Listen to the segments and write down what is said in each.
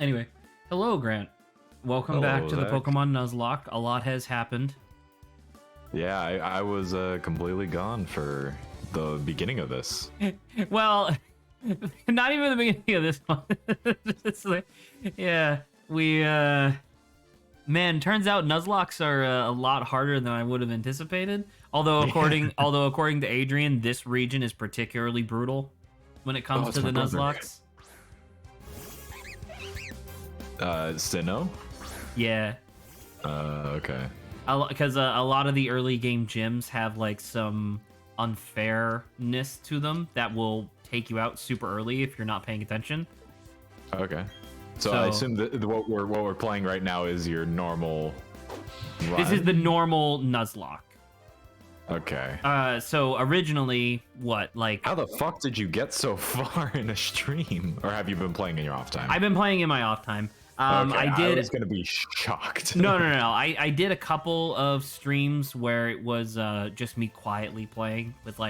Anyway, hello, Grant. Welcome back Hello, to the Zach. Pokemon Nuzlock. A lot has happened. Yeah, I was completely gone for the beginning of this. Well, not even the beginning of this one. It's like, yeah, we, man, turns out Nuzlocks are a lot harder than I would have anticipated. Although according to Adrian, this region is particularly brutal when it comes Oh, to it's the my brother. Nuzlocks. Sinnoh? Yeah. Okay. Because a lot of the early game gyms have like some unfairness to them that will take you out super early if you're not paying attention. Okay. So I assume that what we're playing right now is your normal run? This is the normal Nuzlocke. Okay. So originally, How the fuck did you get so far in a stream? Or have you been playing in your off time? I've been playing in my off time. Okay, I did. I was gonna be shocked. No. I did a couple of streams where it was just me quietly playing with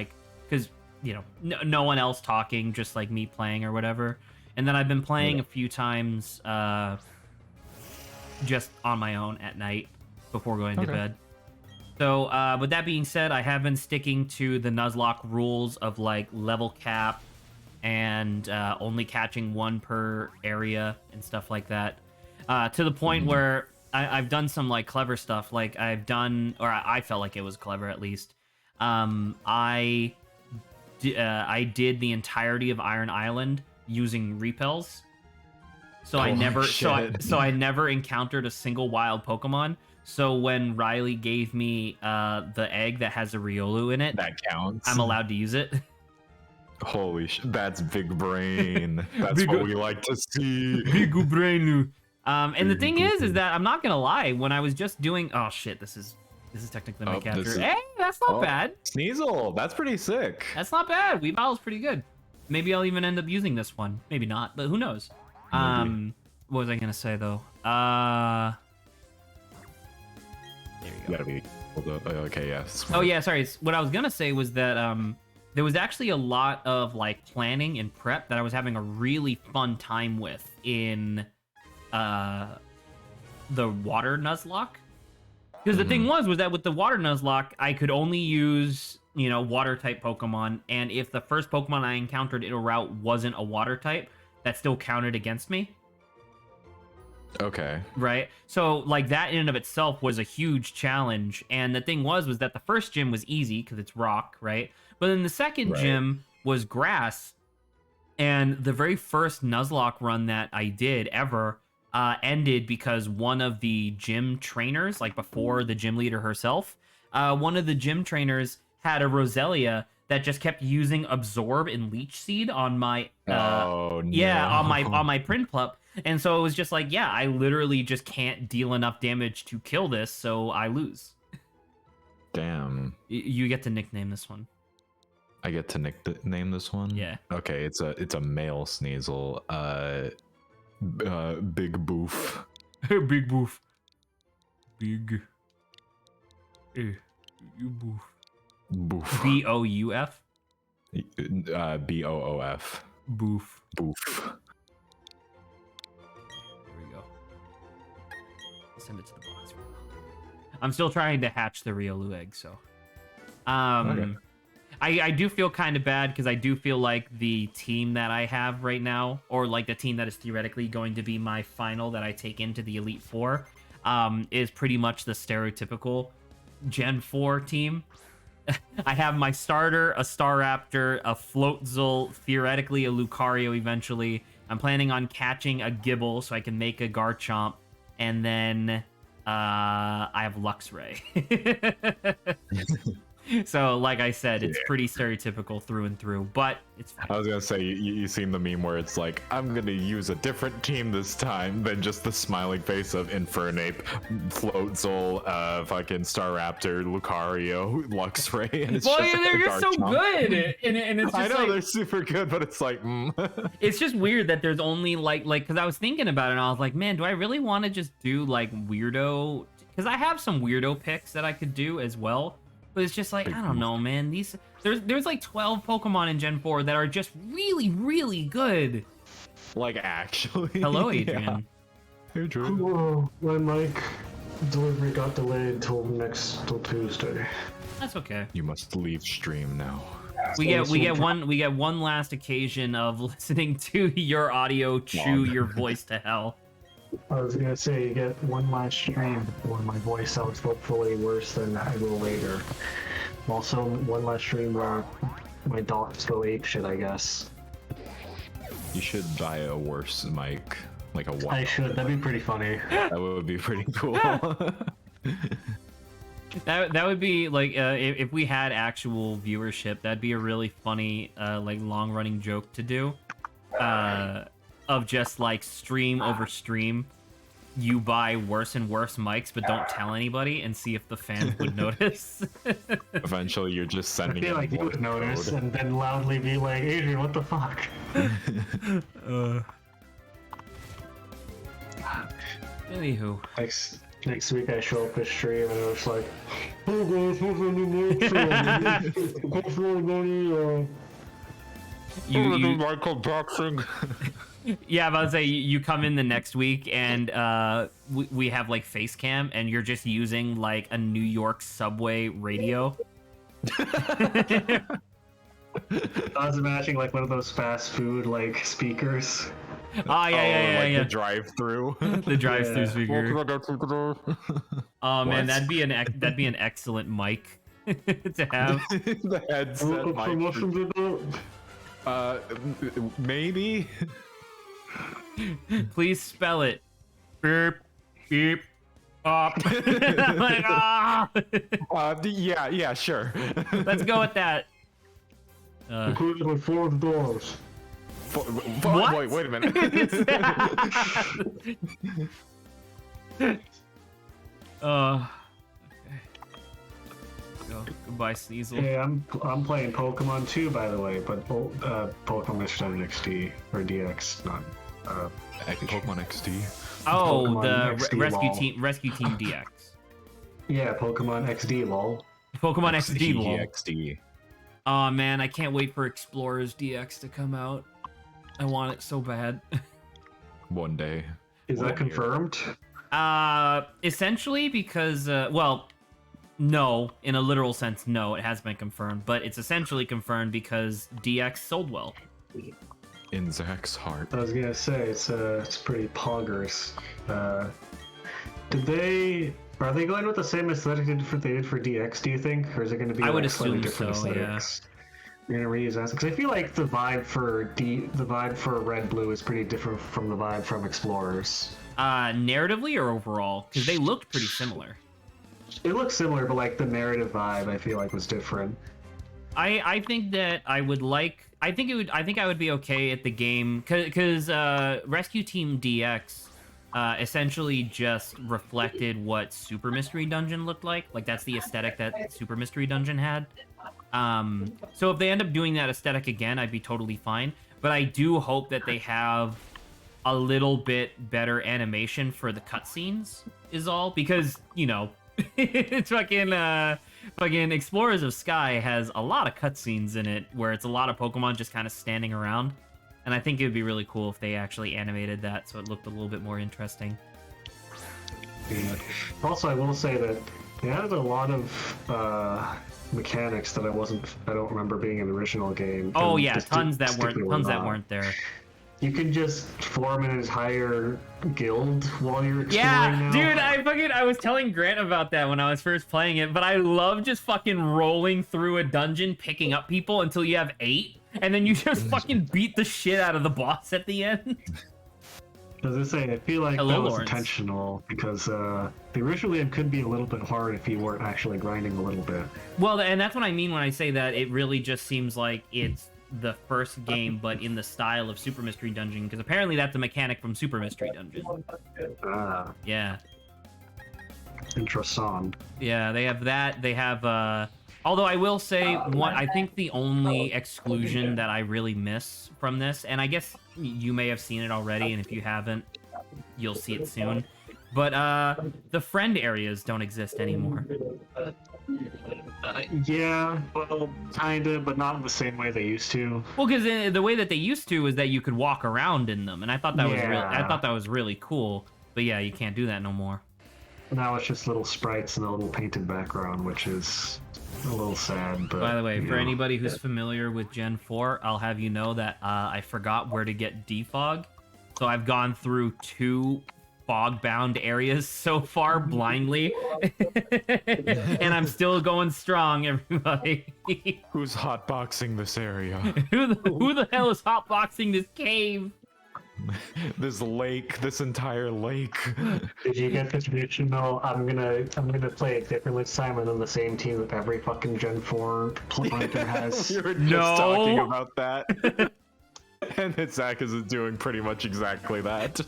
because no one else talking, just like me playing or whatever. And then I've been playing a few times just on my own at night before going to bed. So with that being said, I have been sticking to the Nuzlocke rules of like level cap and only catching one per area and stuff like that. To the point where I've done some like clever stuff. Like I felt like it was clever at least. I did the entirety of Iron Island using repels. So I never encountered a single wild Pokemon. So when Riley gave me the egg that has a Riolu in it, that counts. I'm allowed to use it. Holy shit, that's big brain. That's what we like to see. Big brain. And the thing is that I'm not gonna lie. When I was just doing, oh shit, this is technically my capture. Hey, that's not bad. Sneasel, that's pretty sick. That's not bad. Weavile's pretty good. Maybe I'll even end up using this one. Maybe not, but who knows? Maybe. What was I gonna say though? There you go. You gotta be. Okay, yes. Oh yeah, sorry. What I was gonna say was that there was actually a lot of like planning and prep that I was having a really fun time with in the water Nuzlocke. Because the thing was that with the water Nuzlocke, I could only use water type Pokemon, and if the first Pokemon I encountered in a route wasn't a water type, that still counted against me. Okay. Right? So, like, that in and of itself was a huge challenge. And the thing was that the first gym was easy because it's rock, right? But then the second gym was grass. And the very first Nuzlocke run that I did ever ended because one of the gym trainers, like before the gym leader herself, one of the gym trainers had a Roselia that just kept using Absorb and Leech Seed on my on my Prinplup. And so it was just like, yeah, I literally just can't deal enough damage to kill this, so I lose. Damn. You get to nickname this one. I get to name this one? Yeah. Okay, it's a male Sneasel. Big Boof. Big Boof. Big. You Boof. Boof. B-O-U-F? B-O-O-F. Boof. Boof. Send it to the box. I'm still trying to hatch the Riolu egg, so I do feel kind of bad because I do feel like the team that I have right now, or like the team that is theoretically going to be my final that I take into the Elite Four, is pretty much the stereotypical Gen 4 team. I have my starter, a Staraptor, a Floatzel, theoretically a Lucario eventually. I'm planning on catching a Gibble so I can make a Garchomp. And then I have Luxray. So, like I said, it's pretty stereotypical through and through, but it's fine. I was gonna say, you seen the meme where it's like, I'm gonna use a different team this time than just the smiling face of Infernape, Floatzel, fucking Staraptor, Lucario, Luxray, and it's they're just so good, and it's just I know they're super good, but it's like, it's just weird that there's only like because I was thinking about it, and I was like, man, do I really want to just do like weirdo? Because I have some weirdo picks that I could do as well. But it's just like, I don't know, man. There's like 12 Pokemon in Gen 4 that are just really, really good. Like, actually. Hello, Yeah. Adrian. Hey, Drew. Oh, my mic delivery got delayed till Tuesday. That's okay. You must leave stream now. We get one last occasion of listening to your audio chew your voice to hell. I was gonna say, you get one last stream where my voice sounds hopefully worse than I will later. Also, one last stream where my dogs go apeshit, I guess. You should buy a worse mic, like a one. I should. That'd be pretty funny. That would be pretty cool. That would be like if we had actual viewership, that'd be a really funny like long running joke to do. Of just like stream over stream, you buy worse and worse mics, but don't tell anybody, and see if the fans would notice. Eventually, you're just sending. I feel like you would notice and then loudly be like, "Adrian, what the fuck?" Anywho, next week I show up at stream and it's like, "Hey guys, what's the new mic? you Michael Boxing. yeah, I'm about to say you come in the next week and we have like face cam and you're just using like a New York subway radio. I was imagining like one of those fast food like speakers. Oh yeah. The drive-through. The drive-through Yeah. speaker. Oh man, that'd be an excellent mic to have. The headset What promotion mic. did that? Maybe. Please spell it. Beep, beep, up. I'm like, ah. Yeah, sure. Let's go with that. Included with $4. What? Wait a minute. Okay. Goodbye, Sneasel. Hey, I'm playing Pokemon too, by the way, but Pokemon Mission XD or DX, not Pokemon XD. Oh, Pokemon the XD Rescue Team DX. Yeah, Pokemon XD lol. Pokemon XD, lol. XD. Oh man, I can't wait for Explorers DX to come out. I want it so bad. One day. Is that confirmed? Essentially because, well, no, in a literal sense, no, it has been confirmed, but it's essentially confirmed because DX sold well. In Zach's heart. I was gonna say it's pretty poggers. Are they going with the same aesthetic they did for DX? Do you think, or is it going to be? I would like, slightly assume different so, aesthetics? You're gonna reuse that because I feel like the vibe for Red Blue is pretty different from the vibe from Explorers. Narratively or overall? Because they looked pretty similar. It looks similar, but like the narrative vibe, I feel like was different. I think that I would like. I think I would be okay at the game because Rescue Team DX essentially just reflected what Super Mystery Dungeon looked like. Like that's the aesthetic that Super Mystery Dungeon had. So if they end up doing that aesthetic again, I'd be totally fine. But I do hope that they have a little bit better animation for the cutscenes. Is all because you know it's fucking Explorers of Sky has a lot of cutscenes in it where it's a lot of Pokemon just kind of standing around. And I think it would be really cool if they actually animated that so it looked a little bit more interesting. Yeah. Also, I will say that they added a lot of mechanics that I don't remember being in the original game. Oh and yeah, tons that weren't there. You can just form an entire guild while you're exploring Yeah, now. dude, I was telling Grant about that when I was first playing it, but I love just fucking rolling through a dungeon, picking up people until you have 8, and then you just fucking beat the shit out of the boss at the end. As I say, I feel like Hello, that was Lawrence. intentional because the original game could be a little bit hard if you weren't actually grinding a little bit. Well, and that's what I mean when I say that it really just seems like it's the first game, but in the style of Super Mystery Dungeon, because apparently that's a mechanic from Super Mystery Dungeon. Ah, Yeah. interesting. Yeah, they have that. They have, although I will say, I think the only exclusion that I really miss from this, and I guess you may have seen it already, and if you haven't, you'll see it soon, but the friend areas don't exist anymore. Yeah, well, kinda, but not in the same way they used to. Well, because the way that they used to is that you could walk around in them, and I thought that was real. I Yeah. thought that was really cool. But yeah, you can't do that no more. Now it's just little sprites and a little painted background, which is a little sad. But By the way, you for know. anybody who's familiar with Gen 4, I'll have you know that I forgot where to get defog. So I've gone through 2 fog-bound areas so far blindly. And I'm still going strong, everybody. Who's hotboxing this area? who the hell is hotboxing this cave? This lake, this entire lake. Did you get the traditional? I'm gonna play it differently this time, and on the same team that every fucking Gen 4 hunter has. We were just No. talking about that. And that Zach is doing pretty much exactly that.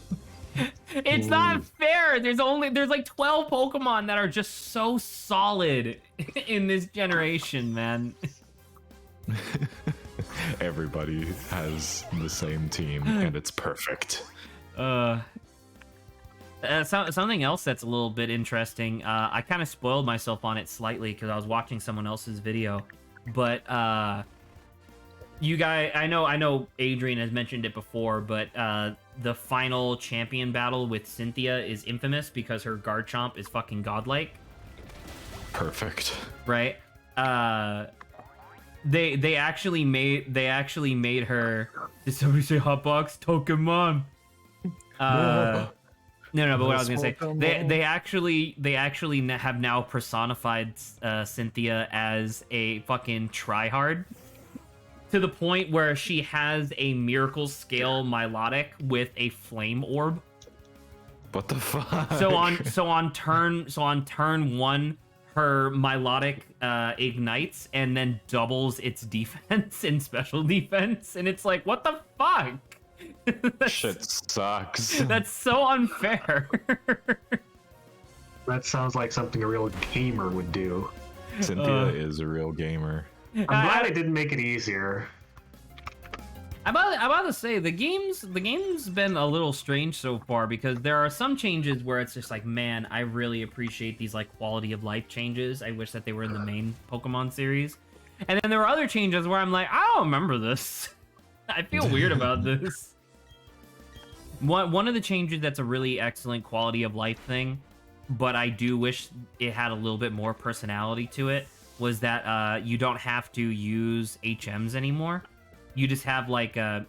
It's not fair. There's like 12 Pokemon that are just so solid in this generation, man. Everybody has the same team, and it's perfect. Something else that's a little bit interesting. I kind of spoiled myself on it slightly because I was watching someone else's video, but you guys, I know Adrian has mentioned it before, but the final champion battle with Cynthia is infamous because her Garchomp is fucking godlike. Perfect. Right? They actually made her. Did somebody say hotbox Pokemon? No, but what I was gonna say, they actually have now personified Cynthia as a fucking tryhard, to the point where she has a miracle scale Milotic with a flame orb. What the fuck? So on turn 1, her Milotic ignites and then doubles its defense and special defense, and it's like, what the fuck? Shit sucks. That's so unfair. That sounds like something a real gamer would do. Cynthia is a real gamer. I'm glad it didn't make it easier. I'm about to say the game's been a little strange so far, because there are some changes where it's just like, man, I really appreciate these like quality of life changes. I wish that they were in the main Pokemon series. And then there were other changes where I'm like, I don't remember this. I feel weird about this. One of the changes that's a really excellent quality of life thing, but I do wish it had a little bit more personality to it, was that you don't have to use HMs anymore. You just have like a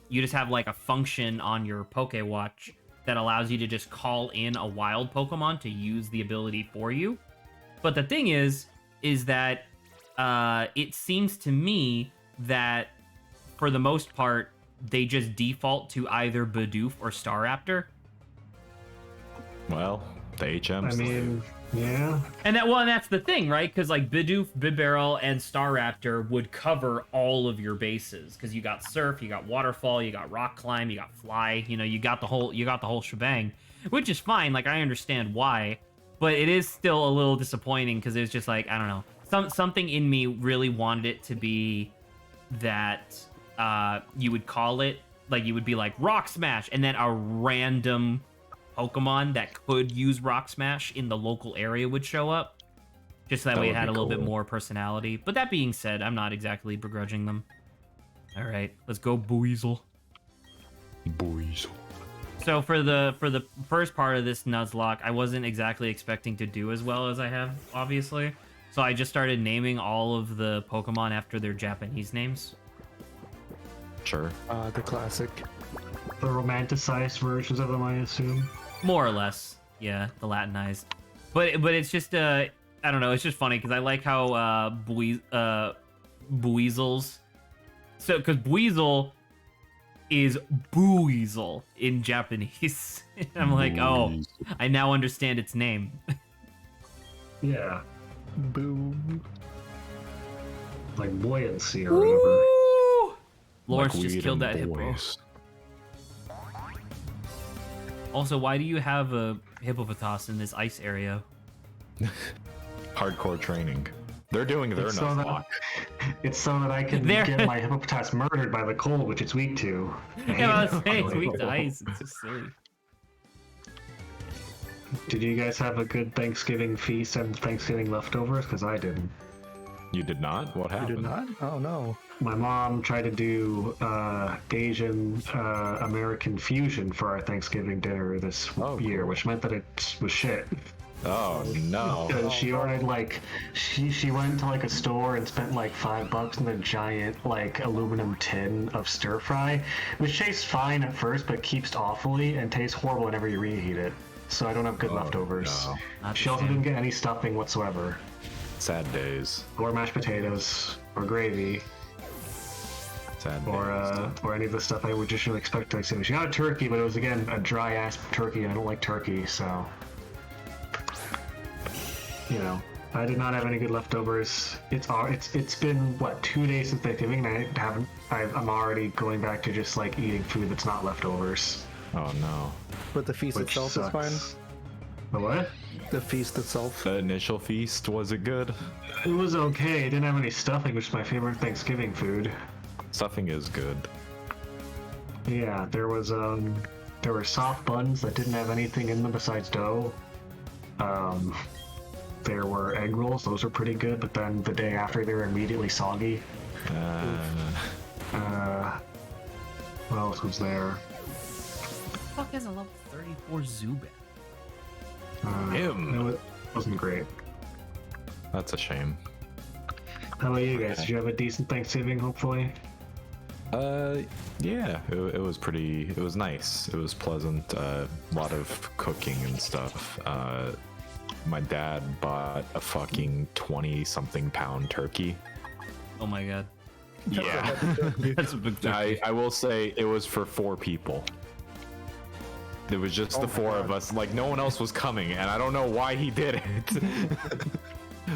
function on your Pokewatch that allows you to just call in a wild Pokemon to use the ability for you. But the thing is that it seems to me that for the most part they just default to either Bidoof or Staraptor. Well, the HMs. I mean, yeah. And that's the thing, right? Because like Bidoof, Bibarel, and Staraptor would cover all of your bases. Because you got Surf, you got Waterfall, you got Rock Climb, you got Fly. You know, you got the whole shebang, which is fine. Like, I understand why, but it is still a little disappointing because it's just like, I don't know, something in me really wanted it to be that you would call it, like, you would be like Rock Smash, and then a random Pokemon that could use Rock Smash in the local area would show up. Just that way it had a little bit more personality. But that being said, I'm not exactly begrudging them. All right, let's go Buizel. So for the first part of this Nuzlock, I wasn't exactly expecting to do as well as I have, obviously. So I just started naming all of the Pokemon after their Japanese names. Sure. The classic. The romanticized versions of them, I assume. More or less, yeah, the Latinized. But it's just I don't know, it's just funny because I like how Buizel's. So because Buizel is Buizel in Japanese. I'm like, oh, I now understand its name. Yeah, Boom. like buoyancy or whatever. Woo! Lawrence Like just weed killed and that hippo. boys. Also, why do you have a Hippopotas in this ice area? Hardcore training. They're doing their It's so Nuzlock. It's so that I can There- get my hippopotas murdered by the cold, which it's weak to. Yeah, I was saying, it's weak to ice. It's just silly. Did you guys have a good Thanksgiving feast and Thanksgiving leftovers? Because I didn't. You did not? What You happened? did not? Oh no. My mom tried to do Asian American fusion for our Thanksgiving dinner this year, cool. which meant that it was shit. Oh no. Because she ordered like she went to like a store and spent like $5 on a giant like aluminum tin of stir fry, which tastes fine at first but keeps awfully and tastes horrible whenever you reheat it. So I don't have good leftovers. no. That's She a also shame. didn't get any stuffing whatsoever, Sad days. or mashed potatoes, or gravy, Sad or any of the stuff I would just really expect Thanksgiving. She got a turkey, but it was again a dry ass turkey, and I don't like turkey, so you know. I did not have any good leftovers. It's been what 2 days since Thanksgiving, and I'm already going back to just like eating food that's not leftovers, Oh no. But the feast which itself sucks. is fine. The what? The feast itself. The initial feast, was it good? It was okay. It didn't have any stuffing, which is my favorite Thanksgiving food. Stuffing is good. Yeah, there were soft buns that didn't have anything in them besides dough. There were egg rolls; those were pretty good. But then the day after, they were immediately soggy. What else was there? Fuck has a level 34 Zubat. Him. It wasn't great. That's a shame. How about you guys? Did you have a decent Thanksgiving? Hopefully. Yeah, it was pretty. It was nice. It was pleasant. A lot of cooking and stuff. My dad bought a fucking 20-something pound turkey. Oh my god. Yeah. That's a big turkey. I will say it was for 4 people. It was just the 4 of us. Like, no one else was coming, and I don't know why he did it.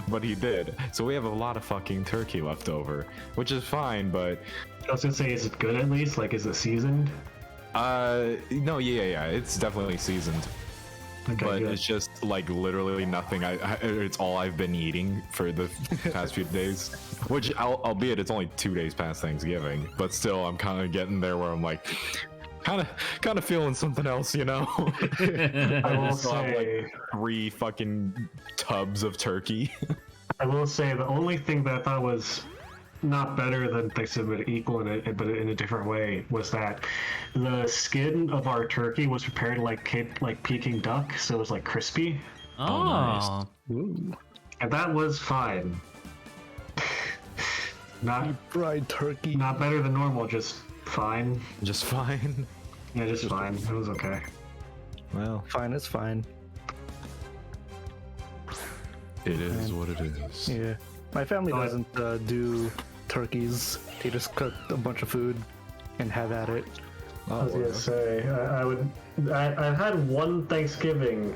But he did. So we have a lot of fucking turkey left over, which is fine, but I was gonna say, is it good at least? Like, is it seasoned? no, yeah, it's definitely seasoned. Okay, But good. it's just like literally nothing. It's all I've been eating for the past few days. Which, albeit it's only 2 days past Thanksgiving, but still, I'm kind of getting there where I'm like, kind of feeling something else, you know. I will still have say, like 3 fucking tubs of turkey. I will say, the only thing that I thought was not better than Thanksgiving, but equal in it, but in a different way, was that the skin of our turkey was prepared like Peking duck, so it was like crispy, Oh, nice. Ooh. and that was fine. Not Fried turkey. not better than normal, just fine. Just fine. Yeah, just fine. It was okay. Well, Fine, it's fine. it is what it is. Yeah. My family Oh, I- doesn't do turkeys. They just cook a bunch of food and have at it. I was gonna say, I've had one Thanksgiving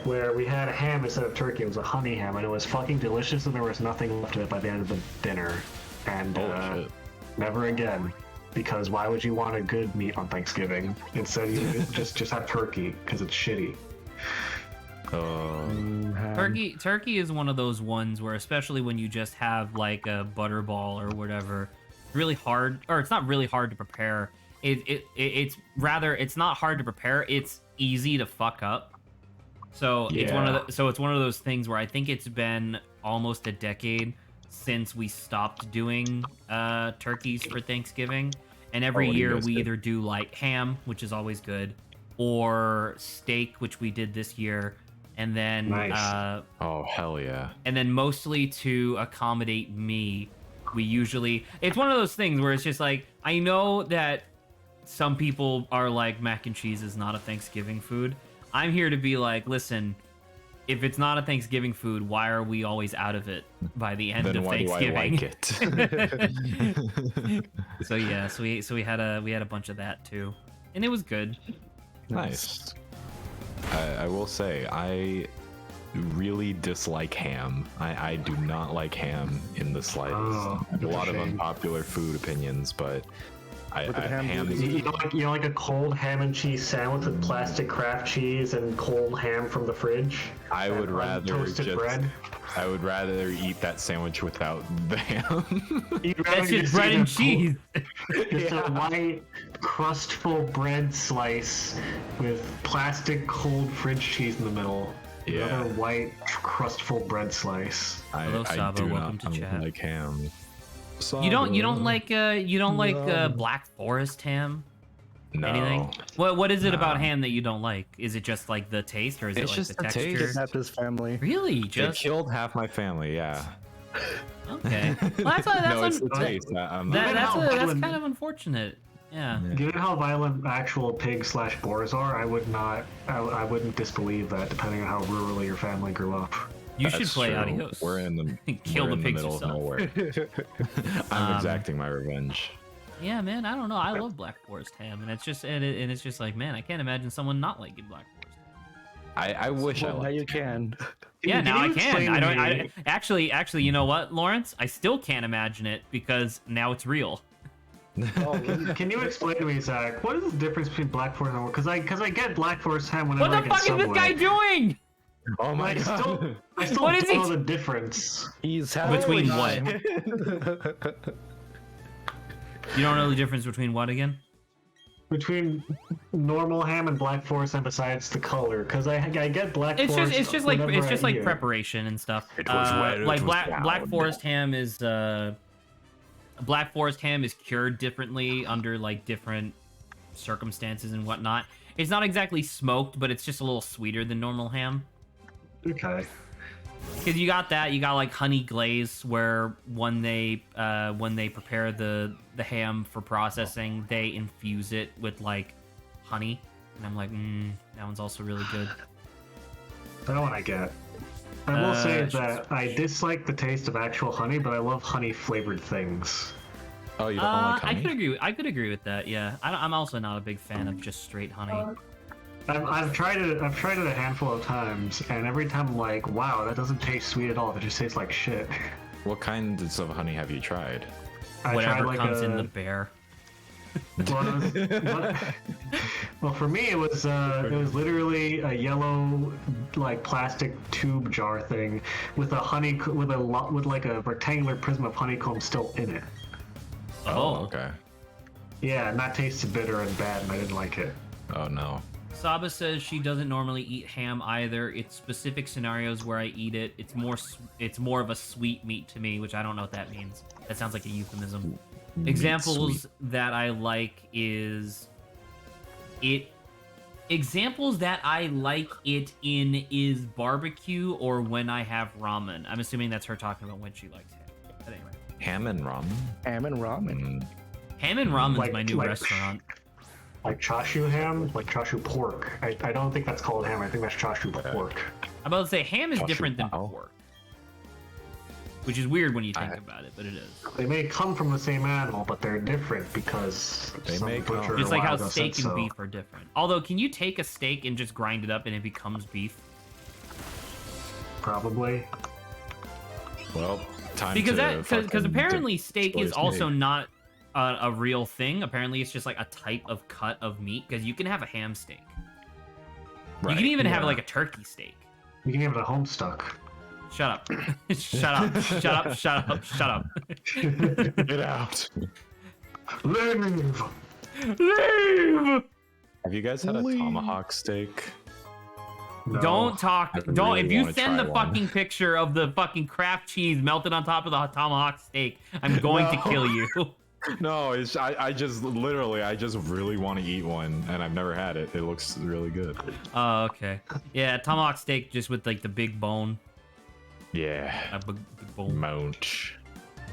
where we had a ham instead of turkey. It was a honey ham, and it was fucking delicious, and there was nothing left of it by the end of the dinner. And Oh, shit. never again, because why would you want a good meat on Thanksgiving? Instead, you just have turkey because it's shitty. Ham. Turkey is one of those ones where, especially when you just have like a butterball or whatever, really hard, or it's not really hard to prepare. It's rather, it's not hard to prepare. It's easy to fuck up. So it's one of those things where I think it's been almost a decade since we stopped doing turkeys for Thanksgiving, and every what do you year guys we do? either do like ham, which is always good, or steak, which we did this year, and then Nice. Oh, hell yeah. and then mostly to accommodate me, we usually, it's one of those things where it's just like, I know that some people are like, mac and cheese is not a Thanksgiving food. I'm here to be like, listen, if it's not a Thanksgiving food, why are we always out of it by the end Then of why do I Thanksgiving? like it? So yeah, so we had a bunch of that too, and it was good. Nice. I will say, I really dislike ham. I do not like ham in the slightest. Oh, I have a that's a lot of shame. unpopular food opinions, but What did ham ham do? is You know, like a cold ham and cheese sandwich with plastic craft cheese and cold ham from the fridge. I would And rather toasted just bread. I would rather eat that sandwich without the ham. You'd rather That's just just bread eat and a cheese. Just a white, crustful bread slice with plastic cold fridge cheese in the middle. Another white, crustful bread slice. Hello, Sabo. Welcome to chat. Like ham. You don't like No. Black Forest ham? No. Anything? What is it about No. ham that you don't like? Is it just like the taste, or is It's it like just the the texture? taste. Kidnapped his family. Really? They Just killed half my family. Yeah. okay. Well, that's No, it's the un- taste. that's kind of unfortunate. Yeah. Given how violent actual pigs/boars are, I wouldn't disbelieve that, depending on how rurally your family grew up. You should That's play true. Adios. We're in the Kill we're the in pigs middle yourself. of nowhere. I'm exacting my revenge. Yeah, man. I don't know. I love Black Forest ham, and it's just like, man, I can't imagine someone not liking Black Forest ham. I wish I Well, now liked you it. can. Yeah, now I you can. explain I to don't. me- Actually, you know what, Lawrence? I still can't imagine it because now it's real. Can you explain to me, Zach, what is the difference between Black Forest and because I get Black Forest ham whenever What I the get fuck is this Subway. guy doing? Oh my I god. still What is don't he know the difference He's having Between a what? time. You don't know the difference between what again? between normal ham and Black Forest ham besides the color. Because I get Black It's Forest. just like whenever I eat it. preparation and stuff. It was wet, it like was Black brown. Forest ham is Black Forest ham is cured differently under like different circumstances and whatnot. It's not exactly smoked, but it's just a little sweeter than normal ham. Okay. Because you got like honey glaze, where when they prepare the ham for processing, they infuse it with like honey, and I'm like, that one's also really good. That one I get. I will say it's that I dislike the taste of actual honey, but I love honey flavored things. Oh, you don't like honey? I could agree with that. Yeah, I'm also not a big fan of just straight honey. I've tried it a handful of times, and every time I'm like, wow, that doesn't taste sweet at all. It just tastes like shit. What kinds of honey have you tried? I Whatever tried like comes in the bear. Well, for me, it was literally a yellow, like plastic tube jar thing with like a rectangular prism of honeycomb still in it. Oh, okay. Yeah, and that tasted bitter and bad, and I didn't like it. Oh no. Saba says she doesn't normally eat ham either. It's specific scenarios where I eat it. It's more of a sweet meat to me, which I don't know what that means. That sounds like a euphemism. Examples that I like is examples that I like it in is barbecue or when I have ramen. I'm assuming that's her talking about when she likes ham. But anyway, Ham and ramen? Ham and ramen. ham and ramen's Like- my new like- restaurant. Like chashu ham, like chashu pork. I don't think that's called ham. I think that's chashu pork. I'm about to say ham is Chashu different than pao. pork, which is weird when you think about it, but it is. They may come from the same animal, but they're different because They some may come. butcher Just a like while how ago steak said and so. beef are different. Although, can you take a steak and just grind it up and it becomes beef? Probably. Well, time Because to because fucking apparently steak is destroy also steak. not a real thing. Apparently, it's just like a type of cut of meat. Because you can have a ham steak. You Right. can even have yeah. like a turkey steak. You can have it at home stuck. Shut up! Shut up! Shut up! Shut up! Shut up! Get out. Leave. Leave! Have you guys had a tomahawk steak? No. Don't talk. I Don't. really If you wanna send try the one. fucking picture of the fucking Kraft cheese melted on top of the tomahawk steak, I'm going to No. kill you. No, it's I just really want to eat one, and I've never had it. It looks really good. Oh, okay. Yeah, tomahawk steak just with like the big bone. Yeah. A big bone. Mount.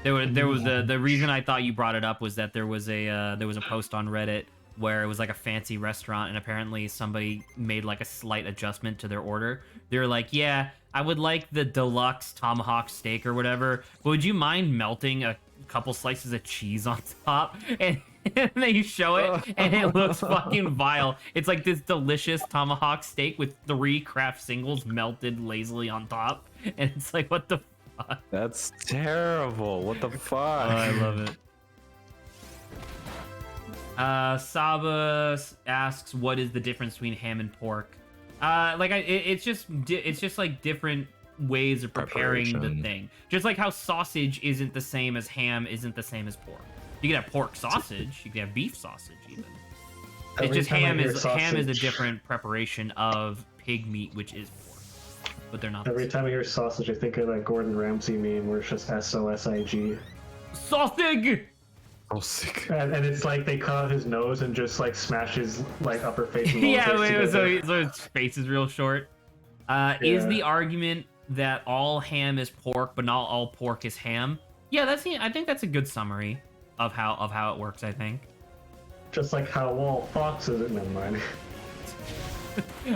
There was the reason I thought you brought it up was that there was a post on Reddit where it was like a fancy restaurant, and apparently somebody made like a slight adjustment to their order. They were like, yeah, I would like the deluxe tomahawk steak or whatever, but would you mind melting a couple slices of cheese on top? And they show it, and it looks fucking vile. It's like this delicious tomahawk steak with 3 Kraft singles melted lazily on top, and it's like, what the fuck? That's terrible. What the fuck? Oh, I love it. Saba asks, "What is the difference between ham and pork?" It's just like different ways of preparing the Preparation. thing. Just like how sausage isn't the same as ham, isn't the same as pork. You can have pork sausage. You can have beef sausage even. It's Every just time I ham hear is a sausage- different preparation of pig meat, which is pork. but they're not. the Every same. time I hear sausage, I think of that Gordon Ramsay meme where it's just SOSIG. Sausage. Oh, sick. And it's like they cut out his nose and just like smash his like upper face and lower Yeah, face wait, so, together. so his face is real short. Is Yeah. the argument that all ham is pork, but not all pork is ham? Yeah, I think that's a good summary of how it works. I think Just like how all foxes are. Never mind.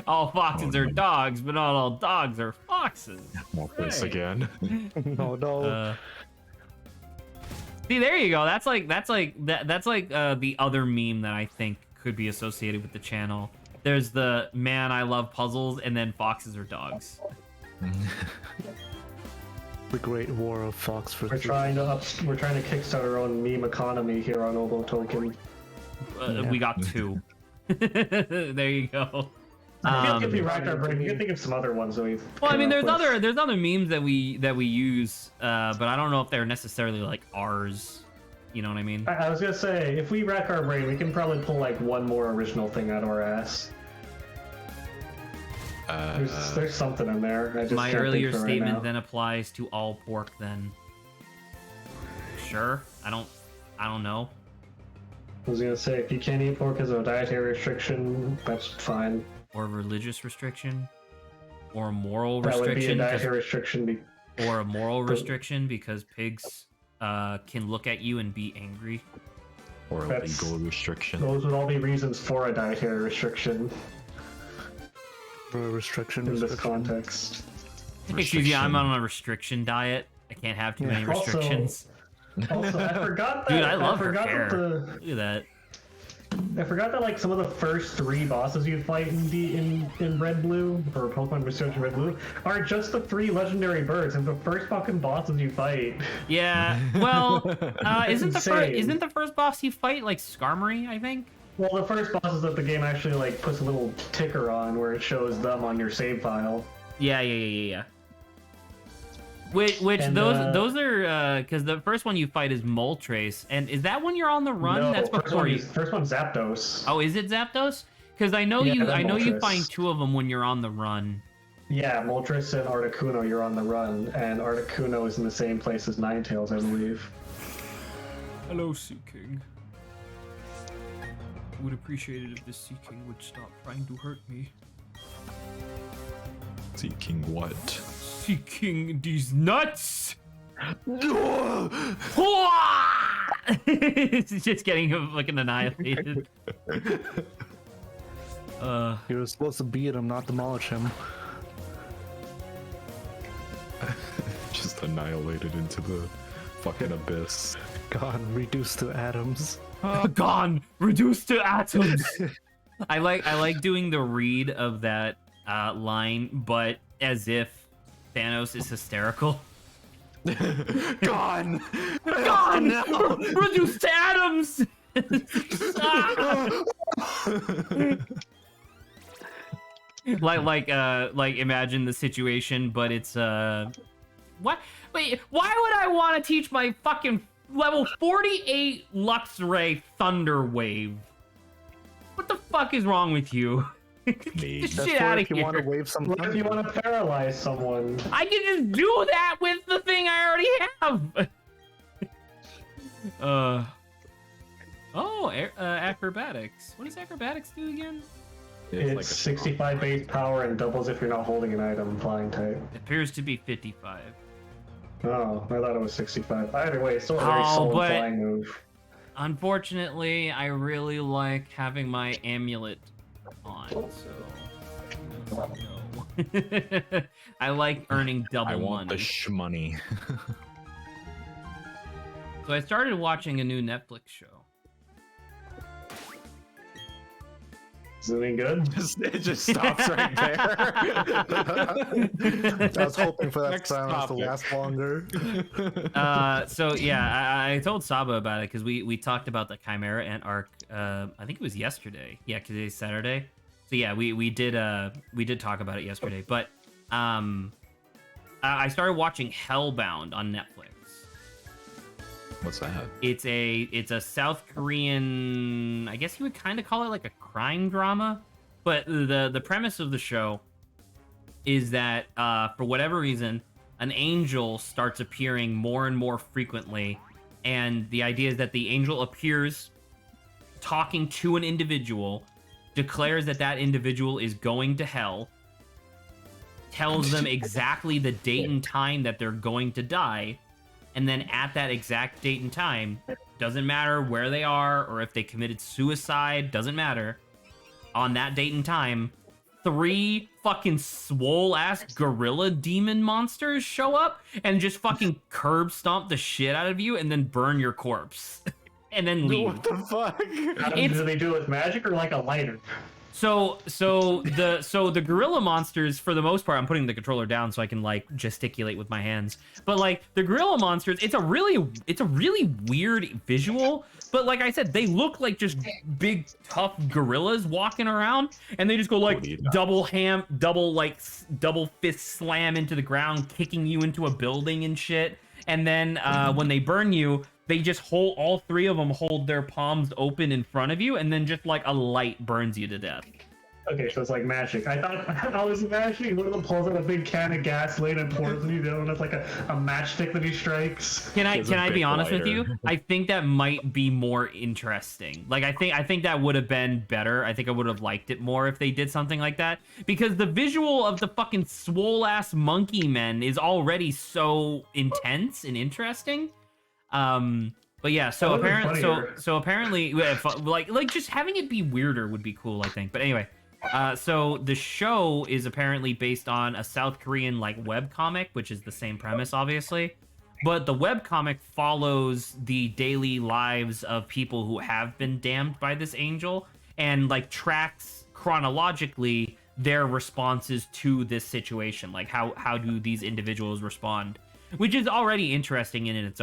all foxes are dogs, but not all dogs are foxes. More this Hey. again. No, no. See, there you go. That's like the other meme that I think could be associated with the channel. There's the man I love puzzles, and then foxes are dogs. The Great War of Fox for We're trying to kickstart our own meme economy here on Obo Token. Yeah. We got 2. There you go. I feel like if we racked our brain, we can think of some other ones that we've. Well, I mean, come up with. there's other memes that we use, but I don't know if they're necessarily like ours. You know what I mean? I was gonna say, if we rack our brain, we can probably pull like one more original thing out of our ass. There's something in there. I just My can't earlier think of it statement right now. then applies to all pork. Then, sure. I don't know. I was gonna say, if you can't eat pork as a dietary restriction, that's fine. Or religious restriction, or a moral That would be a restriction, dietary restriction. or a moral restriction because pigs can look at you and be angry. Or a That's- legal restriction. Those would all be reasons for a dietary restriction restriction. in this context. Excuse me, I'm on a restriction diet. I can't have too many Also- restrictions. Also, I forgot that. Dude, I love her forgot hair. that Look at that. I forgot that like some of the first 3 bosses you fight in Red Blue or Pokemon Research Red Blue are just the 3 legendary birds, and the first fucking bosses you fight. Yeah. Well, isn't insane. the first boss you fight like Skarmory? I think. Well, the first bosses that the game actually like puts a little ticker on where it shows them on your save file. Yeah. Which And, those are because the first one you fight is Moltres, and is that when you're on the run? No, That's before you. First one's Zapdos. Oh, is it Zapdos? Because I know Yeah, you. then I know you Moltres. find 2 of them when you're on the run. Yeah, Moltres and Articuno, you're on the run, and Articuno is in the same place as Ninetales, I believe. Hello, Sea King. Would appreciate it if the Sea King would stop trying to hurt me. Seeking what? Seeking these nuts. It's just getting fucking annihilated. You were supposed to beat him, not demolish him. Just annihilated into the fucking abyss. God, reduced to atoms. Gone, reduced to atoms. I like doing the read of that line, but as if Thanos is hysterical. Gone! Gone, reduced to atoms. like imagine the situation, but it's what? Wait, why would I want to teach my fucking level 48 Luxray Thunder Wave? What the fuck is wrong with you? Get Me. this That's shit why out of if you here. want to wave some What if you want to paralyze someone? I can just do that with the thing I already have. Acrobatics. What does acrobatics do again? It's like a 65 base power and doubles if you're not holding an item, flying type. It appears to be 55. Oh, I thought it was 65. Either way, it's still a very Oh, solid but- flying move. Unfortunately, I really like having my amulet on, so no. I like earning double I want money. the shmoney. So I started watching a new Netflix show. Is it any good? It just stops right there. I was hoping for that Next silence to topic. last longer. So yeah, I told Saba about it because we talked about the Chimera Ant arc. I think it was yesterday. Yeah, because today's Saturday. So yeah, we did talk about it yesterday. But I started watching Hellbound on Netflix. What's that? It's a South Korean, I guess you would kind of call it like a crime drama, but the premise of the show is that for whatever reason, an angel starts appearing more and more frequently, and the idea is that the angel appears talking to an individual, declares that that individual is going to hell, tells them exactly the date and time that they're going to die, and then at that exact date and time, doesn't matter where they are or if they committed suicide, doesn't matter, on that date and time, 3 fucking swole-ass gorilla demon monsters show up and just fucking curb stomp the shit out of you and then burn your corpse. And then leave. What the fuck? Do they do it with magic or like a lighter? So the gorilla monsters, for the most part, I'm putting the controller down so I can like gesticulate with my hands. But like the gorilla monsters, it's a really weird visual. But like I said, they look like just big tough gorillas walking around, and they just go like double fist slam into the ground, kicking you into a building and shit. And then when they burn you, they just hold, all 3 of them hold their palms open in front of you, and then just like a light burns you to death. Okay, so it's like magic. I thought I was imagining one of them pulls out a big can of gasoline and pours it, the other one has like a matchstick that he strikes. Can I be honest with you? I think that might be more interesting. Like I think that would have been better. I think I would have liked it more if they did something like that, because the visual of the fucking swole ass monkey men is already so intense and interesting. But yeah, so apparently like just having it be weirder would be cool, I think. But anyway, so the show is apparently based on a South Korean like webcomic, which is the same premise, obviously. But the webcomic follows the daily lives of people who have been damned by this angel and like tracks chronologically their responses to this situation. Like how do these individuals respond? Which is already interesting in its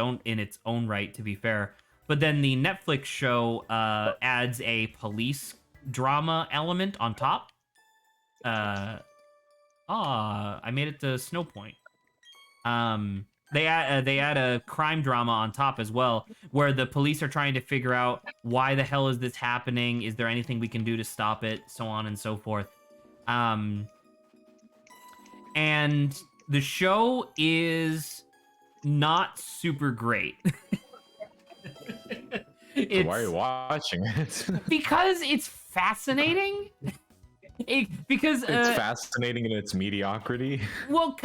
own right, to be fair. But then the Netflix show adds a police drama element on top. I made it to Snow Point. They add a crime drama on top as well, where the police are trying to figure out why the hell is this happening? Is there anything we can do to stop it? So on and so forth. And the show is not super great. Why are you watching it? Because it's fascinating. Because it's fascinating in its mediocrity. Well,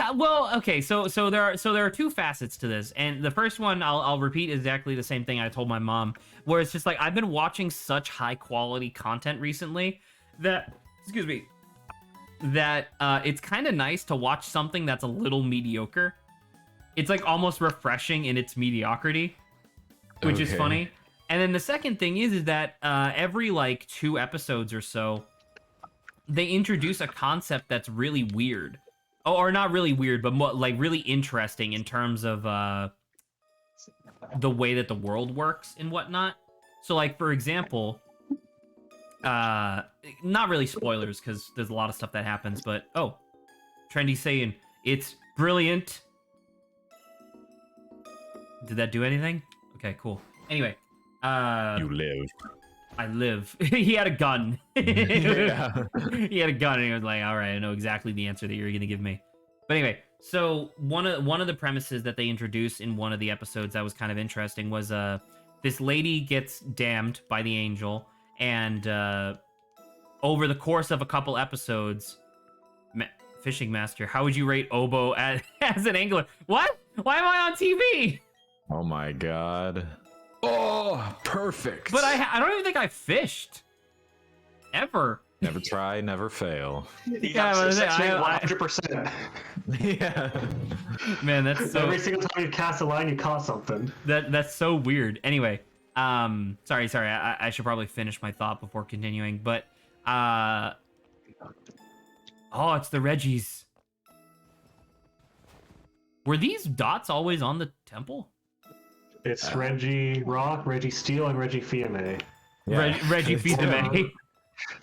okay. So there are 2 facets to this, and the first one I'll repeat exactly the same thing I told my mom, where it's just like I've been watching such high quality content recently that it's kind of nice to watch something that's a little mediocre. It's like almost refreshing in its mediocrity, which is funny. And then the second thing is that every like 2 episodes or so, they introduce a concept that's really weird. Or not really weird, but more, like really interesting in terms of the way that the world works and whatnot. So like, for example, not really spoilers because there's a lot of stuff that happens, but Trendy's saying it's brilliant. Did that do anything? Okay, cool. Anyway, you live. I live. He had a gun. Yeah. He had a gun, and he was like, "All right, I know exactly the answer that you're gonna give me." But anyway, so one of the premises that they introduced in one of the episodes that was kind of interesting was this lady gets damned by the angel, and over the course of a couple episodes, Fishing Master, how would you rate Oboe as an angler? What? Why am I on TV? Oh my god. Oh, perfect. But I don't even think I fished. Ever. Never try, never fail. Yeah, 100%. Yeah. Man, that's so... Every single time you cast a line, you caught something. That's so weird. Anyway, sorry. I should probably finish my thought before continuing. But, it's the Reggies. Were these dots always on the temple? It's Reggie Rock, Reggie Steele, and Reggie Fils-Aimé. Yeah. Reggie Fils-Aimé.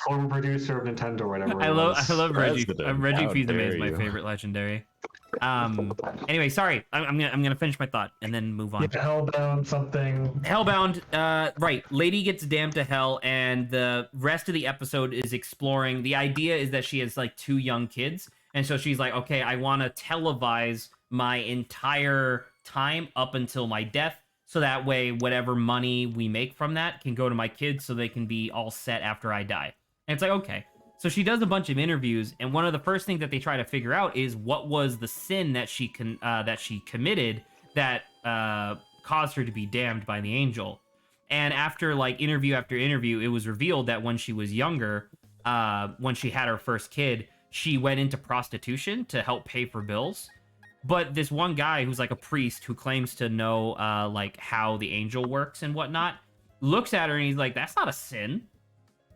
Former producer of Nintendo or whatever. I love Reggie. President. Reggie How Fils-Aimé is dare my you. favorite legendary. Anyway, sorry. I'm gonna finish my thought and then move on. Yeah, Hellbound something. Hellbound, right. Lady gets damned to hell, and the rest of the episode is exploring. The idea is that she has like 2 young kids, And so she's like, okay, I want to televise my entire time up until my death, so that way whatever money we make from that can go to my kids so they can be all set after I die. And it's like, okay. So she does a bunch of interviews, and one of the first things that they try to figure out is what was the sin that she committed that caused her to be damned by the angel. And after like interview after interview, it was revealed that when she was younger, when she had her first kid, she went into prostitution to help pay for bills. But this one guy who's like a priest who claims to know like how the angel works and whatnot, looks at her and he's like, that's not a sin.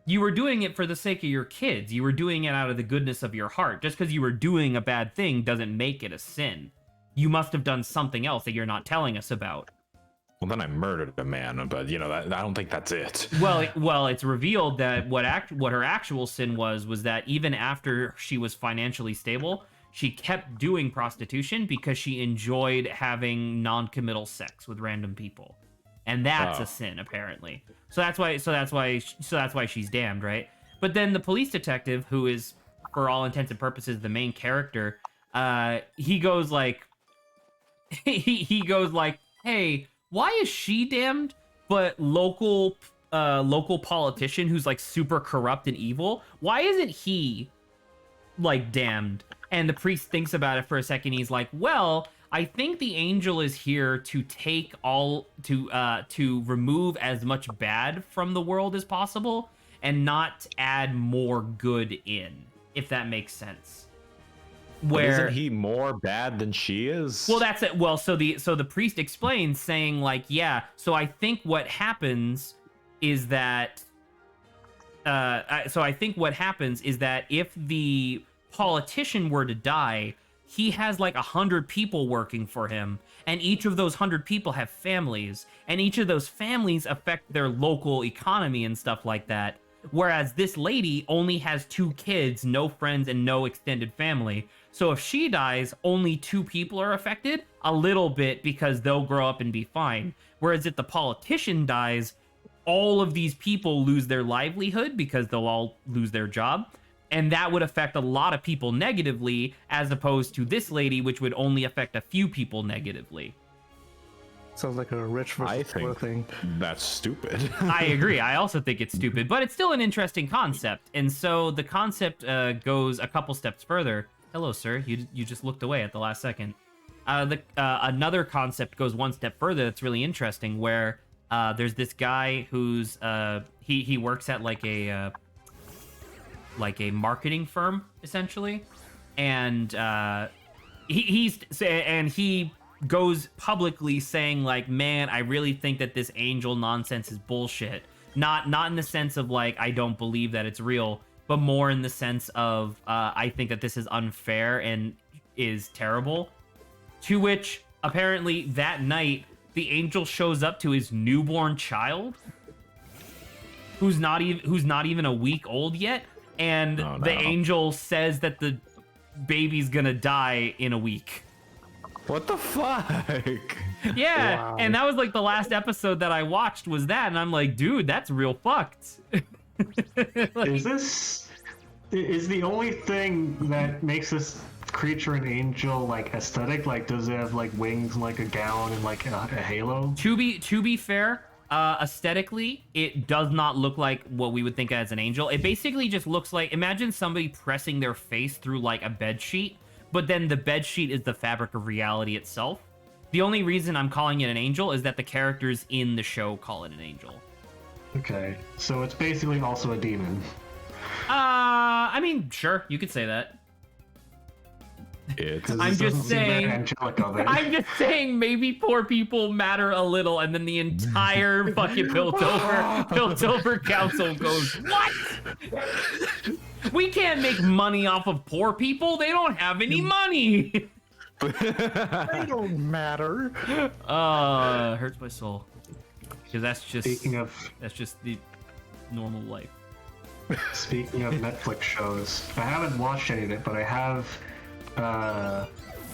You were doing it for the sake of your kids. You were doing it out of the goodness of your heart. Just because you were doing a bad thing doesn't make it a sin. You must have done something else that you're not telling us about. Well, then I murdered a man, but you know, I don't think that's it. Well, it's revealed that what her actual sin was that even after she was financially stable, she kept doing prostitution because she enjoyed having non-committal sex with random people, and that's a sin apparently. So that's why she's damned, right? But then the police detective, who is for all intents and purposes the main character, he goes like, hey, why is she damned, but local politician who's like super corrupt and evil, why isn't he like damned? And the priest thinks about it for a second. He's like, well, I think the angel is here to take to remove as much bad from the world as possible and not add more good in, if that makes sense. Where isn't he more bad than she is? Well, that's it. Well, so the priest explains, saying like, yeah. So I think what happens is that, if the politician were to die, he has like 100 people working for him, and each of those 100 people have families, and each of those families affect their local economy and stuff like that. Whereas this lady only has 2 kids, no friends, and no extended family. So if she dies, only 2 people are affected, a little bit, because they'll grow up and be fine. Whereas if the politician dies, all of these people lose their livelihood because they'll all lose their job. And that would affect a lot of people negatively, as opposed to this lady, which would only affect a few people negatively. Sounds like a rich versus poor thing. That's stupid. I agree. I also think it's stupid, but it's still an interesting concept. And so the concept goes a couple steps further. Hello, sir. You just looked away at the last second. Another concept goes one step further that's really interesting, where there's this guy who's he works at like a marketing firm, essentially, and he goes publicly saying like, man, I really think that this angel nonsense is bullshit. Not in the sense of like, I don't believe that it's real, but more in the sense of I think that this is unfair and is terrible. To which apparently that night the angel shows up to his newborn child, who's not even a week old yet, and the angel says that the baby's gonna die in a week. What the fuck? Yeah, wow. And that was like the last episode that I watched was that, and I'm like, dude, that's real fucked. Like, is the only thing that makes this creature an angel like aesthetic? Like, does it have like wings and like a gown and like a halo? To be fair, aesthetically, it does not look like what we would think as an angel. It basically just looks like, imagine somebody pressing their face through like a bed sheet, but then the bed sheet is the fabric of reality itself. The only reason I'm calling it an angel is that the characters in the show call it an angel. Okay, so it's basically also a demon. I mean, sure, you could say that. I'm just saying maybe poor people matter a little, and then the entire fucking built over council goes, what? We can't make money off of poor people. They don't have any money. They don't matter. Hurts my soul. Because that's just the normal life. Speaking of Netflix shows, I haven't watched any of it, but I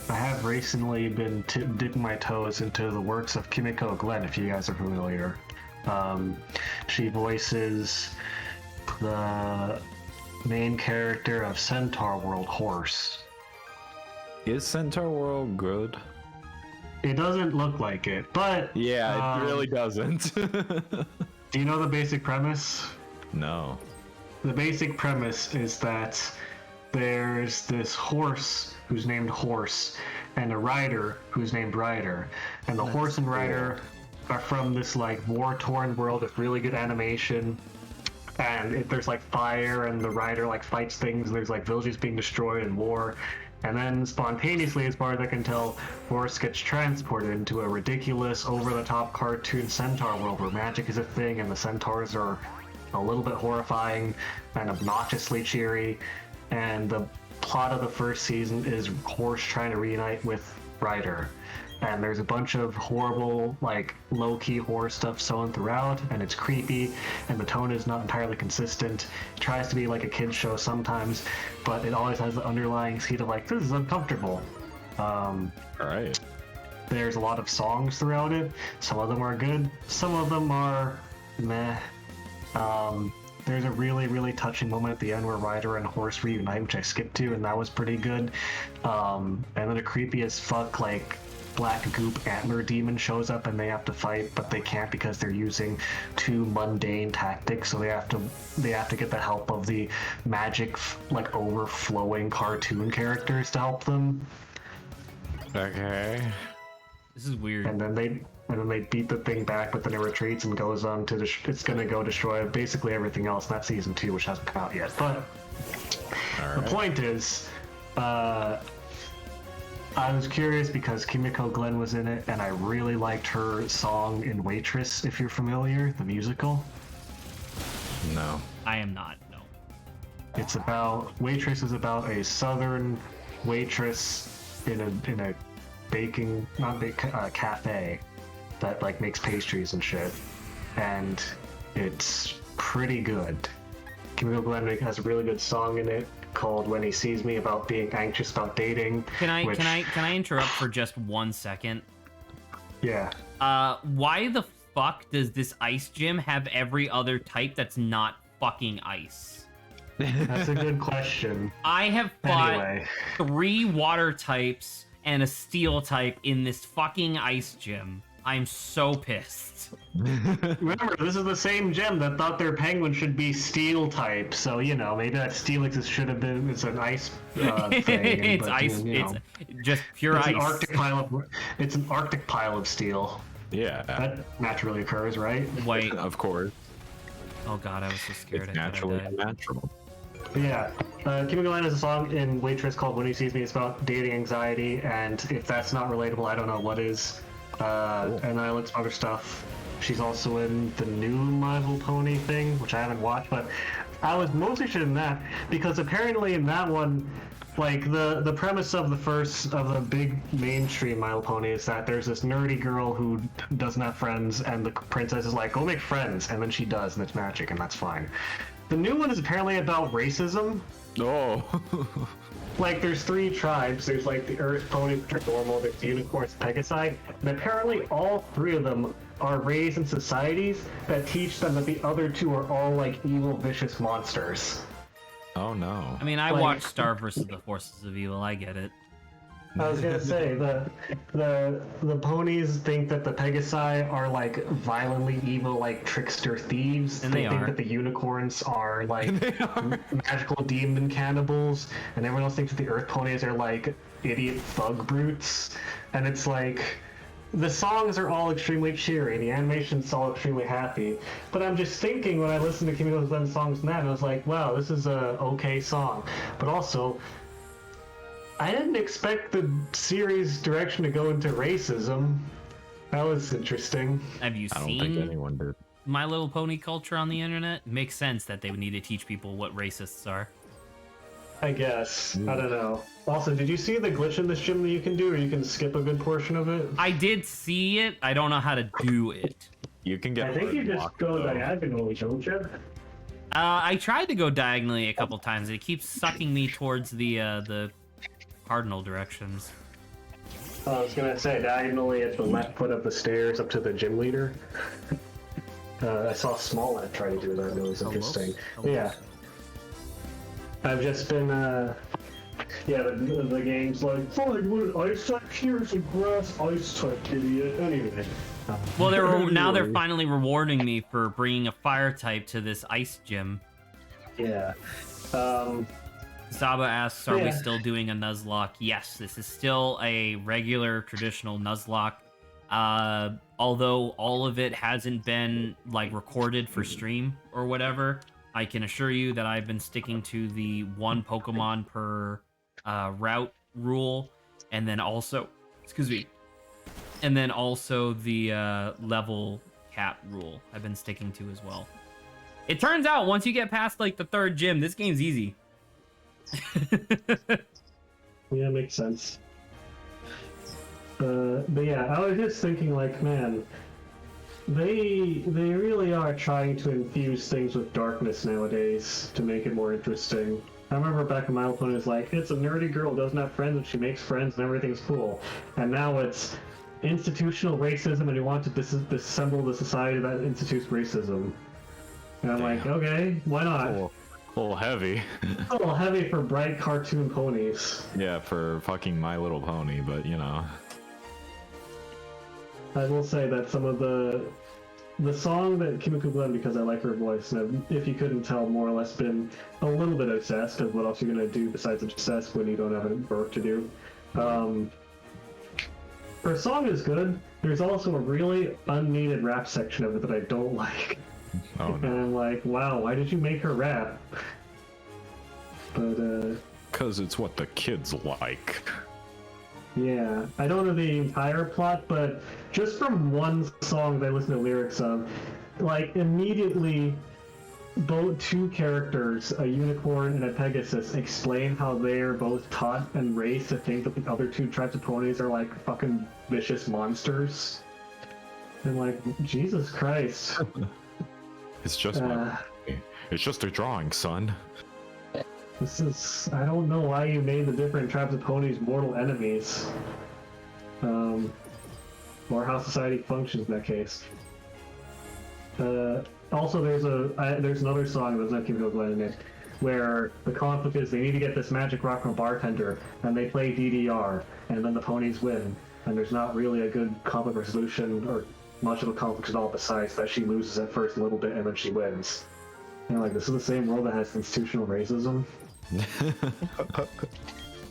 have recently been dipping my toes into the works of Kimiko Glenn, if you guys are familiar. She voices the main character of Centaur World Horse Is Centaur World good? It doesn't look like it, but Yeah, it really doesn't. do you know the basic premise? No. The basic premise is that there's this horse who's named Horse, and a rider who's named Rider, and the horse and rider are from this like war-torn world with really good animation. And there's like fire, and the rider like fights things. And there's like villages being destroyed in war, and then spontaneously, as far as I can tell, Horse gets transported into a ridiculous, over-the-top cartoon centaur world where magic is a thing, and the centaurs are a little bit horrifying and obnoxiously cheery. And the plot of the first season is Horse trying to reunite with Rider. And there's a bunch of horrible, like, low-key horror stuff sewn throughout, and it's creepy, and the tone is not entirely consistent. It tries to be like a kid's show sometimes, but it always has the underlying seed of, like, this is uncomfortable. Alright. There's a lot of songs throughout it. Some of them are good, some of them are meh. There's a really, really touching moment at the end where Rider and Horse reunite, which I skipped to, and that was pretty good. And then a creepy as fuck, like, black goop antler demon shows up and they have to fight, but they can't because they're using too mundane tactics, so they have to get the help of the magic like overflowing cartoon characters to help them. Okay. This is weird. And then they beat the thing back, but then it retreats and goes on to it's gonna go destroy basically everything else. That's season 2, which hasn't come out yet. But the point is, I was curious because Kimiko Glenn was in it, and I really liked her song in Waitress, if you're familiar, the musical. No. I am not, no. It's about, Waitress is about a southern waitress in a baking, cafe that like makes pastries and shit. And it's pretty good. Kimiko Glenn has a really good song in it called "When He Sees Me," about being anxious about dating. Can I interrupt for just 1 second? Yeah. Why the fuck does this ice gym have every other type that's not fucking ice? That's a good question. I have fought Anyway. 3 water types and a steel type in this fucking ice gym. I'm so pissed. Remember, this is the same gym that thought their penguin should be steel type, so you know maybe that Steelix should have been. It's an ice thing. It's but, ice. you know, It's just pure it's ice. It's an Arctic pile of steel. Yeah. That naturally occurs, right? Wait. Of course. Oh god, I was so scared. It's naturally unnatural. Yeah. Kimiko Glenn has a song in Waitress called "When He Sees Me." It's about dating anxiety, and if that's not relatable, I don't know what is. And I looked some other stuff. She's also in the new My Little Pony thing, which I haven't watched, but I was most interested in that because apparently in that one, like the premise of the big mainstream My Little Pony is that there's this nerdy girl who doesn't have friends, and the princess is like, go make friends, and then she does, and it's magic, and that's fine. The new one is apparently about racism. Oh. Like, there's 3 tribes. There's, like, the Earth Ponies, which are normal, there's the Unicorns, Pegasi, and apparently all 3 of them are raised in societies that teach them that the other 2 are all, like, evil, vicious monsters. Oh no. I mean, I Like- watched Star vs. the Forces of Evil. I get it. I was gonna say, the ponies think that the Pegasi are, like, violently evil, like, trickster thieves. And they think are. that the unicorns are, like, magical demon cannibals, and everyone else thinks that the Earth Ponies are, like, idiot thug brutes. And it's like, the songs are all extremely cheery, the animation's all extremely happy, but I'm just thinking when I listen to Kimiko Glenn songs and that, and I was like, wow, this is a okay song. But also, I didn't expect the series direction to go into racism. That was interesting. Have you I don't think seen anyone did. My Little Pony culture on the internet? It makes sense that they would need to teach people what racists are. I guess. I don't know. Also, did you see the glitch in this gym that you can do, or you can skip a good portion of it? I did see it. I don't know how to do it. You can get. I think you just blocked, go though. diagonally, don't you? I tried to go diagonally a couple times. It keeps sucking me towards the cardinal directions. I was gonna say diagonally at the left foot of the stairs up to the gym leader. I saw Smollett try to do that. It was interesting. Hello. Yeah. I've just been Yeah, the game's like, fine, what ice type? Here's a grass ice type, idiot. Anyway. Well, now they're finally rewarding me for bringing a fire type to this ice gym. Yeah. Saba asks, are we Yeah. still doing a Nuzlock? Yes, this is still a regular traditional Nuzlock. Although all of it hasn't been like recorded for stream or whatever, I can assure you that I've been sticking to the one Pokemon per route rule, and then also, and then also the level cap rule I've been sticking to as well. It turns out once you get past like the third gym, this game's easy. Yeah, makes sense. But yeah, I was just thinking, like, man, they really are trying to infuse things with darkness nowadays to make it more interesting. I remember back in my old one, it was like, it's a nerdy girl, doesn't have friends, and she makes friends, and everything's cool. And now it's institutional racism, and you want to disassemble the society that institutes racism. And I'm like, okay, why not? A little heavy. A little heavy for bright cartoon ponies. Yeah, for fucking My Little Pony, but you know. I will say that some of the song that Kimiko Glenn, because I like her voice, and if you couldn't tell, more or less been a little bit obsessed, because what else are you gonna do besides obsessed when you don't have any work to do? Her song is good. There's also a really unneeded rap section of it that I don't like. Oh And no. I'm like, wow, why did you make her rap? But Because it's what the kids like. yeah, I don't know the entire plot, but just from one song that I listened to lyrics of, like immediately, both two characters, a unicorn and a pegasus, explain how they are both taught and raised to think that the other two tribes of ponies are like fucking vicious monsters. And like, Jesus Christ. It's just it's just a drawing, son. This is, I don't know why you made the different tribes of ponies mortal enemies. Or how society functions in that case. Also, there's another song that doesn't have Kimiko Glenn in it, where the conflict is they need to get this magic rock from a bartender, and they play DDR, and then the ponies win. And there's not really a good conflict resolution, or much of a conflict at all, besides that she loses at first a little bit, and then she wins. And like, this is the same world that has institutional racism.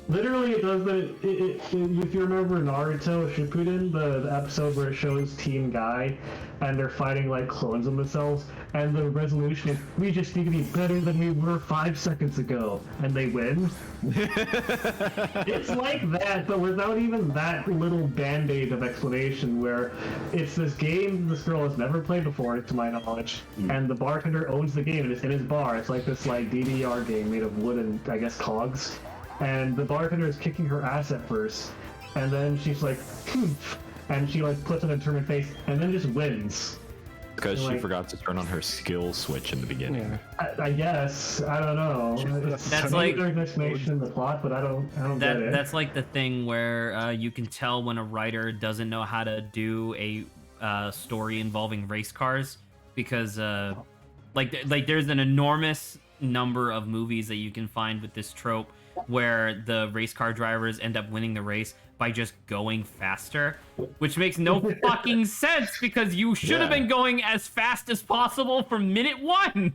Literally, it does that. If you remember Naruto Shippuden, the episode where it shows Team Guy, and they're fighting like clones of themselves, and the resolution is, we just need to be better than we were 5 seconds ago, and they win. It's like that, but without even that little band-aid of explanation, where it's this game this girl has never played before, to my knowledge, and the bartender owns the game, and it's in his bar. It's like this like DDR game made of wood and, I guess, cogs. And the bartender is kicking her ass at first, and then she's like, and she like puts on a determined face, and then just wins. Because she like- forgot to turn on her skill switch in the beginning. Yeah. I guess, I don't know. That's like- there's an explanation in the plot, but I don't get it. That's like the thing where you can tell when a writer doesn't know how to do a story involving race cars, because like there's an enormous number of movies that you can find with this trope where the race car drivers end up winning the race by just going faster, which makes no fucking sense, because you should have Yeah. been going as fast as possible from minute 1.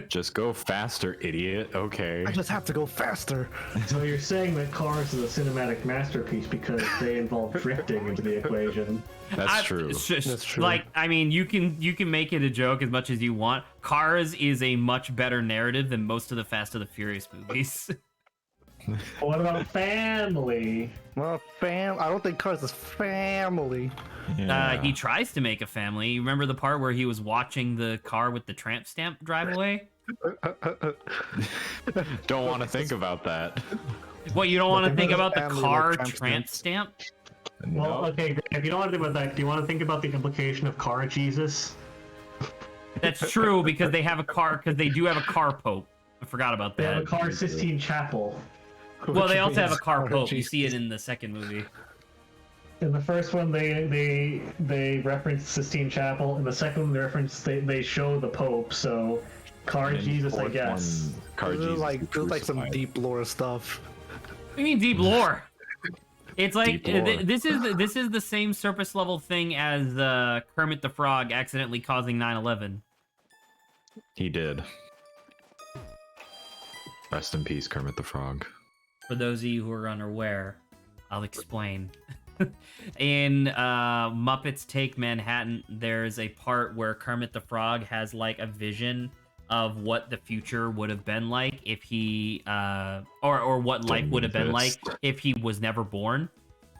Just go faster, idiot. Okay. I just have to go faster. So you're saying that Cars is a cinematic masterpiece because they involve drifting into the equation. That's true. It's just, That's true. like, I mean, you can make it a joke as much as you want. Cars is a much better narrative than most of the Fast and the Furious movies. What about family? Well, I don't think Cars is family. Yeah. He tries to make a family. You remember the part where he was watching the car with the tramp stamp drive away? Don't want to think about that. What, you don't want to think about the Family car like tramp tramp stamp? Well, No. okay, great. If you don't want to think about that, do you want to think about the implication of car Jesus? That's true, because they have a car, because they do have a car pope. I forgot about They have a that. car Sistine Chapel. Well, they also have a Which car means pope. You Jesus. see it in the second movie. In the first one, they reference Sistine Chapel. In the second one, they show the Pope. So, car And Jesus, I fourth guess. one, Car There's Jesus like some crucified. deep lore stuff. I mean deep lore. It's like Deep lore. this is the same surface level thing as Kermit the Frog accidentally causing 9/11. He did. Rest in peace, Kermit the Frog. For those of you who are unaware, I'll explain. In Muppets Take Manhattan, there's a part where Kermit the Frog has like a vision of what the future would have been like if he or what life would have been like if he was never born.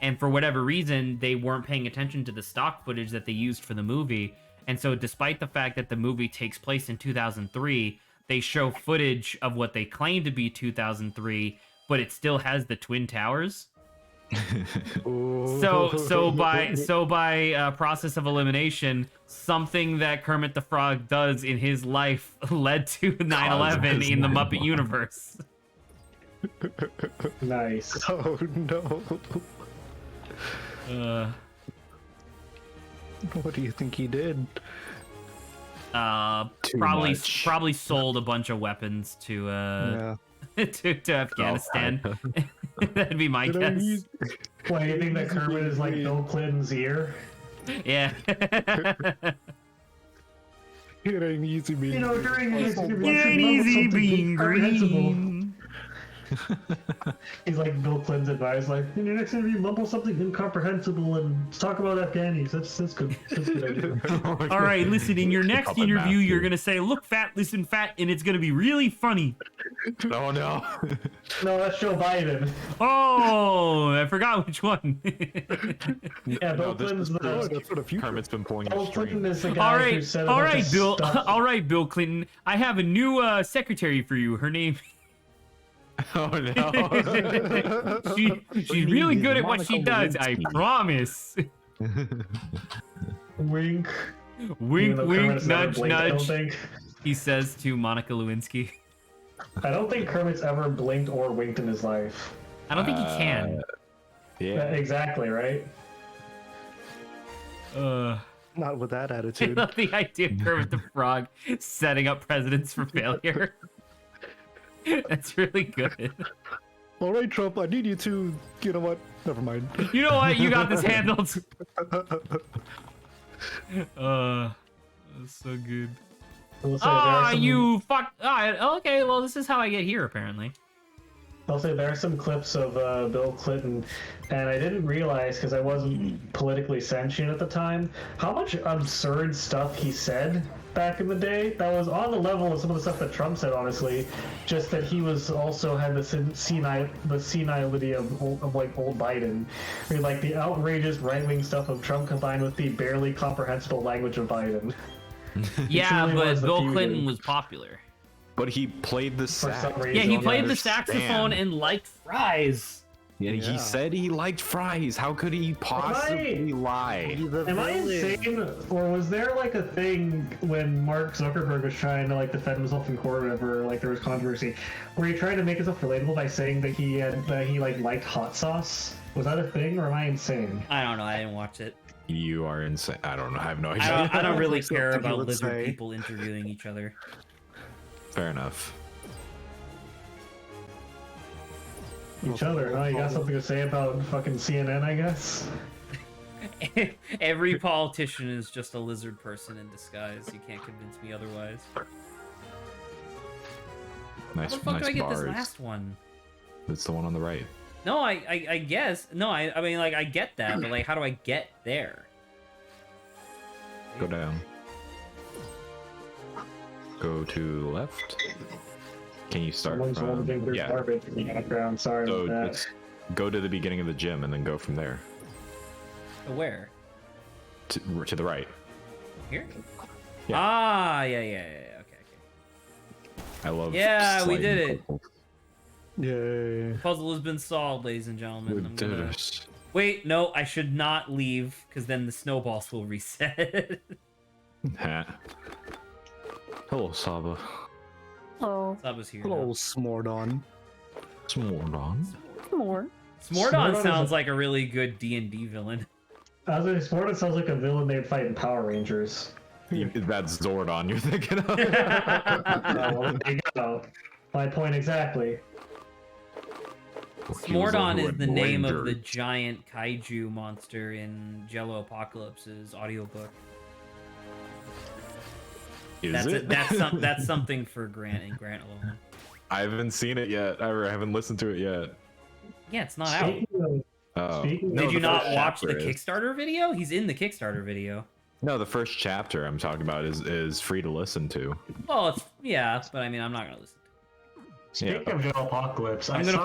And for whatever reason, they weren't paying attention to the stock footage that they used for the movie. And so despite the fact that the movie takes place in 2003, they show footage of what they claim to be 2003, but it still has the Twin Towers. So by process of elimination, something that Kermit the Frog does in his life led to 9/11 in the Muppet universe. Nice. Oh no. What do you think he did? Probably sold a bunch of weapons to Yeah. to Afghanistan. That'd be my guess. Why, you think that Kermit is like Bill Clinton's ear? Yeah. It ain't easy being. You know, during his interview, It ain't easy being green. He's like Bill Clinton's advice, like, in your next interview, mumble something incomprehensible and talk about Afghanis. That's good. That's a good idea. All right, listen, in your next Puppet interview, Matthew. you're going to say, look fat, listen fat, and it's going to be really funny. Oh no. No, that's Joe Biden. Oh, I forgot which one. Yeah, Bill Clinton's Oh, the... that's what a future. Kermit's been pulling Bill your Clinton string. is the guy who said a bunch of Bill. stuff. All right, Bill Clinton. I have a new secretary for you. Her name... Oh no. she's really good at what she does. I promise. Wink. Wink, Even though wink, Kermit's never nudge, blinked, I don't nudge. think. He says to Monica Lewinsky. I don't think Kermit's ever blinked or winked in his life. I don't think he can. Yeah. Exactly, right? Not with that I attitude. love the idea of Kermit the Frog setting up presidents for failure. That's really good. All right, Trump. I need you to. You know what? Never mind. You know what? You got this handled. That's so good. We'll say there are Ah, some- you fuck. Okay, well, this is how I get here, apparently. I'll say there are some clips of Bill Clinton, and I didn't realize, because I wasn't politically sentient at the time, how much absurd stuff he said back in the day that was on the level of some of the stuff that Trump said, honestly. Just that he was also had the senility of like old Biden. I mean, like the outrageous right-wing stuff of Trump combined with the barely comprehensible language of Biden. Yeah, truly but was the Bill feud. Clinton was popular. But he played the For sax. some reason. Yeah, he don't played the understand. saxophone and liked fries. Yeah, Yeah. he said he liked fries. How could he possibly lie? Am I insane, or was there like a thing when Mark Zuckerberg was trying to like defend himself in court or whatever, like there was controversy, were he trying to make himself relatable by saying that he like liked hot sauce? Was that a thing, or am I insane? I don't know. I didn't watch it. You are insane. I don't know. I have no I idea. don't, I don't really That's what care he about would lizard say. people interviewing each other. Fair enough. Each other, huh? You got something to say about fucking CNN, I guess? Every politician is just a lizard person in disguise. You can't convince me otherwise. Nice, How the fuck nice do I get bars. this last one? It's the one on the right. No, I guess. No, I mean, like, I get that, but, like, how do I get there? Go down. Go to left. Can you start Someone's from? holding their Yeah. garbage in the background. Sorry So about that. just go to the beginning of the gym and then go from there To where? to the right. Here? Yeah. Ah, yeah. Okay. I love. Yeah, we sliding did it. puzzles. Yay. Puzzle has been solved, ladies and gentlemen. We I'm did gonna... it. Wait, no, I should not leave, because then the snowballs will reset. Ha. Hello, Saba. Hello. Saba's here. Hello, now. Smordon. Smordon. More. Smordon Smordon is sounds a- like a really good D&D villain. I was gonna say, Smordon sounds like a villain they'd fight in Power Rangers. That's Zordon you're thinking of. Well, there you go. My point exactly. Smordon is the name of the Rangers. giant kaiju monster in Jello Apocalypse's audiobook. Is it? That's something for Grant and Grant alone. I haven't seen it yet. I haven't listened to it yet. Yeah, it's not out. Oh. Speaking No, Did you the not first watch the chapter is. Kickstarter video? He's in the Kickstarter video. No, the first chapter I'm talking about is free to listen to. Well, yeah, but I mean, I'm not gonna listen. Speaking Yeah. of Joe Apocalypse, I'm gonna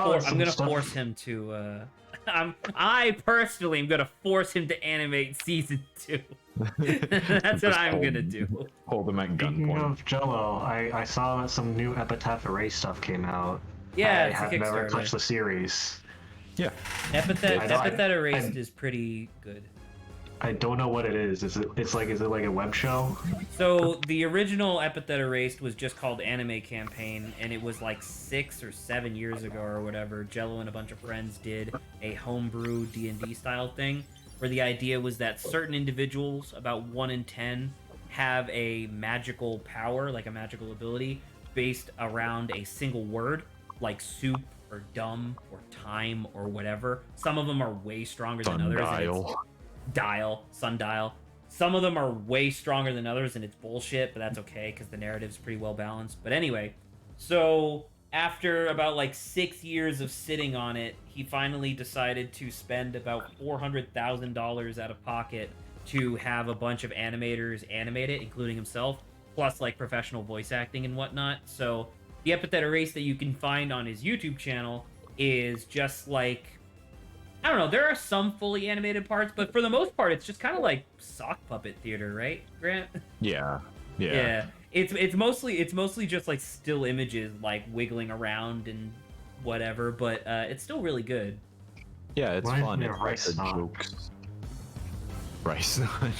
force him to. I personally am gonna force him to animate season 2. That's what I'm gonna do. Hold them at Speaking gunpoint. of Jello, I saw that some new Epitaph Erase stuff came out. Yeah, I it's a have never Kickstarter. touched the series. Yeah. Epithet Erased is pretty good. I don't know what it is. Is it like a web show? So the original Epithet Erased was just called Anime Campaign, and it was like 6 or 7 years ago or whatever. Jello and a bunch of friends did a homebrew D&D style thing, where the idea was that certain individuals, about 1 in 10, have a magical power, like a magical ability, based around a single word, like soup or dumb or time or whatever. Some of them are way stronger than others. And it's sundial. Some of them are way stronger than others, and it's bullshit, but that's okay because the narrative's pretty well balanced. But anyway, so after about like 6 years of sitting on it, he finally decided to spend about $400,000 out of pocket to have a bunch of animators animate it, including himself, plus like professional voice acting and whatnot. So the Epithet Erase that you can find on his YouTube channel is just like, I don't know, there are some fully animated parts, but for the most part, it's just kind of like sock puppet theater, right, Grant? Yeah. Yeah. It's mostly just like still images, like wiggling around and whatever, but it's still really good. Yeah, it's Reminds fun. me It's of like Rice the Knot. jokes. Rice Knot.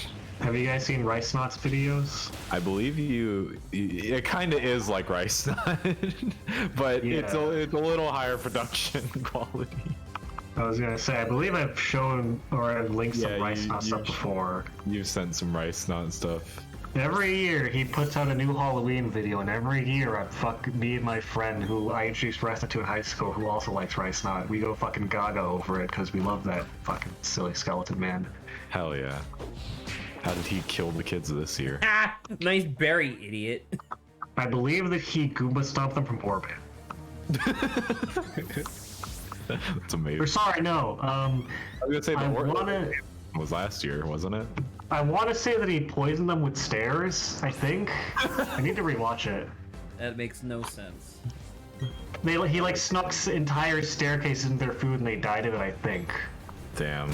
Have you guys seen Rice Knot's videos? I believe you. It kind of is like Rice Knot, but it's Yeah. a little higher production quality. I was gonna say, I believe I've shown or I've linked some Yeah, Rice Knot stuff before. You've sent some Rice Knot stuff. Every year he puts out a new Halloween video, and every year me and my friend who I introduced Rice Knot to in high school, who also likes Rice Knot, we go fucking gaga over it because we love that fucking silly skeleton man. Hell yeah. How did he kill the kids this year? Ah, nice berry, idiot. I believe that he Goomba stomped them from orbit. That's amazing. Or sorry, no. I was gonna say I the wanna. was last year, wasn't it? I want to say that he poisoned them with stairs. I think. I need to rewatch it. That makes no sense. He like snuck entire staircases into their food and they died of it. I think. Damn.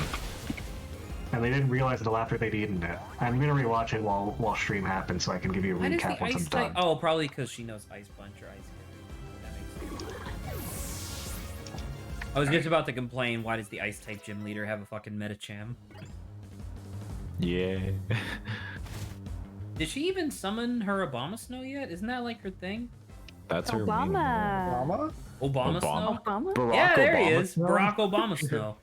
And they didn't realize until after they'd eaten it. I'm gonna rewatch it while stream happens so I can give you a Why does recap the once I'm ice done. type? Oh, probably because she knows Ice Punch or Ice Cannon. That makes sense. I was just about to complain. Why does the ice type gym leader have a fucking Metacham? Yeah. Did she even summon her Obama Snow yet? Isn't that like her thing? That's her main Obama. Mama? Obama, Snow? Obama? Barack Yeah, there he Obama is. Snow? Barack Obama Snow.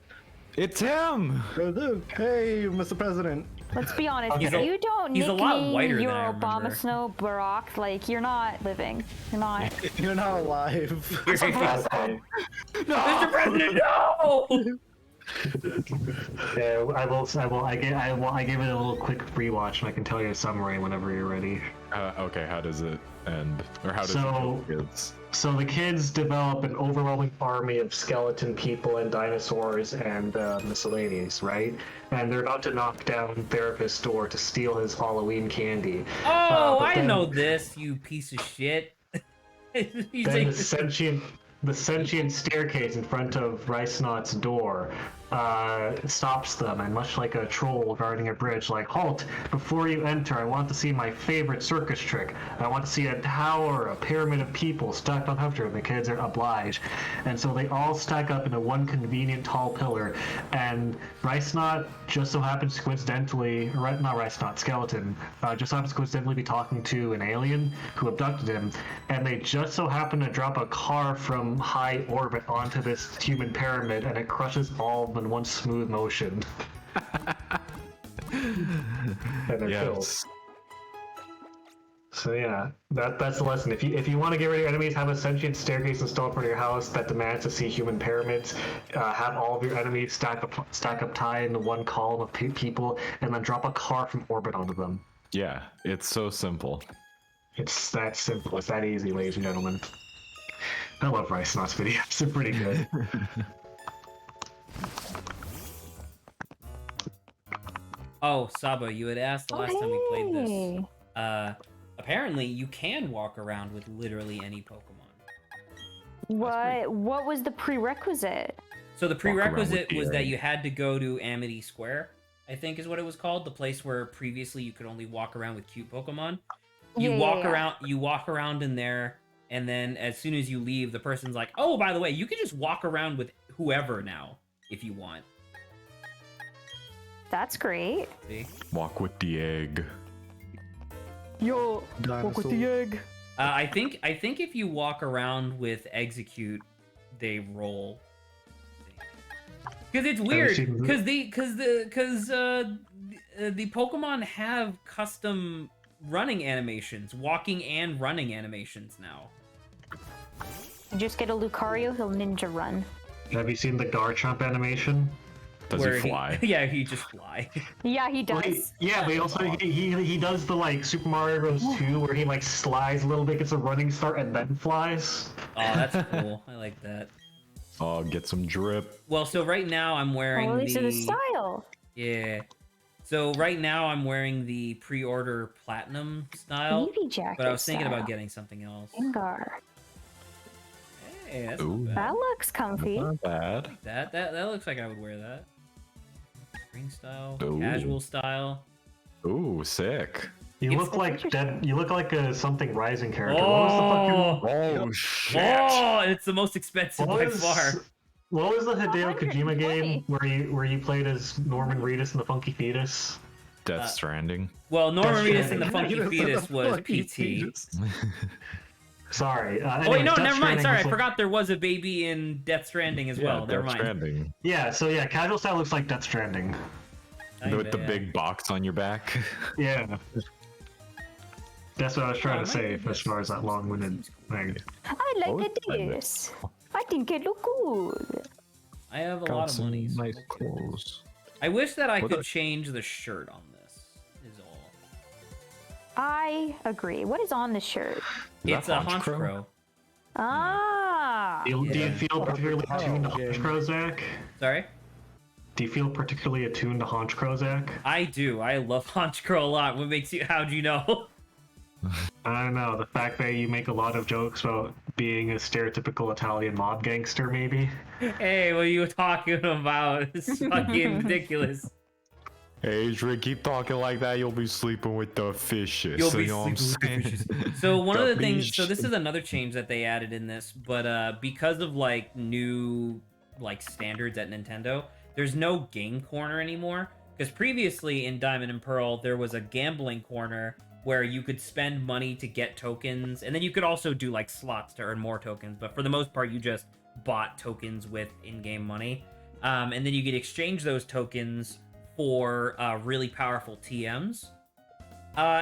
It's him. Hey, Luke. Hey, Mr. President. Let's be honest. He's If a- you don't he's a lot nickname whiter than your I Obama remember. Snow Barack, like you're not living. You're not. You're not alive. Mr. President, no! Yeah, I gave it a little quick rewatch and I can tell you a summary whenever you're ready. Okay, how does it end? Or how does it So- kill kids? So the kids develop an overwhelming army of skeleton people and dinosaurs and miscellaneous, right? And they're about to knock down Therapist's door to steal his Halloween candy. Oh, but I then- know this, you piece of shit. He's Then like, the sentient staircase in front of Rice Knot's door stops them, and much like a troll guarding a bridge, like, halt! Before you enter, I want to see my favorite circus trick. I want to see a tower, a pyramid of people stacked on top of it. The kids are obliged, and so they all stack up into one convenient tall pillar. And Rice Knot just so happens to coincidentally, not Rice Knot, Skeleton, just happens to coincidentally be talking to an alien who abducted him, and they just so happen to drop a car from high orbit onto this human pyramid, and it crushes all of them in one smooth motion. And they're killed. Yes. So yeah, that's the lesson. If you want to get rid of your enemies, have a sentient staircase installed for your house that demands to see human pyramids. Have all of your enemies stack up high into one column of people, and then drop a car from orbit onto them. Yeah, it's so simple. It's that simple. It's that easy, ladies and gentlemen. I love Rice Knots videos. They're pretty good. Oh, Saba, you had asked the last time we played this. Hey. Apparently, you can walk around with literally any Pokemon. What was the prerequisite? So the prerequisite was that DA. you had to go to Amity Square, I think is what it was called, the place where previously you could only walk around with cute Pokemon. You walk around in there, and then as soon as you leave, the person's like, "Oh, by the way, you can just walk around with whoever now if you want." That's great. See? Walk with the egg. Yo, walk with the egg. I think if you walk around with Execute, they roll. Because it's weird. Because the Pokemon have custom running animations, walking and running animations now. You just get a Lucario, he'll ninja run. Have you seen the Garchomp animation? Does he fly? Yeah, he just fly. Yeah, he does. Well, yeah, but he also he does the like Super Mario Bros. 2 where he like slides a little bit, gets a running start, and then flies. Oh, that's cool. I like that. Oh, get some drip. Well, so right now I'm wearing At least in the style. Yeah. So right now I'm wearing the pre-order platinum style, Eevee jacket but I was thinking style. about getting something else. Gengar. Hey, that's Ooh. not bad. That looks comfy. Not bad. That looks like I would wear that. Spring style, Ooh. casual style. Ooh, sick. You It's look like interesting. You look like a something Rising character. Oh, What was the fucking? Oh shit! oh, it's the most expensive by far. What was the Hideo Kojima 120. game where you played as Norman Reedus and the Funky Fetus? Death Stranding. Well, Norman That's Reedus and the Funky Fetus was PT. Sorry. Oh wait, no, Death never mind. Stranding Sorry, was I like- forgot there was a baby in Death Stranding as well. Never Death mind. Stranding. Yeah, so yeah, casual style looks like Death Stranding. With the Yeah. big box on your back. Yeah. That's what I was trying Oh, to I say might do as this. far as that long-winded thing. I like Oh, this. I think it look good. I have a lot of money. so nice hopefully- clothes. I wish that I What could the- change the shirt on this. Is all. I agree. What is on the shirt? that It's a Haunch Crow? Honchkrow. Ah. Do you Yeah. feel particularly attuned to yeah. Honchkrow, Zach? Sorry. Do you feel particularly attuned to Honchkrow, Zach? I do. I love Honchkrow a lot. What makes you? How'd you know? I don't know. The fact that you make a lot of jokes about being a stereotypical Italian mob gangster, maybe. Hey, what are you talking about? It's fucking ridiculous. Hey, Adrian, keep talking like that. You'll be sleeping with the fishes. You'll so be you know what I'm sleeping with the saying? So one of the The things, so fish. this is another change that they added in this, but because of like new like standards at Nintendo, there's no game corner anymore. Because previously in Diamond and Pearl, there was a gambling corner where you could spend money to get tokens, and then you could also do like slots to earn more tokens. But for the most part, you just bought tokens with in-game money, and then you could exchange those tokens for really powerful TMs.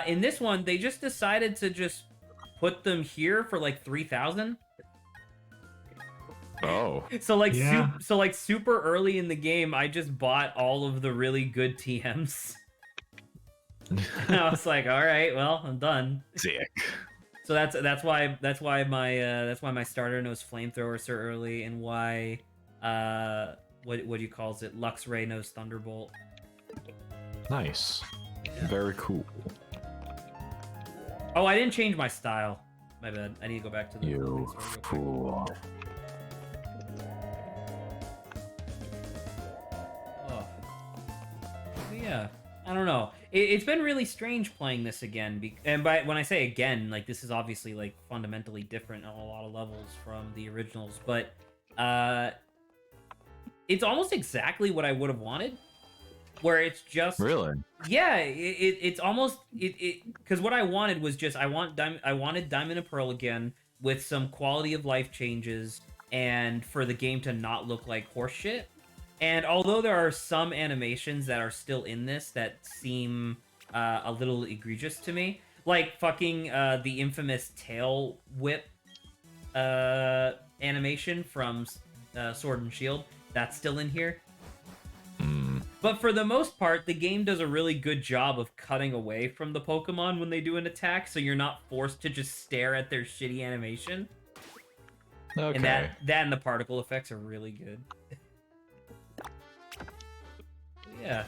In this one, they just decided to just put them here for like 3,000. Oh. So like, Yeah. so like super early in the game, I just bought all of the really good TMs. And I was like, all right, well, I'm done. Sick. So that's why my starter knows flamethrower so early, and why what do you calls it, Luxray knows thunderbolt. Nice. Very cool. Oh, I didn't change my style. My bad. I need to go back to the You things real quick. fool. Oh. But yeah, I don't know. It's been really strange playing this again, and when I say again, like this is obviously like fundamentally different on a lot of levels from the originals, but it's almost exactly what I would have wanted. Where it's just Really? yeah, it's almost because what I wanted was just I wanted Diamond and Pearl again with some quality of life changes, and for the game to not look like horseshit. And although there are some animations that are still in this that seem a little egregious to me, Like fucking the infamous tail whip animation from Sword and Shield. That's still in here. But for the most part, the game does a really good job of cutting away from the Pokemon when they do an attack, so you're not forced to just stare at their shitty animation. Okay. And that and the particle effects are really good. Yeah.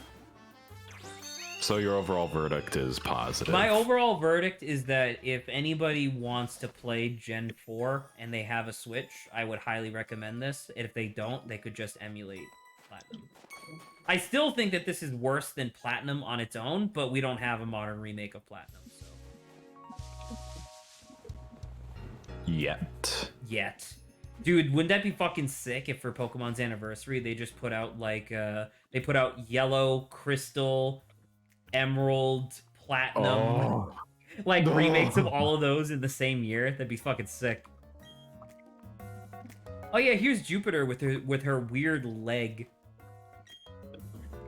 So your overall verdict is positive. My overall verdict is that if anybody wants to play Gen 4 and they have a Switch, I would highly recommend this. And if they don't, they could just emulate Platinum. I still think that this is worse than Platinum on its own, but we don't have a modern remake of Platinum, so. Yet. Dude, wouldn't that be fucking sick if for Pokemon's anniversary they just put out like they put out Yellow, Crystal, Emerald, Platinum, like remakes of all of those in the same year? That'd be fucking sick. Oh yeah, here's Jupiter with her weird leg.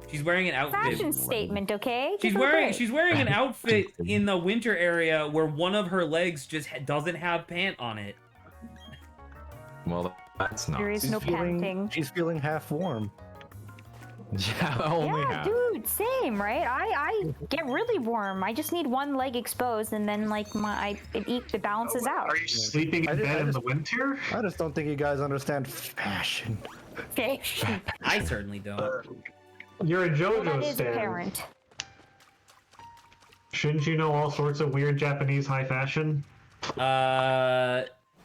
She's wearing an outfit. Fashion statement, okay? She's wearing an outfit in the winter area where one of her legs just doesn't have pant on it. Well, that's not. There is no panting. She's feeling half warm. Yeah, only Yeah, half. dude, same, right? I get really warm. I just need one leg exposed, and then like it balances out. Are you sleeping in bed in the winter? I just don't think you guys understand fashion. Okay. I certainly don't. You're a That JoJo is stan. apparent. Shouldn't you know all sorts of weird Japanese high fashion?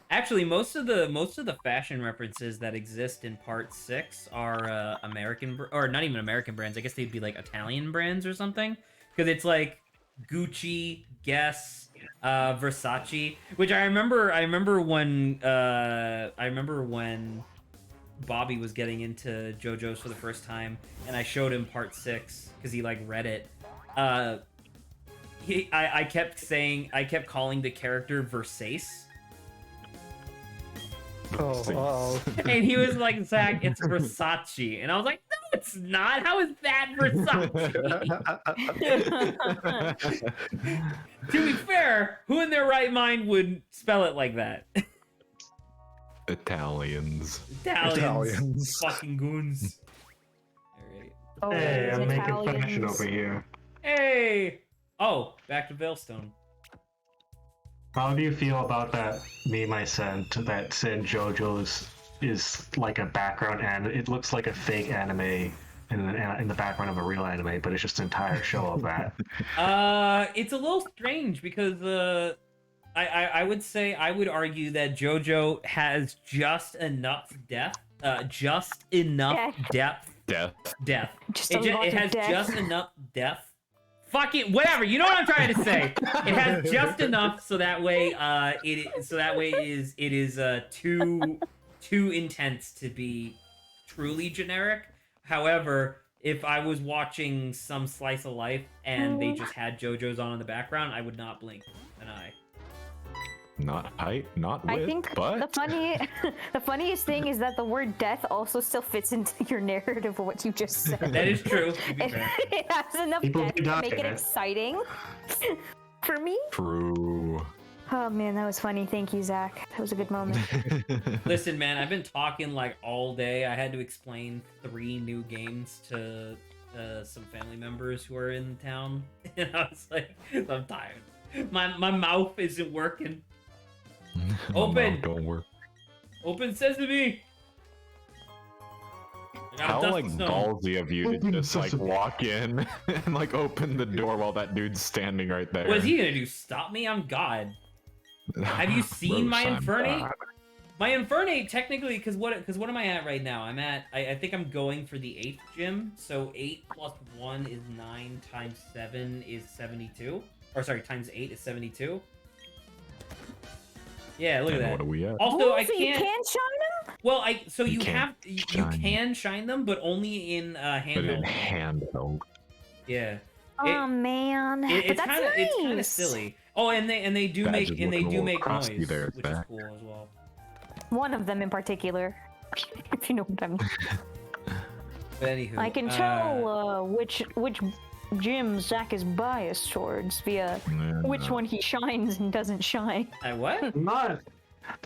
Actually, most of the fashion references that exist in Part 6 are American, or not even American brands. I guess they'd be like Italian brands or something, because it's like Gucci, Guess, Versace. Which I remember when Bobby was getting into JoJo's for the first time, and I showed him Part 6 because he like read it. I kept calling the character Versace. Oh, And he was like, Zach, it's Versace. And I was like, no, it's not. How is that Versace? To be fair, who in their right mind would spell it like that? Italians. Italians. Fucking goons. Alright. Oh, Hey, I'm making Italians. fashion over here. Hey! Oh, back to Veilstone. How do you feel about that meme I sent that said JoJo's is like a background and it looks like a fake anime in the background of a real anime, but it's just an entire show of that. It's a little strange because I would say I would argue that JoJo has just enough depth. Just enough depth. Death. Just It has just enough depth. Fuck it, whatever. You know what I'm trying to say. It has just enough so that way it is too intense to be truly generic. However, if I was watching some slice of life and they just had JoJo's on in the background, I would not blink an eye. Not height, not width, I think but the funniest thing is that the word death also still fits into your narrative of what you just said. That is true. To be fair. It has enough People death be to make dying, it man. exciting for me. true. Oh man, that was funny. Thank you, Zach. That was a good moment. Listen, man, I've been talking like all day. I had to explain 3 new games to some family members who are in town, and I was like, I'm tired. My mouth isn't working. Open. No, don't work. Open sesame. I got How a dust like of snow. ballsy of you to Open just like sesame. walk in and like open the door while that dude's standing right there. What is he gonna do? Stop me? I'm God. Have you seen my Rose, I'm Infernape? God. My Infernape, technically, because what am I at right now? I'm at, I think I'm going for the 8th gym. So 8 plus 1 is 9 times 7 is 72. Or sorry, times 8 is 72. Yeah, look at And that. what are we at? Also, I so you can't. can shine them? Well, you can't can shine them, but only in But in handheld. handheld. Yeah. Oh man, but It's that's kind of nice. it's kind of silly. Oh, and they do Badge make is looking a little crusty noise, there, which is Zach. cool as well. One of them in particular, if you know what I mean. But anywho, I control which gym Zach is biased towards via which one he shines and doesn't shine. What?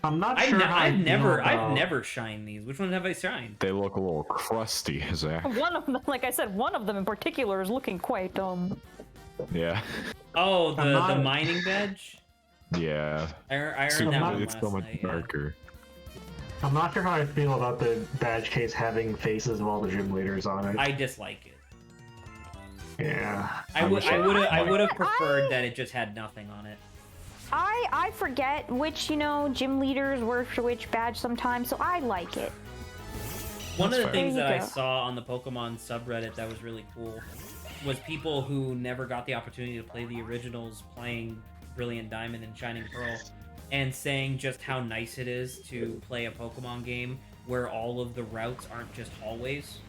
I'm not I've, sure. ne- how I I've feel never about- I've never shined these. Which ones have I shined? They look a little crusty, Zach. One of them, like I said, one of them in particular is looking quite Yeah. Oh, I'm the not- mining badge. Yeah. I earned So that one it's last so much night. Yeah. darker. I'm not sure how I feel about the badge case having faces of all the gym leaders on it. I dislike it. Yeah. I would have I- preferred that it just had nothing on it. I forget which, gym leaders were for which badge sometimes, so I like it. One of the fair. things There that you I go. saw on the Pokemon subreddit that was really cool was people who never got the opportunity to play the originals playing Brilliant Diamond and Shining Pearl and saying just how nice it is to play a Pokemon game where all of the routes aren't just hallways.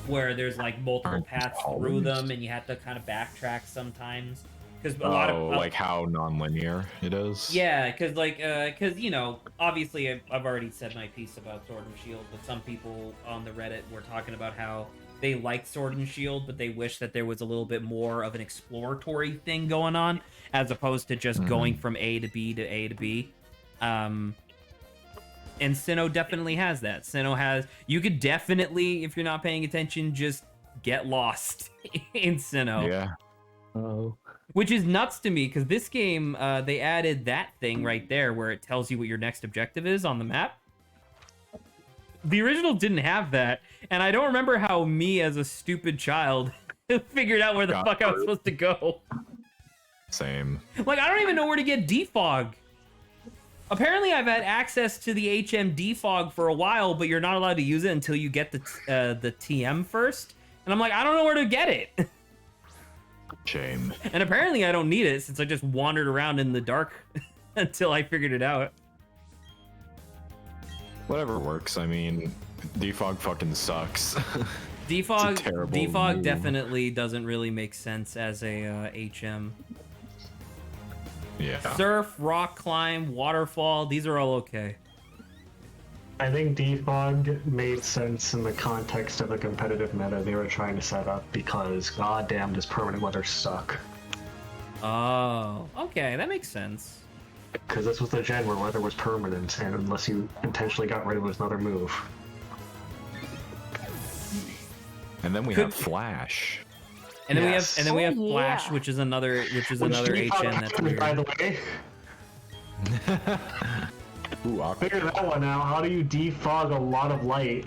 Where there's like multiple Aren't paths through hallways? them and you have to kind of backtrack sometimes. Because a lot of like how non-linear it is. yeah, because obviously I've already said my piece about Sword and Shield, but some people on the Reddit were talking about how they like Sword and Shield, but they wish that there was a little bit more of an exploratory thing going on, as opposed to just going from A to B to A to B. And Sinnoh definitely has that. You could definitely, if you're not paying attention, just get lost in Sinnoh. Yeah. Oh. Which is nuts to me, because this game, they added that thing right there where it tells you what your next objective is on the map. The original didn't have that, and I don't remember how me as a stupid child figured out where the fuck I was supposed to go. Same. Like, I don't even know where to get defog. Apparently, I've had access to the HM defog for a while, but you're not allowed to use it until you get the TM first. And I'm like, I don't know where to get it. Shame. And apparently I don't need it since I just wandered around in the dark until I figured it out. Whatever works. I mean, defog fucking sucks. Defog, terrible defog move. definitely doesn't really make sense as a HM. Yeah. Surf, rock climb, waterfall, these are all okay. I think defog made sense in the context of the competitive meta they were trying to set up because goddamn does permanent weather suck. Oh, okay, that makes sense. Because this was the gen where weather was permanent, and unless you intentionally got rid of it, it was another move. And then we Could- have Flash. And then Yes. we have Oh, Flash, yeah. which is another Which HM defog that's happens, weird. by the way. Ooh, awkward. Figure that one out. How do you defog a lot of light?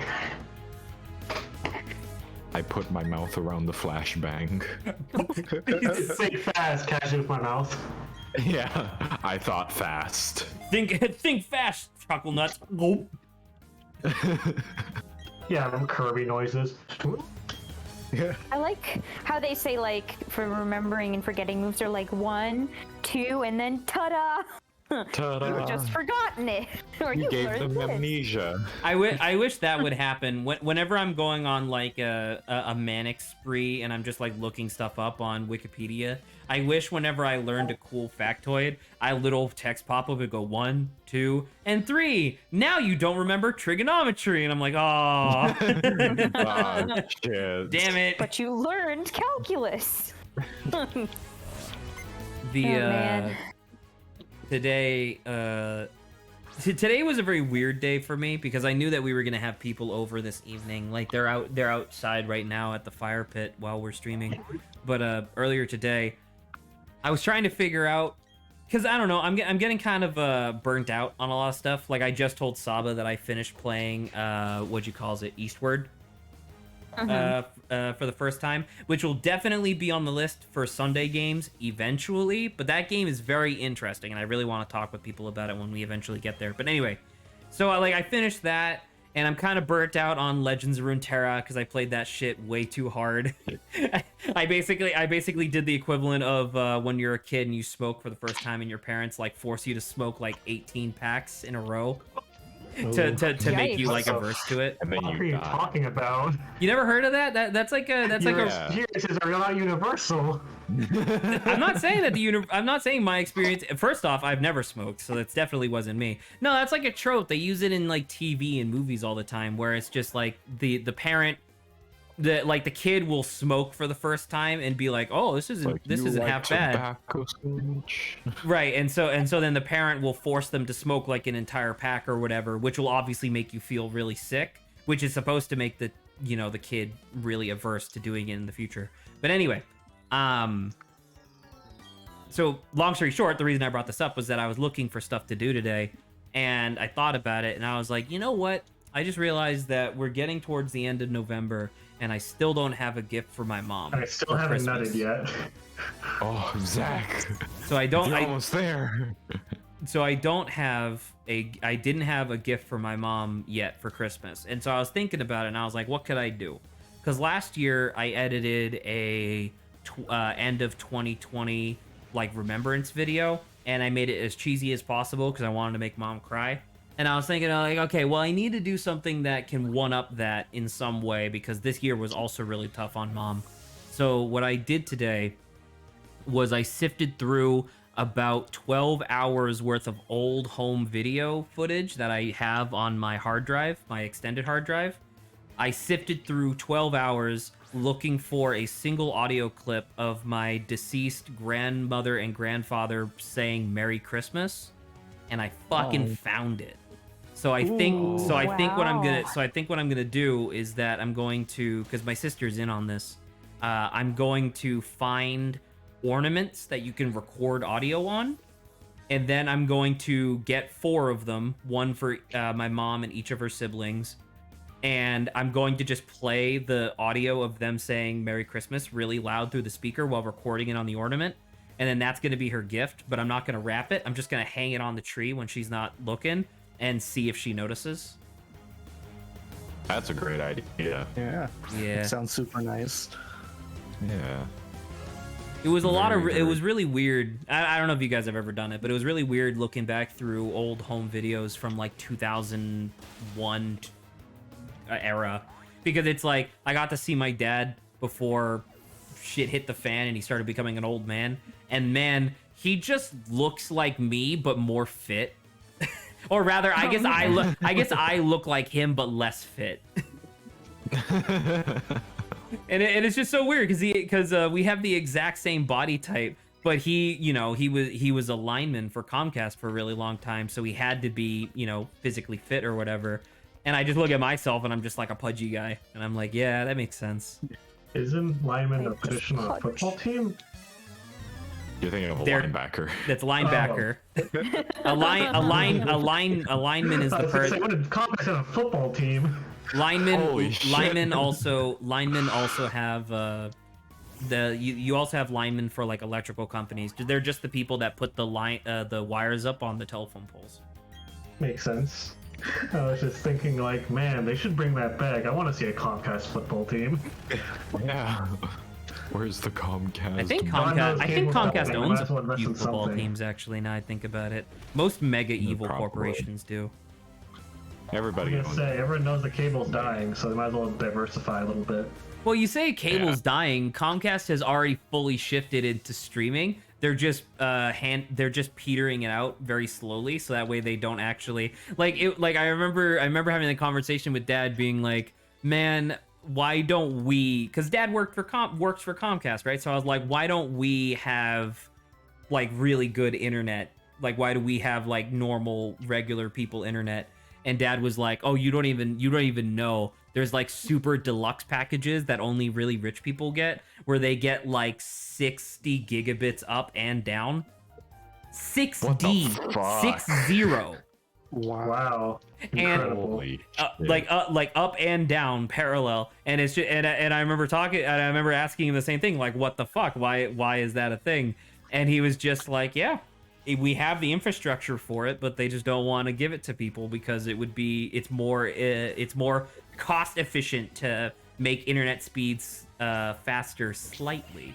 I put my mouth around the flashbang. Say fast, catch it with my mouth. Yeah, I thought fast. Think fast, chuckle nuts. Nope. Yeah, them Kirby noises. I like how they say, like, for remembering and forgetting moves are like 1, 2, and then ta-da! Ta-da. You've just forgotten it. Or You you gave learned them this. amnesia. I wish that would happen. Whenever I'm going on like a manic spree and I'm just like looking stuff up on Wikipedia, I wish whenever I learned a cool factoid, a little text pop up would go 1, 2, and 3. Now you don't remember trigonometry, and I'm like, oh, Oh, shit. damn it. But you learned calculus. The man. today today was a very weird day for me because I knew that we were gonna have people over this evening. Like they're outside right now at the fire pit while we're streaming. But earlier today, I was trying to figure out, because I don't know, I'm getting kind of burnt out on a lot of stuff. Like I just told Saba that I finished playing Eastward. For the first time, which will definitely be on the list for Sunday games eventually, but that game is very interesting and I really want to talk with people about it when we eventually get there. But anyway, so I finished that and I'm kind of burnt out on Legends of Runeterra because I played that shit way too hard. I basically did the equivalent of when you're a kid and you smoke for the first time and your parents like force you to smoke like 18 packs in a row to make you Yikes. like averse to it. And then What are you you die. talking about? You never heard of that? That's like a Experiences are not universal. I'm not saying that I'm not saying my experience. First off, I've never smoked, so that definitely wasn't me. No, that's like a trope. They use it in like TV and movies all the time, where it's just like the parent the kid will smoke for the first time and be like, oh, this isn't half bad. Tobacco sandwich? Right, and so then the parent will force them to smoke like an entire pack or whatever, which will obviously make you feel really sick, which is supposed to make the kid really averse to doing it in the future. But anyway, so long story short, the reason I brought this up was that I was looking for stuff to do today, and I thought about it, and I was like, you know what? I just realized that we're getting towards the end of November, and I still don't have a gift for my mom. I still haven't nutted yet. Oh, Zach. So I don't. You're almost there. So I didn't have a gift for my mom yet for Christmas. And so I was thinking about it, and I was like, what could I do? Because last year I edited a end of 2020 like remembrance video, and I made it as cheesy as possible because I wanted to make mom cry. And I was thinking, like, okay, well, I need to do something that can one-up that in some way, because this year was also really tough on mom. So what I did today was I sifted through about 12 hours worth of old home video footage that I have on my hard drive, my extended hard drive. I sifted through 12 hours looking for a single audio clip of my deceased grandmother and grandfather saying Merry Christmas, and I fucking found it. So I think what I'm gonna do is that I'm going to, because my sister's in on this, I'm going to find ornaments that you can record audio on, and then I'm going to get 4 of them, one for my mom and each of her siblings, and I'm going to just play the audio of them saying Merry Christmas really loud through the speaker while recording it on the ornament, and then that's going to be her gift, but I'm not going to wrap it. I'm just going to hang it on the tree when she's not looking and see if she notices. That's a great idea. Yeah. Sounds super nice. Yeah. It was it was really weird. I don't know if you guys have ever done it, but it was really weird looking back through old home videos from like 2001 era, because it's like I got to see my dad before shit hit the fan and he started becoming an old man, and man, he just looks like me but more fit. Or rather, I guess I look like him but less fit. And it's just so weird because we have the exact same body type, but he was a lineman for Comcast for a really long time, so he had to be, physically fit or whatever. And I just look at myself and I'm just like a pudgy guy, and I'm like, yeah, that makes sense. Isn't lineman a position on a football team? You're thinking of a linebacker. That's linebacker. A lineman is the person. What did Comcast have a football team? Linemen also have you also have linemen for like electrical companies. They're just the people that put the wires up on the telephone poles. Makes sense. I was just thinking, like, man, they should bring that back. I want to see a Comcast football team. Yeah. Where's the Comcast? I think Comcast owns a few football teams, actually, now I think about it. Most mega evil corporations do. Everybody owns it. Everyone knows the cable's dying, so they might as well diversify a little bit. Well, you say cable's dying. Comcast has already fully shifted into streaming. They're just petering it out very slowly, so that way they don't actually I remember having a conversation with Dad, being like, man, why don't we, because Dad works for Comcast, right? So I was like, why don't we have like really good internet? Like, why do we have like normal regular people internet? And Dad was like, oh, you don't even know. There's like super deluxe packages that only really rich people get, where they get like 60 gigabits up and down. 6D. 60. Wow. And like up and down parallel. And it's just, and I remember asking him the same thing, like, what the fuck? Why is that a thing? And he was just like, yeah, we have the infrastructure for it, but they just don't want to give it to people because it's more cost efficient to make internet speeds faster slightly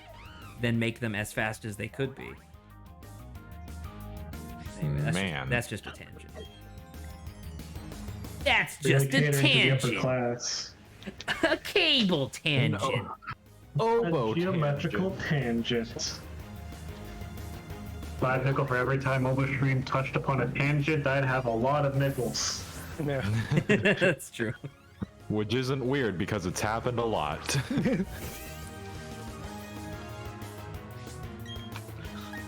than make them as fast as they could be. Anyway, that's just a tangent. That's just a tangent. A cable tangent. A geometrical tangent. $5 for every time Overstream touched upon a tangent, I'd have a lot of nickels. Yeah. That's true. Which isn't weird because it's happened a lot.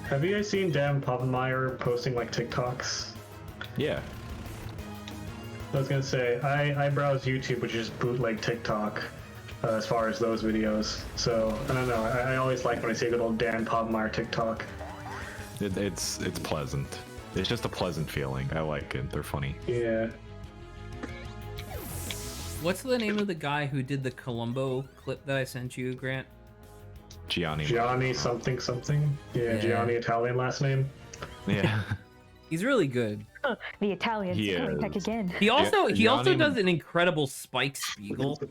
Have you guys seen Dan Povenmire posting like TikToks? Yeah. I was gonna say, I browse YouTube, which is bootleg TikTok, as far as those videos. So, I don't know, I always like when I see a good old Dan Povenmire TikTok. It's pleasant. It's just a pleasant feeling. I like it. They're funny. Yeah. What's the name of the guy who did the Columbo clip that I sent you, Grant? Gianni something something. Yeah, Gianni Italian last name. Yeah. He's really good. The Italians He coming back is. again. He also Gianni- does an incredible Spike Spiegel.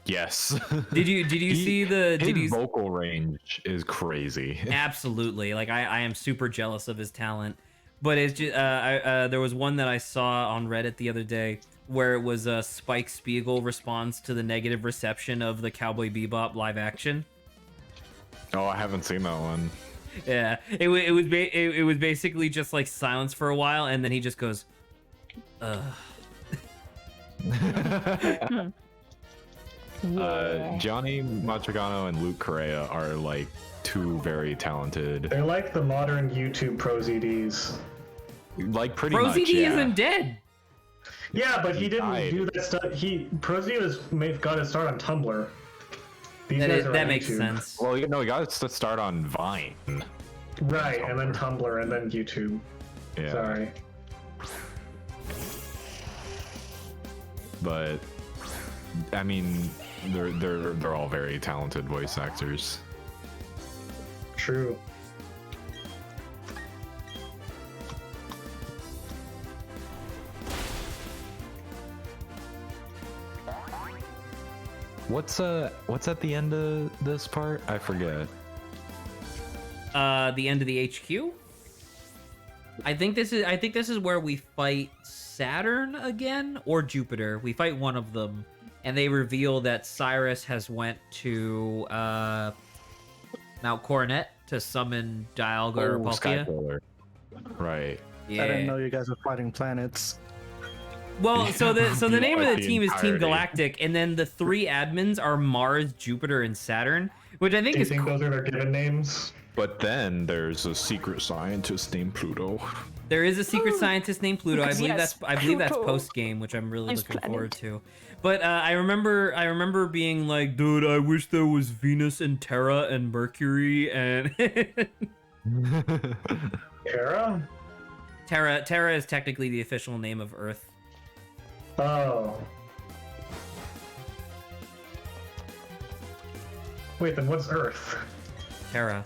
Yes. Did you see the His vocal range is crazy. Absolutely. Like I am super jealous of his talent. But it's just there was one that I saw on Reddit the other day where it was a Spike Spiegel response to the negative reception of the Cowboy Bebop live action. Oh, I haven't seen that one. Yeah, it was basically just like silence for a while, and then he just goes, "Ugh." Johnny Machigano and Luke Correa are like two very talented. They're like the modern YouTube Pro ZDs. Like pretty Pro much. ZD Yeah. isn't dead. Yeah, but he didn't died. do that stuff. Pro ZD got his start on Tumblr. These guys are That on makes YouTube. sense. Well, you know, he got to start on Vine. Right, and then Tumblr, and then YouTube. Yeah. Sorry. But I mean, they're all very talented voice actors. True. What's at the end of this part? I forget. The end of the HQ. I think this is where we fight Saturn again or Jupiter. We fight one of them, and they reveal that Cyrus has went to Mount Coronet to summon Dialga or Palkia. Skyfiller. Right. Yeah. I didn't know you guys were fighting planets. Well, so the name of the team is Team entirety. Galactic, and then the three admins are Mars, Jupiter, and Saturn, which I think Do you is think those are their given names? But then there's a secret scientist named Pluto. There is a secret scientist named Pluto. I believe Yes, that's Pluto. post game, which I'm really Nice looking planet. forward to. But I remember being like, dude, I wish there was Venus and Terra and Mercury and Terra? Terra is technically the official name of Earth. Oh. Wait, then what's Earth? Terra.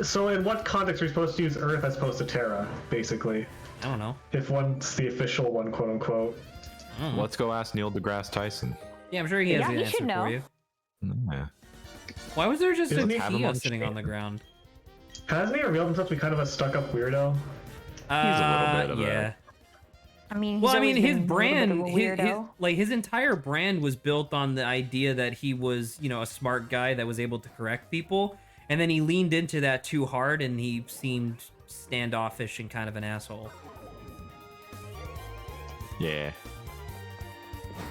So in what context are we supposed to use Earth as opposed to Terra, basically? I don't know. If one's the official one, quote unquote. Let's go ask Neil deGrasse Tyson. Yeah, I'm sure he has Yeah, an he answer should know. for you. Yeah. Why was there just a Doesn't he have him Kia on sitting on the stream? ground? Hasn't he revealed himself to be kind of a stuck-up weirdo? a little bit of a- yeah. I mean, he's Well, I always mean, his been a little brand, bit of a weirdo. his entire brand was built on the idea that he was, a smart guy that was able to correct people, and then he leaned into that too hard, and he seemed standoffish and kind of an asshole. Yeah.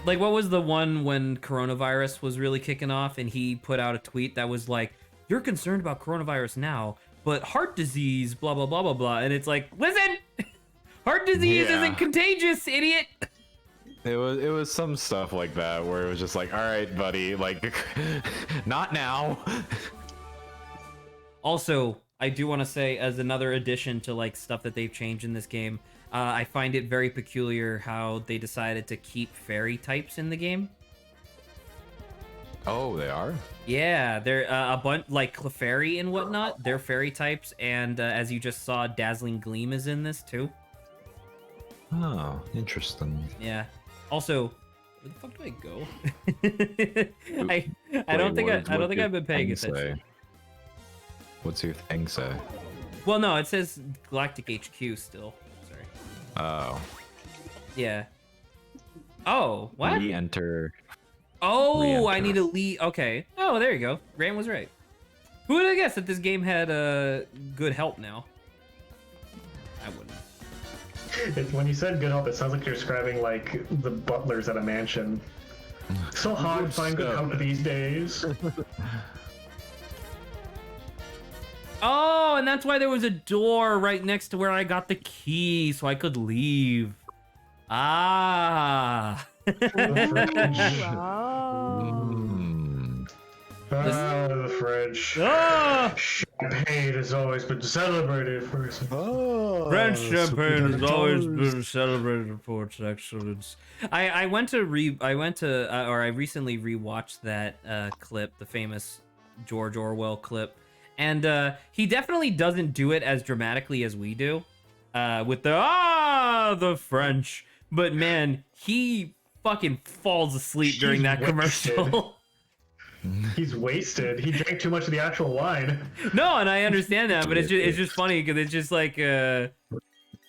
Like, what was the one when coronavirus was really kicking off, and he put out a tweet that was like, "You're concerned about coronavirus now, but heart disease, blah blah blah blah blah," and it's like, listen, heart disease Yeah. isn't contagious, idiot. It was some stuff like that where it was just like, all right, buddy, like, not now. Also, I do want to say, as another addition to like stuff that they've changed in this game, I find it very peculiar how they decided to keep fairy types in the game. Oh, they are? Yeah, they're a bunch like Clefairy and whatnot. They're fairy types, and as you just saw, Dazzling Gleam is in this too. Oh, interesting. Yeah. Also, where the fuck do I go? I don't think I've been paying attention. What's your thing say? Well, no, it says Galactic HQ still. Sorry. Oh. Yeah. Oh, what? Re-enter. Oh, I Re-enter. need to leave. Okay. Oh, there you go. Grant was right. Who would have guessed that this game had good help now? I wouldn't. When you said good help, it sounds like you're describing like the butlers at a mansion. So hard to find good help these days. Oh, and that's why there was a door right next to where I got the key, so I could leave. Ah. The fridge. Ah! Champagne has always been celebrated for its French champagne has always been celebrated for its excellence. I recently rewatched that clip, the famous George Orwell clip, and he definitely doesn't do it as dramatically as we do, with the French. But man, he fucking falls asleep during that commercial. He's wasted. He drank too much of the actual wine. No, and I understand that, but it's just funny because it's just like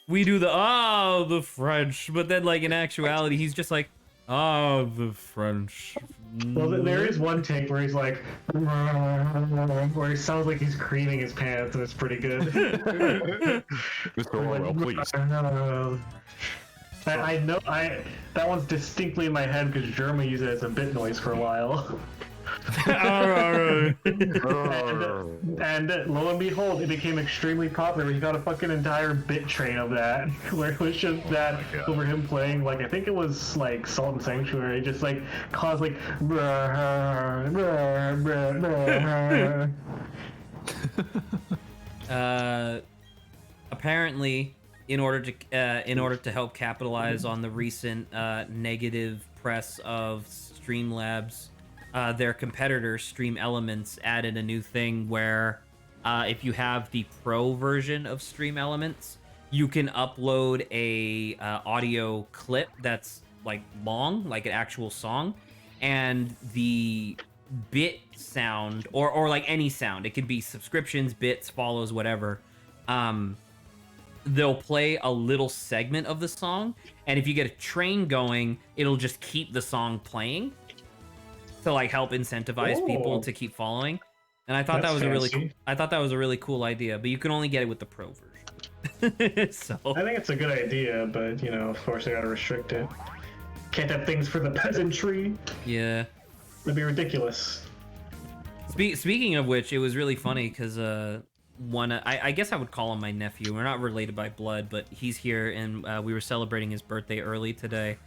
we do the French, but then like in actuality, he's just like the French. Well, there is one take where he's like, where he sounds like he's creaming his pants, and it's pretty good. Mr. Orwell, please. I know that one's distinctly in my head because Jeremy used it as a bit noise for a while. and lo and behold, it became extremely popular. He got a fucking entire bit train of that, where it was just that over him playing, like, I think it was like Salt and Sanctuary, just like caused like. Apparently, in order to help capitalize on the recent negative press of Streamlabs, their competitor Stream Elements added a new thing where if you have the pro version of Stream Elements, you can upload a audio clip that's like long, like an actual song, and the bit sound or like any sound, it could be subscriptions, bits, follows, whatever, they'll play a little segment of the song, and if you get a train going, it'll just keep the song playing to like help incentivize people to keep following. And I thought that was a really cool idea, but you can only get it with the pro version. So I think it's a good idea, but of course they gotta restrict it. Can't have things for the peasantry. Yeah, that'd be ridiculous. Speaking of which, it was really funny because I guess I would call him my nephew. We're not related by blood, but he's here, and we were celebrating his birthday early today.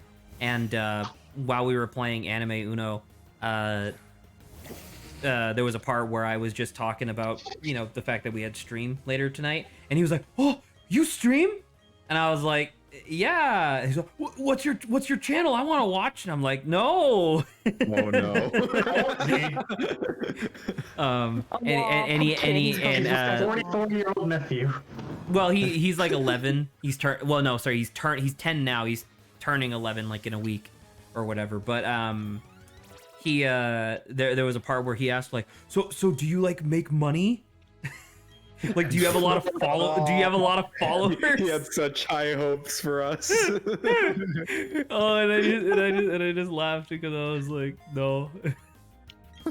And while we were playing Anime Uno, there was a part where I was just talking about, the fact that we had stream later tonight, and he was like, "Oh, you stream?" And I was like, "Yeah." He's like, "What's your channel? I want to watch." And I'm like, "No." Oh no. And he 44-year-old nephew. Well, he's like 11. He's 10 now. He's turning 11 like in a week or whatever. But he there was a part where he asked like, so do you like make money? Like, do you have a lot of followers? He had such high hopes for us. Oh, and I just laughed because I was like, no.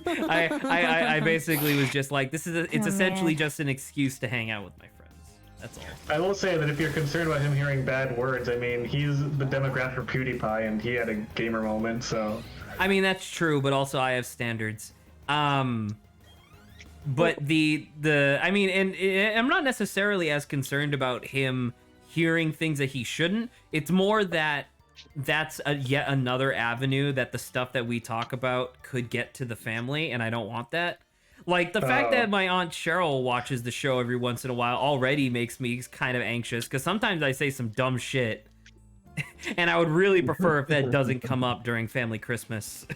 I basically was just like, it's essentially just an excuse to hang out with my friends. That's all. I will say that if you're concerned about him hearing bad words, I mean, he's the demographic for PewDiePie, and he had a gamer moment, so. I mean, that's true, but also I have standards. But I mean, and I'm not necessarily as concerned about him hearing things that he shouldn't. It's more that that's yet another avenue that the stuff that we talk about could get to the family, and I don't want that. Like, the fact that my Aunt Cheryl watches the show every once in a while already makes me kind of anxious, because sometimes I say some dumb shit, and I would really prefer if that doesn't come up during family Christmas.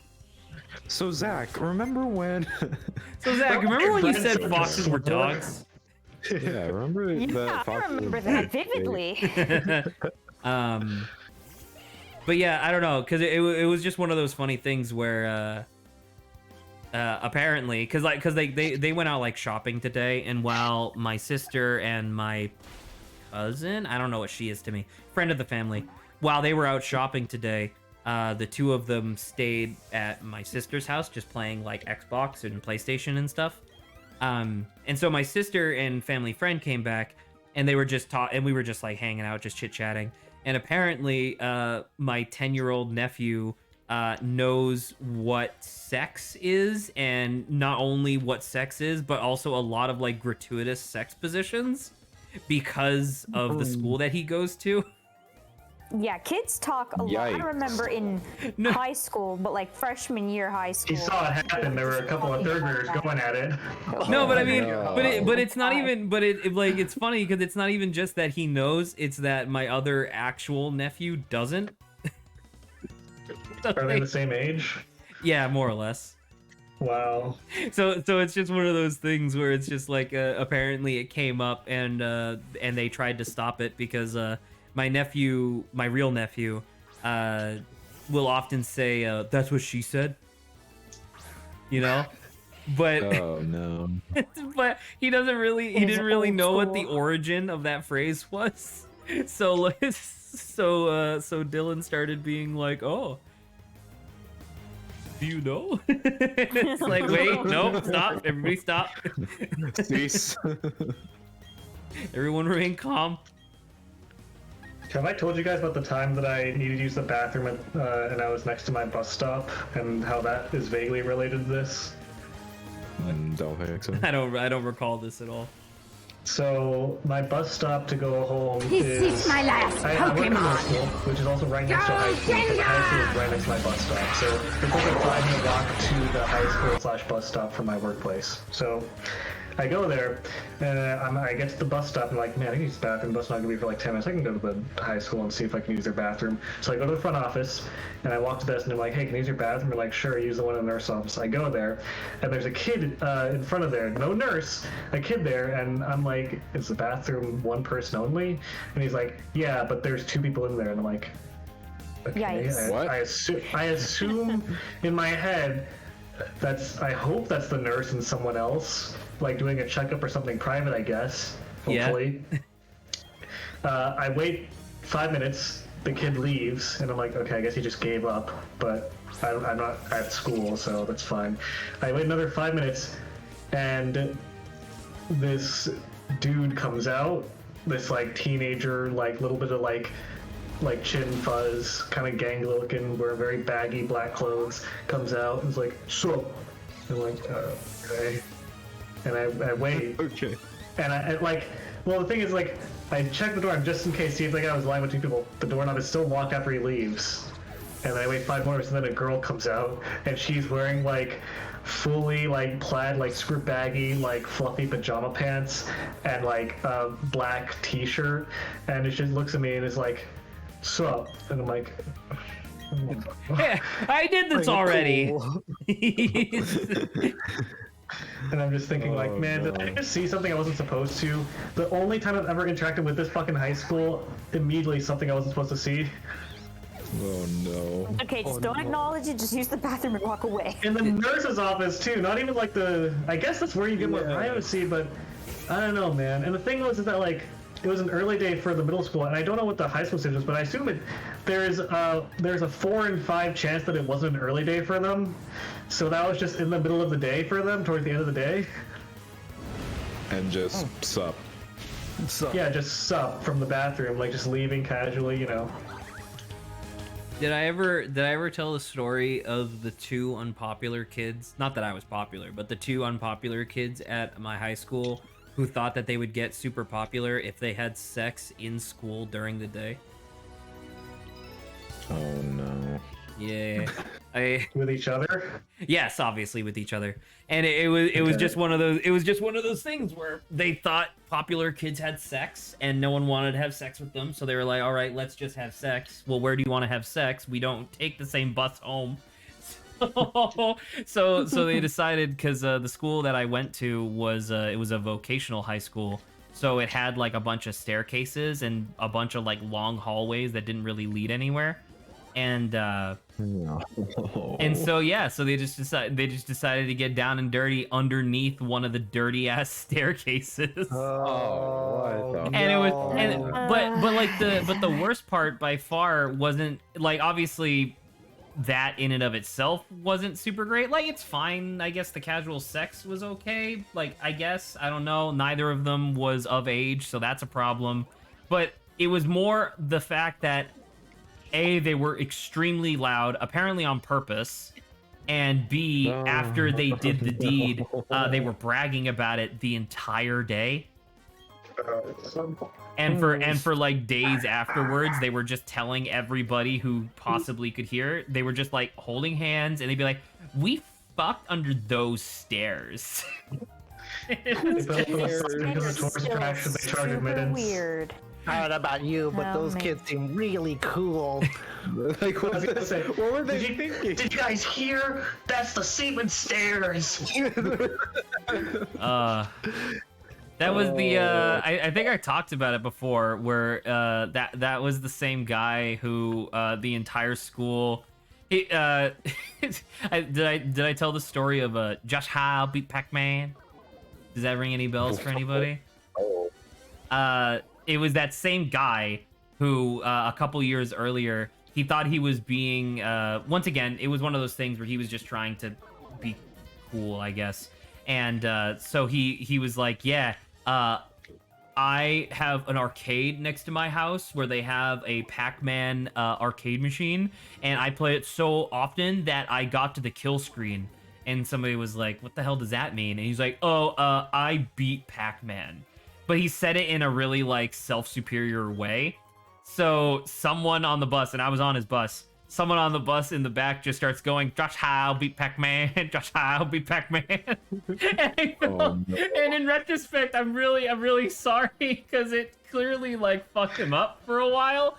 So Zach, remember when you said foxes were dogs? Yeah, remember that? I remember that vividly. But yeah, I don't know, because it was just one of those funny things where apparently, because they went out like shopping today, and while my sister and my cousin, I don't know what she is to me, friend of the family, while they were out shopping today, the two of them stayed at my sister's house just playing like Xbox and PlayStation and stuff. And so my sister and family friend came back, and they were just and we were just like hanging out, just chit-chatting. and apparently my 10-year-old nephew knows what sex is, and not only what sex is, but also a lot of like gratuitous sex positions because of the school that he goes to. Yeah, kids talk a lot. I Yikes. remember in high school, but like freshman year high school. He saw it happen. There were a couple of third graders going at it. No, but I mean, no. but it's not even. But it like it's funny because it's not even just that he knows; it's that my other actual nephew doesn't. So, Are they the same age? yeah, more or less. Wow. So it's just one of those things where it's just like apparently it came up and they tried to stop it because my nephew, my real nephew, will often say that's what she said, you know, but Oh no. but he didn't really know what the origin of that phrase was. So so Dylan started being like, oh, do you know? It's like, wait, no, stop, everybody stop. Cease. Everyone remain calm. Have I told you guys about the time that I needed to use the bathroom and I was next to my bus stop and how that is vaguely related to this? Don't think so. I don't recall this at all. So my bus stop to go home This is is my last I work in middle Pokemon. school, which is also right next to high school. Because high school is right next to my bus stop. So it's like a 5-minute walk to the high school / bus stop from my workplace. So I go there, and I get to the bus stop, and I'm like, man, I can use the bathroom. The bus not gonna be for like 10 minutes. I can go to the high school and see if I can use their bathroom. So I go to the front office, and I walk to this, and they're like, hey, can I use your bathroom? They're like, sure, use the one in the nurse office. I go there, and there's a kid in front of there, no nurse, a kid there, and I'm like, is the bathroom one person only? And he's like, yeah, but there's 2 people in there, and I'm like, okay. Yikes. What? I assume in my head I hope that's the nurse and someone else, like doing a checkup or something private, I guess. Hopefully. Yeah. I wait 5 minutes. The kid leaves, and I'm like, okay, I guess he just gave up. But I'm not at school, so that's fine. I wait another 5 minutes, and this dude comes out. This like teenager, like little bit of like chin fuzz, kind of gangly looking, wear very baggy black clothes, comes out and is like, so, I'm like, okay. And I wait. Okay. And well, the thing is, like, I check the door just in case, see if the guy was lying with 2 people. The doorknob is still locked after he leaves. And then I wait 5 more minutes, and then a girl comes out, and she's wearing, like, fully, like, plaid, like, super baggy, like, fluffy pajama pants, and, like, a black t-shirt. And she just looks at me and is like, sup? And I'm like, Yeah, I did this already. and I'm just thinking, like, man, did I just see something I wasn't supposed to? The only time I've ever interacted with this fucking high school, immediately something I wasn't supposed to see. Oh no. Okay, just don't acknowledge it. Just use the bathroom and walk away. In the nurse's office too, not even like I guess that's where you get more privacy, but I don't know, man. And the thing was is that, like, it was an early day for the middle school, and I don't know what the high school stage was, but I assume there's a 4 in 5 chance that it wasn't an early day for them. So that was just in the middle of the day for them, towards the end of the day. And just sup. So, Yeah, just sup from the bathroom, like just leaving casually, you know. Did I ever tell the story of the 2 unpopular kids? Not that I was popular, but the 2 unpopular kids at my high school who thought that they would get super popular if they had sex in school during the day. Oh no. Yeah. With each other. Yes, obviously with each other. And it was just one of those things where they thought popular kids had sex and no one wanted to have sex with them, so they were like, all right, let's just have sex. Well, where do you want to have sex? We don't take the same bus home. So they decided, because the school that I went to was it was a vocational high school, so it had like a bunch of staircases and a bunch of like long hallways that didn't really lead anywhere. And so they just decided to get down and dirty underneath one of the dirty ass staircases. Oh, And it was, but the worst part by far wasn't, like, obviously that in and of itself wasn't super great. Like, it's fine. I guess the casual sex was okay. Like, I guess, I don't know. Neither of them was of age, so that's a problem. But it was more the fact that A, they were extremely loud, apparently on purpose, and B, after they did the deed, they were bragging about it the entire day. And for like days afterwards, they were just telling everybody who possibly could hear. They were just like holding hands, and they'd be like, "We fucked under those stairs." Weird. I don't know about you, but those kids seem really cool. Like, what were they thinking? Did you guys hear? That's the Seaman stairs. That was the I think I talked about it before, where that was the same guy who the entire school. Did I tell the story of Josh Howe beat Pac-Man? Does that ring any bells for anybody? It was that same guy who a couple years earlier, he thought he was being once again, it was one of those things where he was just trying to be cool, I guess. And so he was like, yeah, I have an arcade next to my house where they have a Pac-Man arcade machine, and I play it so often that I got to the kill screen. And somebody was like, what the hell does that mean? And he's like, oh, I beat Pac-Man. But he said it in a really like self-superior way. So someone on the bus, and I was on his bus, someone on the bus in the back just starts going, Josh Howe beat Pac-Man, Josh Howe beat Pac-Man. And in retrospect, I'm really sorry, because it clearly like fucked him up for a while.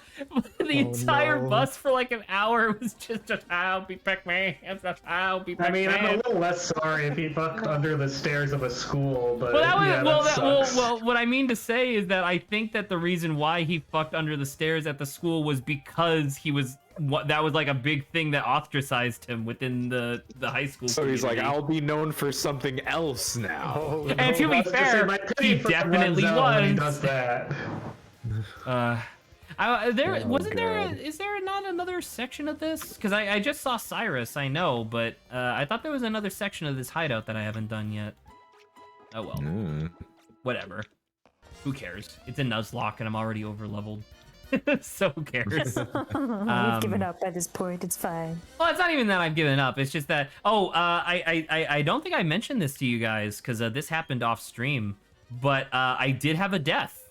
The entire bus for like an hour was just Josh Howe beat Pac-Man, Josh Howe beat Pac-Man. I mean, I'm a little less sorry if he fucked under the stairs of a school, but well, what I mean to say is that I think that the reason why he fucked under the stairs at the school was because he was that was like a big thing that ostracized him within the high school So community. he's like, I'll be known for something else now. And to be fair, he definitely was. He does that. Is there not another section of this? Because I just saw Cyrus, I know, but I thought there was another section of this hideout that I haven't done yet. Oh well. Whatever. Who cares? It's a Nuzlock and I'm already over leveled. So who cares? We've given up at this point. It's fine. Well, it's not even that I've given up. It's just that. I don't think I mentioned this to you guys because this happened off stream, but I did have a death.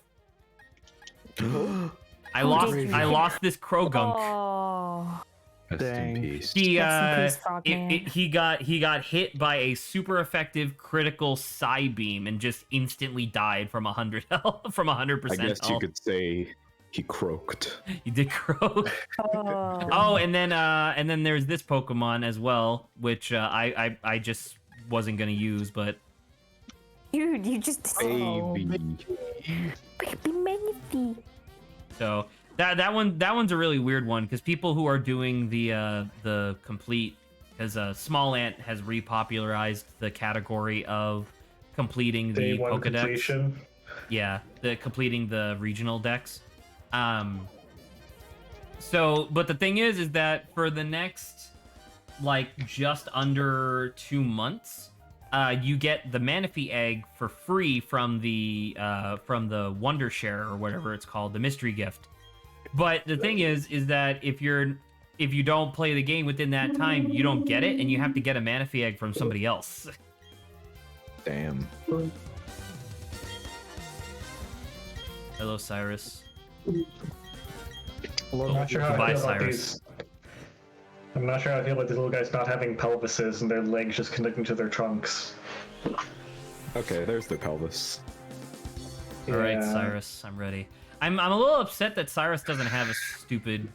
I lost this crow gunk. Oh, Rest in peace. He Rest in peace, Frogman. he got hit by a super effective critical psi beam and just instantly died from 100 health, from 100%. I guess health. you could say he croaked. He did croak. Oh, and then there's this Pokemon as well, which I just wasn't gonna use, but dude, you just Baby. baby Manaphy. so that one's a really weird one because people who are doing the complete, because Small Ant has repopularized the category of completing the Day one Pokedex. completion. Yeah, the completing the regional decks. So, but the thing is that for the next, like, just under 2 months, you get the Manaphy egg for free from the Wonder Share or whatever it's called, the mystery gift. But the thing is that if you don't play the game within that time, you don't get it, and you have to get a Manaphy egg from somebody else. Damn. Hello, Cyrus. I'm not sure how Goodbye, I feel about Cyrus. these. I'm not sure how I feel about these little guys not having pelvises and their legs just connecting to their trunks. Okay, there's their pelvis. All right, Yeah. Cyrus, I'm ready. I'm a little upset that Cyrus doesn't have a stupid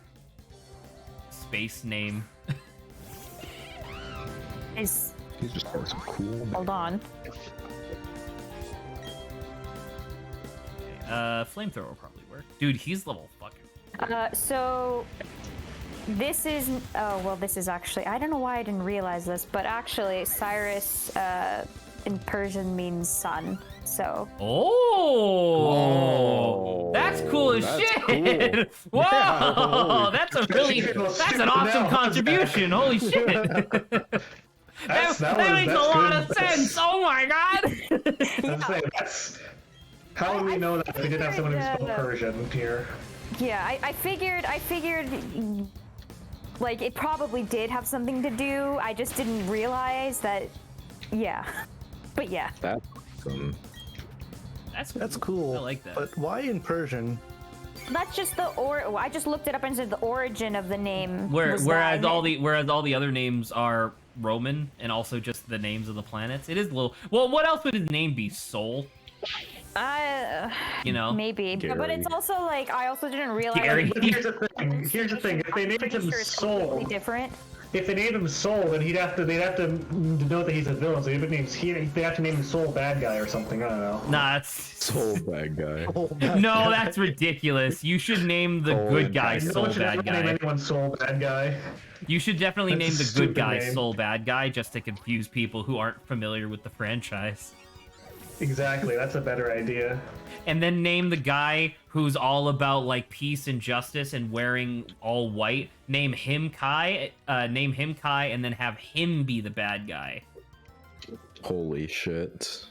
space name. Is He's just got some cool name. hold on. Flamethrower will probably work. Dude, he's level fucking. So this is this is actually, I don't know why I didn't realize this, but actually Cyrus in Persian means sun. So Oh, that's cool as that's shit. Whoa, that's a really, that's an awesome contribution. Holy shit. That makes a lot of sense. Oh my god. How would we know that if we didn't have someone who spoke figured, Persian here? Yeah, I figured, like, it probably did have something to do. I just didn't realize that, yeah. But yeah. That's awesome. That's cool. I like that. But why in Persian? That's just I just looked it up and said the origin of the name. Whereas that. all the other names are Roman and also just the names of the planets. It is a little. Well, what else would his name be? Soul. You know. Maybe, Gary. but it's also like I also didn't realize. Gary. But here's the thing. Here's the thing. If they named him Soul, completely different. if they named him Soul, then they'd have to know that he's a villain. So if it names they have to name him Soul Bad Guy or something. I don't know. Nah, that's Soul bad guy. no, that's ridiculous. You should name the Soul good guy No Soul one should Bad ever name Guy. anyone Soul Bad Guy. You should definitely name That's a the good stupid guy name. Soul Bad Guy just to confuse people who aren't familiar with the franchise. Exactly. That's a better idea. And then name the guy who's all about like peace and justice and wearing all white. Name him Kai, and then have him be the bad guy. Holy shit.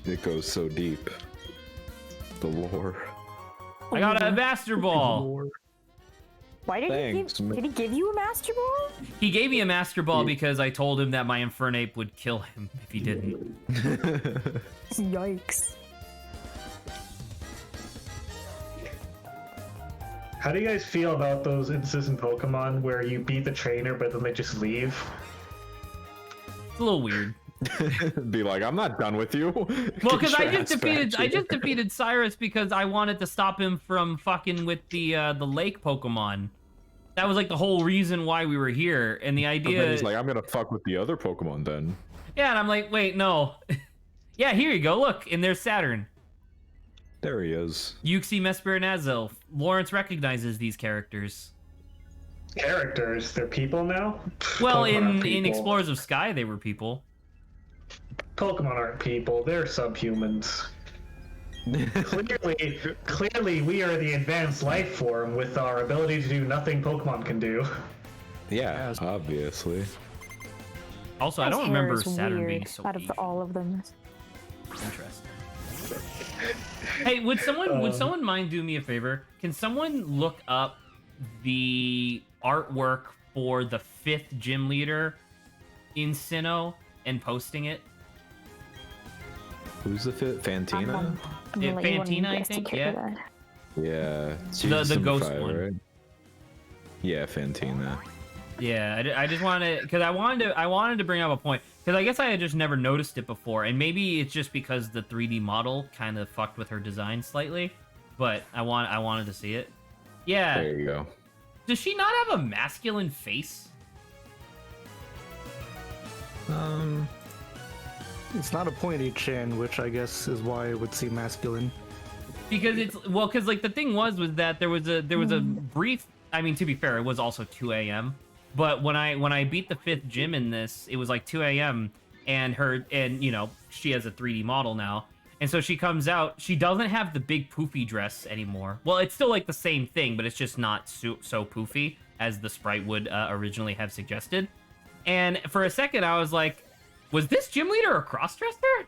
It goes so deep. The lore. I got a master ball. Why did Thanks, did he give you a master ball? He gave me a master ball because I told him that my Infernape would kill him if he didn't. Yikes. How do you guys feel about those instances in Pokemon where you beat the trainer but then they just leave? It's a little weird. Be like, I'm not done with you. Well, because Get I your just ass back defeated here. Cyrus because I wanted to stop him from fucking with the lake Pokemon. That was like the whole reason why we were here, and the But idea. then he's like, I'm gonna fuck with the other Pokemon then. Yeah, and I'm like, wait, no. Yeah, here you go. Look, and there's Saturn. There he is. Yuxi, Mesper, and Azel. Lawrence recognizes these characters. Characters, they're people now? Well, Pokemon aren't in people. Explorers of Sky, they were people. Pokemon aren't people, they're subhumans. Clearly, we are the advanced life form with our ability to do nothing Pokemon can do. Yeah, obviously. Also, I His don't hair remember is Saturn weird being so out of Asian. all of them. Interesting. Hey, would someone mind do me a favor? Can someone look up the artwork for the 5th gym leader in Sinnoh and posting it? Who's the fit? Fantina? I'm gonna Yeah, let you Fantina, I investigate think, yeah. that. Yeah. The she's ghost Simplified, one. right? Yeah, Fantina. Yeah, I just wanted because I wanted to bring up a point because I guess I had just never noticed it before, and maybe it's just because the 3D model kind of fucked with her design slightly, but I wanted to see it. Yeah. There you go. Does she not have a masculine face? It's not a pointy chin, which I guess is why it would seem masculine. Because because like the thing was that there was a brief. I mean, to be fair, it was also 2 a.m. But when I beat the 5th gym in this, it was like 2 a.m. and you know she has a 3D model now, and so she comes out. She doesn't have the big poofy dress anymore. Well, it's still like the same thing, but it's just not so poofy as the sprite would originally have suggested. And for a second, I was like, was this gym leader a crossdresser?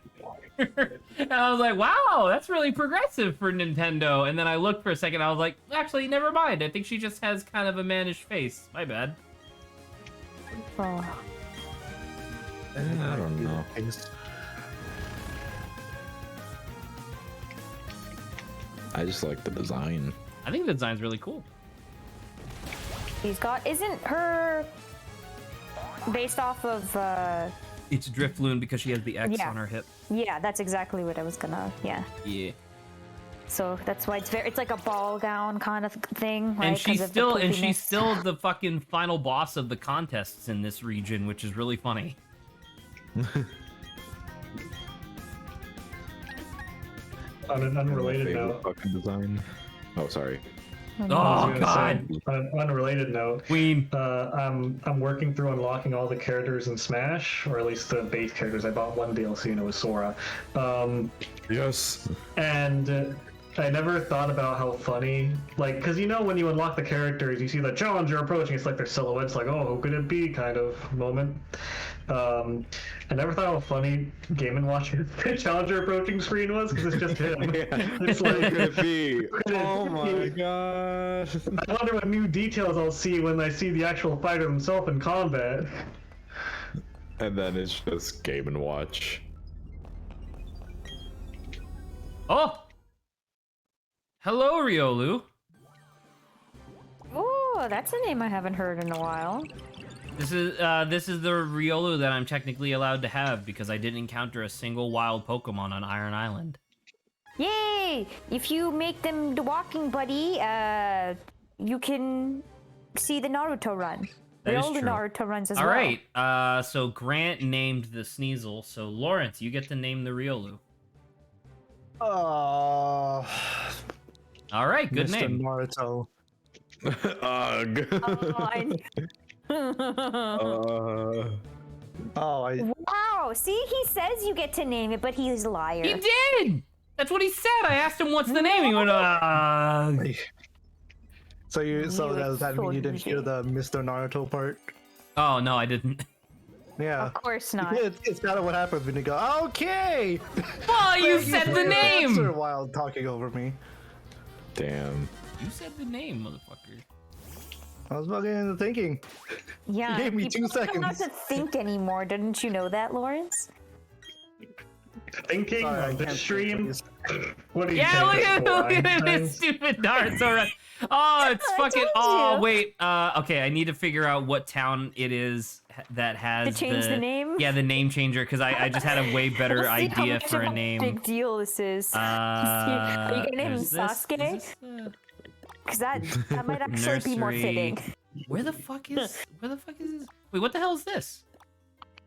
And I was like, wow, that's really progressive for Nintendo. And then I looked for a second, I was like, actually, never mind. I think she just has kind of a mannish face. My bad. Oh. I don't know. I just like the design. I think the design's really cool. Isn't her based off of, It's Drifloon because she has the X Yeah. on her hip. yeah, that's exactly what I was gonna, yeah. Yeah. So that's why it's like a ball gown kind of thing, right? And she's 'Cause of the she's poofiness. still the fucking final boss of the contests in this region, which is really funny. On an unrelated Favorite note, fucking design. Oh, sorry. Oh I was gonna god. say, on an unrelated note, Queen. I'm working through unlocking all the characters in Smash, or at least the base characters. I bought one DLC and it was Sora. Yes. And I never thought about how funny, like, because you know when you unlock the characters, you see the challenger approaching. It's like their silhouettes, like, oh, who could it be, kind of moment. I never thought how funny Game & Watch's the challenger approaching screen was, because it's just him. It's like, Who could it be? who could it Oh my be? god. I wonder what new details I'll see when I see the actual fighter himself in combat. And then it's just Game & Watch. Oh! Hello, Riolu. Oh, that's a name I haven't heard in a while. This is the Riolu that I'm technically allowed to have because I didn't encounter a single wild Pokemon on Iron Island. Yay! If you make them the walking buddy, you can see the Naruto run. That is All the true. Naruto runs as All well. right. So Grant named the Sneasel. So Lawrence, you get to name the Riolu. Oh, All right. Good Mr. name. Naruto. Ugh. Oh, Wow! See, he says you get to name it, but he's a liar. He did. That's what he said. I asked him what's the name. He went, So does that mean you didn't hear Soji. the Mr. Naruto part? Oh no, I didn't. Yeah. Of course not. It's kind of what happens when you go, okay! Well, you Thank said for the your name. answer while talking over me. Damn. You said the name, motherfucker. I was fucking thinking. Yeah. You gave me people 2 don't have seconds. to think anymore. Didn't you know that, Lawrence? Thinking Sorry, I on can't this stream? please. What are you Yeah, look taking at, for, look at Einstein? this stupid Naruto run. Oh, it's I fucking. told Oh, you. wait. Okay, I need to figure out what town it is that has To change the name? Yeah, the name changer, because I just had a way better We'll see how idea much for of a name. Big deal this is. Are you gonna name him there's this- Sasuke? is this, Because that might actually be more Nursery. fitting. where the fuck is this? Wait, what the hell is this?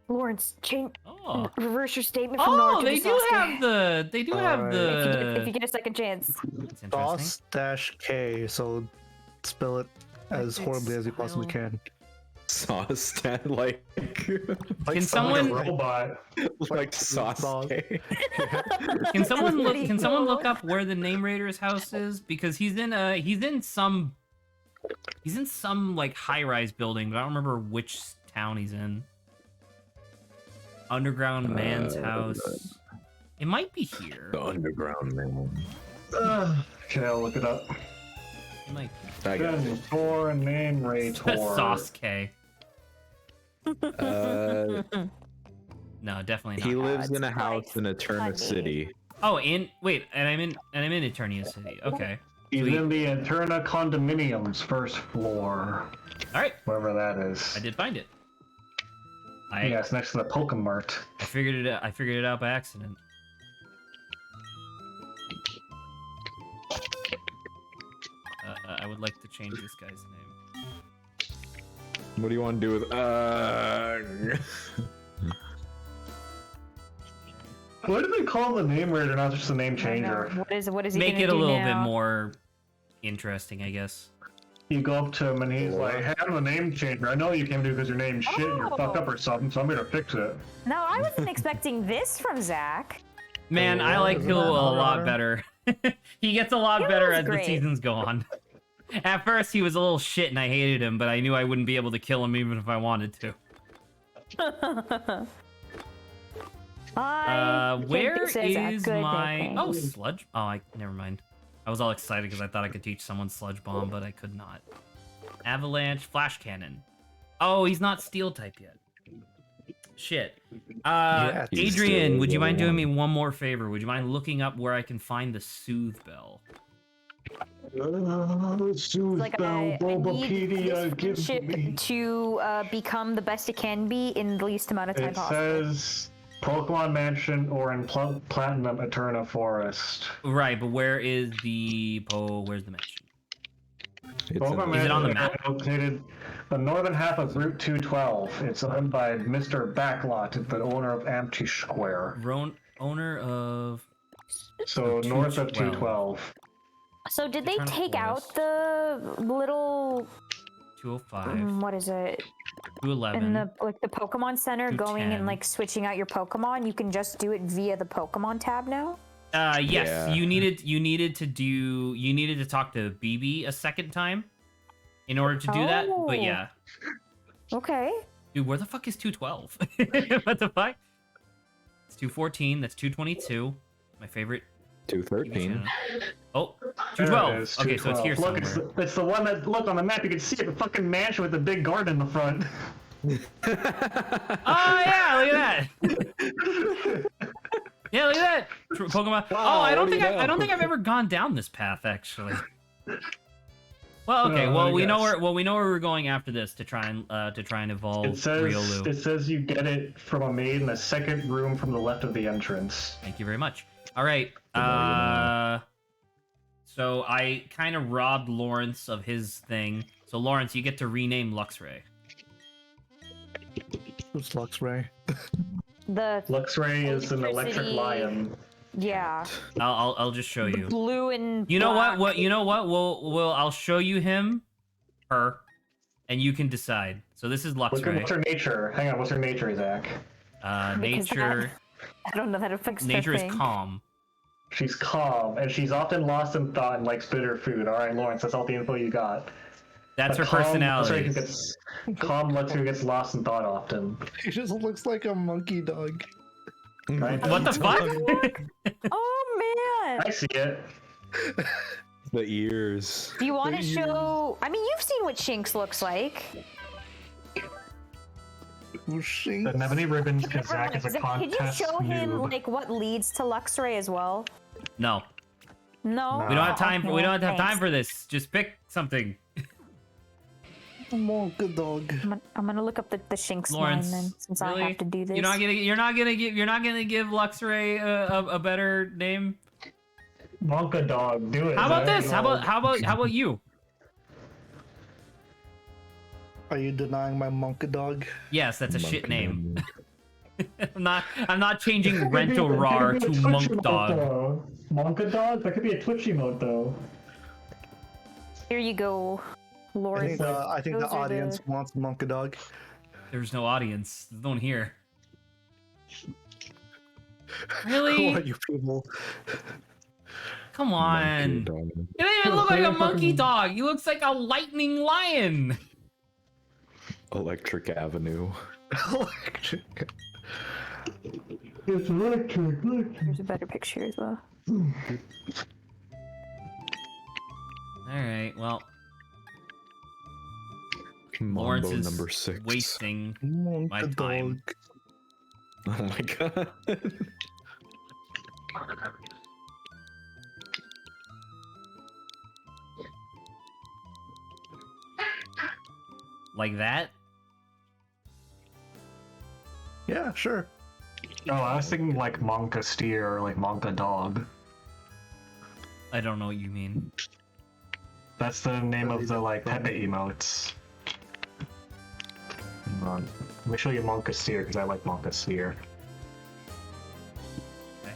Lawrence, change, Oh, reverse your statement from oh, Naruto they to do Sasuke. have the. They do have Alright. If the. you get a second chance. That's interesting. Sauce-K, so spell it as horribly as you possibly can. Sauce stand like Can Like someone a robot. like sauce. Can someone look? Pretty Can someone cool. look up where the Name Raider's house is? Because he's in some like high-rise building, but I don't remember which town he's in. Underground man's house. It might be here. The underground man. Okay, I'll look it up. It might I got it. Tor name Ray be. Tor. Sasuke. Uh, No, definitely he not. lives in a it's house quite in Eterna funny. City. Oh, and I'm in Eternia City. Okay. He's Sweet. in the Eterna condominiums, first floor. All right. Wherever that is. I did find it. Yeah, it's next to the Pokemart. I figured it out. I figured it out by accident. I would like to change this guy's name. What do you want to do with What do they call the name raider, not just the name I don't know. changer? What is he Make gonna it a do little now? bit more interesting, I guess. You go up to him and he's like, hey, I'm the name changer. I know you came to because your name's shit and you're fucked up or something, so I'm here to fix it. No, I wasn't expecting this from Zach. Man, I like Hulu a lot better. He gets a lot better Hulu's as great. the seasons go on. At first, he was a little shit and I hated him, but I knew I wouldn't be able to kill him even if I wanted to. I think Where this is a is good my... nickname. Oh, Sludge... Oh, never mind. I was all excited because I thought I could teach someone Sludge Bomb, but I could not. Avalanche, Flash Cannon. Oh, he's not Steel type yet. Shit. Yeah, he's Adrian, still would you mind doing level me one more favor? Would you mind looking up where I can find the Soothe Bell? Like I need Bulbapedia, give this ship me. to become the best it can be in the least amount of time It possible. says Pokemon Mansion or in Platinum Eterna Forest. Right, but where is the... Oh, where's the mansion? It's Pokemon Is it on the Mansion map? is located the northern half of Route 212. It's owned by Mr. Backlot, the owner of Amty Square. Owner of... So north of 212. 212. So did they Eternal take out Forest. the little 205, what is it 211. in the like the Pokemon Center going 210. and like switching out your Pokemon? You can just do it via the Pokemon tab now. Yes, Yeah. you needed to talk to BB a second time in order to do that. But Oh. yeah, Okay. dude, where the fuck is 212? What the fuck? It's 214. That's 222. My favorite. 213. Oh, There it 212. is, Okay, so it's here 212. somewhere. Look, it's the one that, look on the map, you can see it, the fucking mansion with the big garden in the front. Oh yeah, look at that. Yeah, look at that. Pokemon. Wow, Oh, I don't what do think you I don't know? think I've ever gone down this path actually. Well, okay. Oh, Well, I we know guess. where we know where we're going after this to try and evolve It Riolu. says you get it from a maid in the second room from the left of the entrance. Thank you very much. All right. more you know. So I kind of robbed Lawrence of his thing. So Lawrence, you get to rename Luxray. Who's Luxray? The Luxray is an electric Electricity. lion. yeah, I'll just show you. blue and You know black. what? You know what? We'll I'll show you him, her, and you can decide. So this is What's Luxray. her nature? Hang on, what's her nature, Zach? Because Nature. I don't know that affects the Nature is thing. calm. She's calm, and she's often lost in thought and likes bitter food. Alright, Lawrence, that's all the info you got. That's her But calm personality. Luxray calm Luxray gets lost in thought often. He just looks like a monkey dog. Right? What the fuck? Oh man! I see it. The ears. Do you want to show? I mean, you've seen what Shinx looks like. Doesn't have any ribbons because Zach is a Zach, contest could you show him noob. like what leads to Luxray as well? No, No. we don't have time. Okay, We don't have thanks. time for this. Just pick something. Monkey dog. I'm gonna look up the Shinx Lawrence, line then, since really? I have to do this. You're not gonna give Luxray a better name. Monka dog, do it. How about Zach. this? How about you? Are you denying my monkey dog? Yes, that's a shit Monkey name. dog. I'm not changing That could be a Rentorar to Twitch Monk emote, Dog. though. Monka dog? That could be a Twitch emote though. Here you go, Lord. I think the Those are audience wants monkey dog. There's no audience. There's no one here. Who Really? are you people? Come Monkey on. dog. He doesn't even look like a monkey dog. He looks like a lightning lion. Electric Avenue. Electric. It's electric. Here's a better picture as well. All right. Well, Mambo Lawrence is number 6. wasting. Monkey My dog. time. Oh my god. Like that? Yeah, sure. Oh, I was thinking like Monka steer or like Monka dog. I don't know what you mean. That's the name of the like pet emotes. Hang on. Let me show you Monka steer because I like Monka steer. Okay.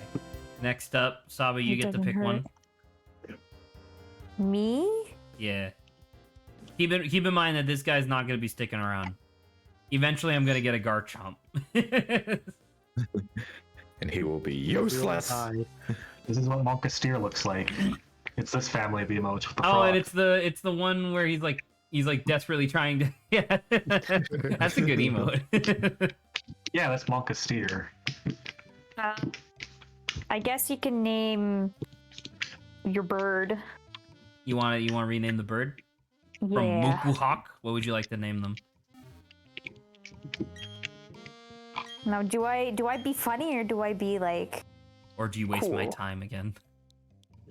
Next up, Saba, you It get to doesn't pick hurt. one. Me? Yeah. Keep in mind that this guy's not gonna be sticking around. Eventually, I'm gonna get a Garchomp. And he will be useless. This is what Monka steer looks like. It's this family of emotes with the Oh, frog. and it's the one where he's like desperately trying to. Yeah, that's a good emote. Yeah, that's Monka steer. I guess you can name your bird. You want to rename the bird from Yeah. Muku Hawk? What would you like to name them? Now, do I be funny or do I be like Or do you waste my Cool. time again?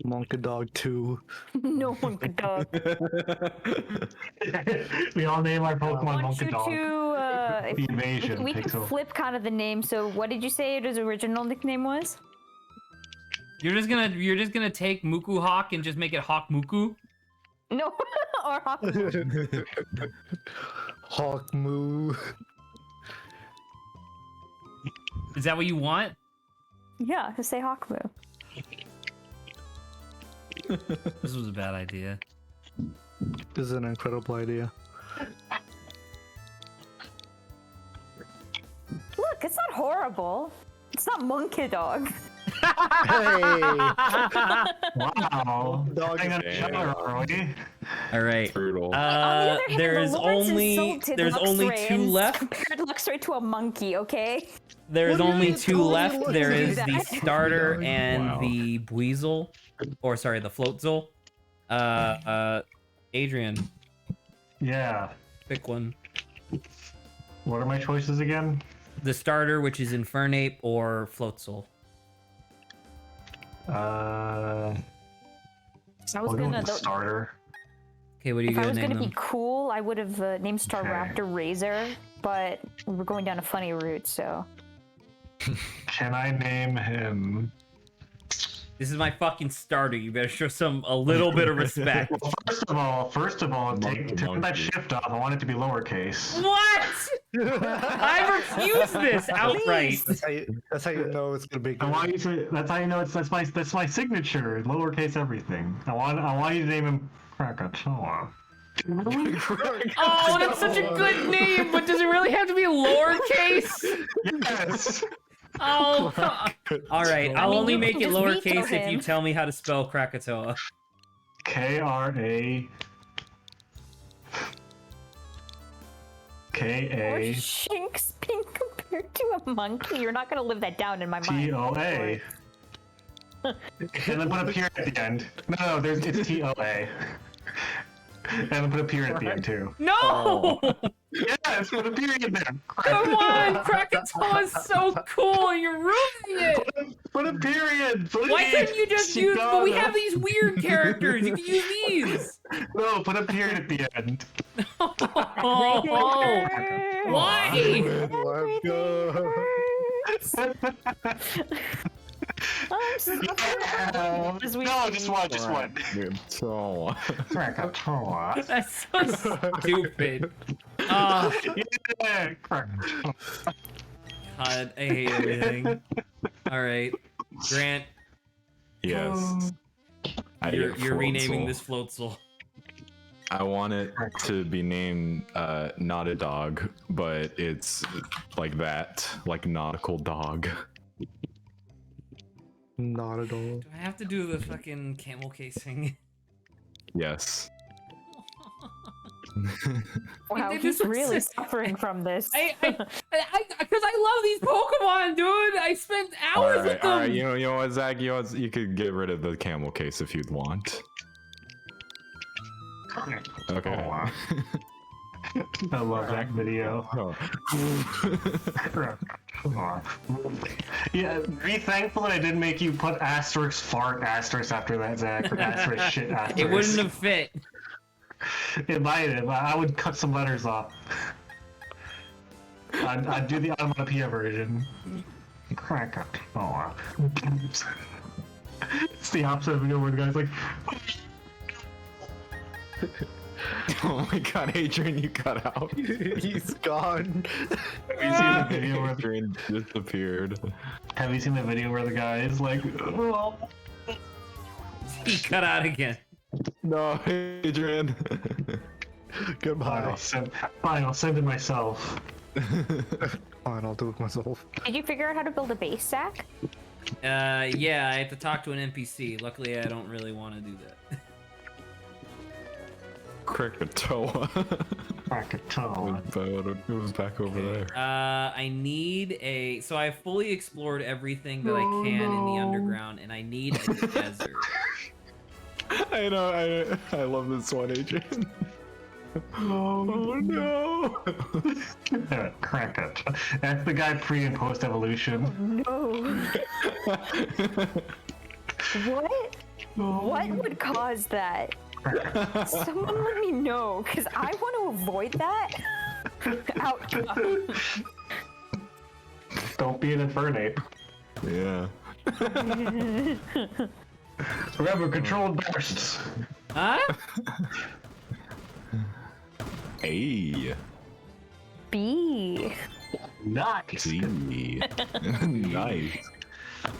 Monkey dog 2. no monkey dog? We all name our I Pokemon want Monka you dog. to. The invasion we can pixel. flip kind of the name. So, what did you say his original nickname was? You're just gonna take Muku Hawk and just make it Hawk Muku? No, or Hawk. Hawk moo. Is that what you want? Yeah, just say Hawkmoo. This was a bad idea. This is an incredible idea. Look, it's not horrible. It's not monkey dog. Hey! Wow. Dog Hang on is each other, are we? All right. Brutal. On the other hand, There's Lawrence only insulted there's only Luxray 2 and left. Compared Luxray to a monkey, okay? There's What are only you 2 doing? left. What There are you is the doing? starter and Wow. the Buizel, or sorry, the Floatzel. Adrian, Yeah. pick one. What are my choices again? The starter, which is Infernape, or Floatzel. Uh, I was I'll go with gonna. the starter. Okay, what are you If I gonna was name gonna them? be cool, I would have named Okay. Staraptor Razor, but we're going down a funny route, so. Can I name him? This is my fucking starter. You better show a little bit of respect. Well, first of all, turn that Monkey. shift off. I want it to be lowercase. What? I refuse this outright. That's how you know it's gonna be I good. want you to. That's how you know that's my signature. Lowercase everything. I want you to name him Krakatoa. Oh, that's such a good name, but does it really have to be lowercase? Yes. Oh, all right. I'll mean, only you make can it just veto lowercase if you him. tell me how to spell Krakatoa. K-R-A. Or K-A. Shinx being compared to a monkey. You're not gonna live that down in my mind. T-O-A. And then put a period at the end. No, it's T-O-A. And then put a period at the end too. No! Yes, put a period there. Come on! Krakatoa is so cool. You're ruining it. Put a period. Please. Why couldn't you just use? But we Chicago. have these weird characters. You can use these. No, put a period at the end. Oh, why? Let's go. I'm sorry. As we No, just one. So, Krakatoa. That's so stupid. Oh, Yeah, Krakatoa. God, I hate everything. All right, Grant, yes. I you're get renaming Floatzel. this Floatzel. I want it to be named not a dog, but it's like that, like nautical dog. Not at all. Do I have to do the fucking camel casing? Yes. Wow, This he's is- really suffering from this. Because I love these Pokemon, dude. I spent hours with them. All right. You know what, Zach? You could get rid of the camel case if you'd want. Okay. Oh, wow. I love that video. Yeah, be thankful that I didn't make you put asterisk fart asterisk after that, Zach. Asterisk shit asterisk. It wouldn't have fit. It might have. I would cut some letters off. I'd do the onomatopoeia version. Crack up. Oh, wow. It's the opposite of where the guy's like, Oh my God, Adrian, you cut out. He's gone. have you seen the video where Adrian disappeared. have you seen the video where the guy is like, oh, He cut out again. No, Adrian. Goodbye. Fine, I'll send it myself. Fine, I'll do it myself. Did you figure out how to build a base, Zach? Yeah, I have to talk to an NPC. Luckily, I don't really want to do that. Krakatoa. Krakatoa. It was back over there. I need a. So I fully explored everything that I can in the underground, and I need a desert. I know. I love this one, Adrian. Oh no! Krakatoa. That's the guy pre and post evolution. No. What? What would cause that? Someone let me know, because I want to avoid that outcome. Don't be an Infernape. Yeah. Remember, controlled bursts. Huh? Hey. B. Nice. See. Nice.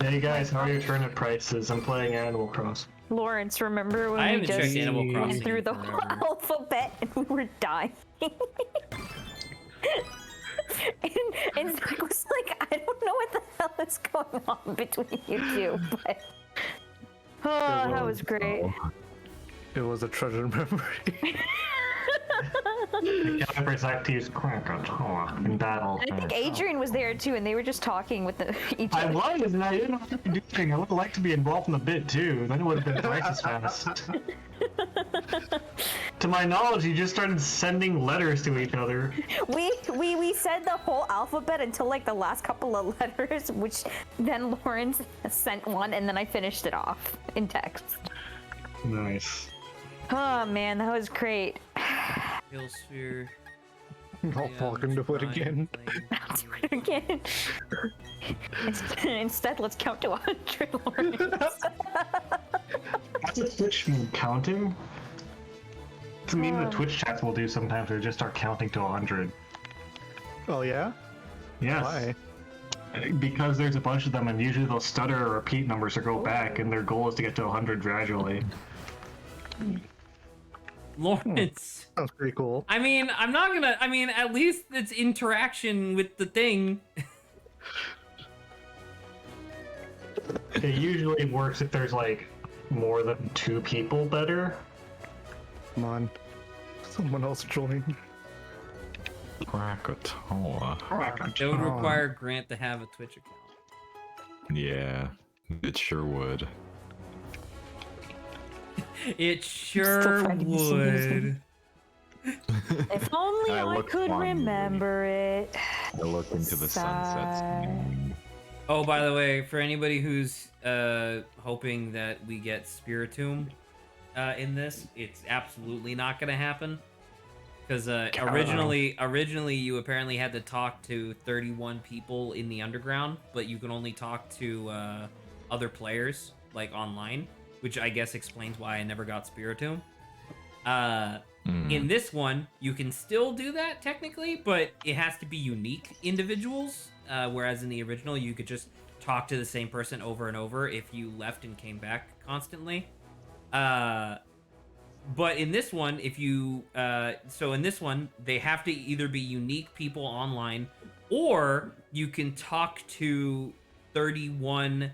Hey guys, how are your turnip prices? I'm playing Animal Cross. Lawrence, remember when I we haven't just checked Animal Crossing went through the forever. whole alphabet and we were dying? And And Zach was like, I don't know what the hell is going on between you two, but oh, that was great. It was a treasure memory. I can't Zach to use Krakatoa in battle. I think Adrian was there too, and they were just talking with each I other. was, and I didn't have to do anything. I would have liked to be involved in the bit too. Then it would have been twice as fast. To my knowledge, you just started sending letters to each other. We said the whole alphabet until like the last couple of letters, which then Lawrence sent one, and then I finished it off in text. Nice. Oh man, that was great. Hill sphere. I'll walk into it again. I'll do it again. Instead, let's count to 100, Lawrence. That's a Twitch counting. It's a meme that Twitch chats will do sometimes. They just start counting to 100. Oh yeah? Yes. Why? Because there's a bunch of them, and usually they'll stutter or repeat numbers or go back, and their goal is to get to 100 gradually. Lawrence. Sounds pretty cool. I mean, I'm not gonna. I mean, at least it's interaction with the thing. It usually works if there's like more than 2 people better. Come on. Someone else join. Krakatoa. It would require Grant to have a Twitch account. Yeah, it sure would. It sure would. If only I looked could fondly. remember it. I look into the sunsets. Oh, by the way, for anybody who's hoping that we get Spiritomb in this, it's absolutely not going to happen. Because originally you apparently had to talk to 31 people in the underground, but you can only talk to other players, like online, which I guess explains why I never got Spiritomb. In this one, you can still do that technically, but it has to be unique individuals. Whereas in the original, you could just talk to the same person over and over if you left and came back constantly. But in this one, if you so in this one, they have to either be unique people online, or you can talk to 31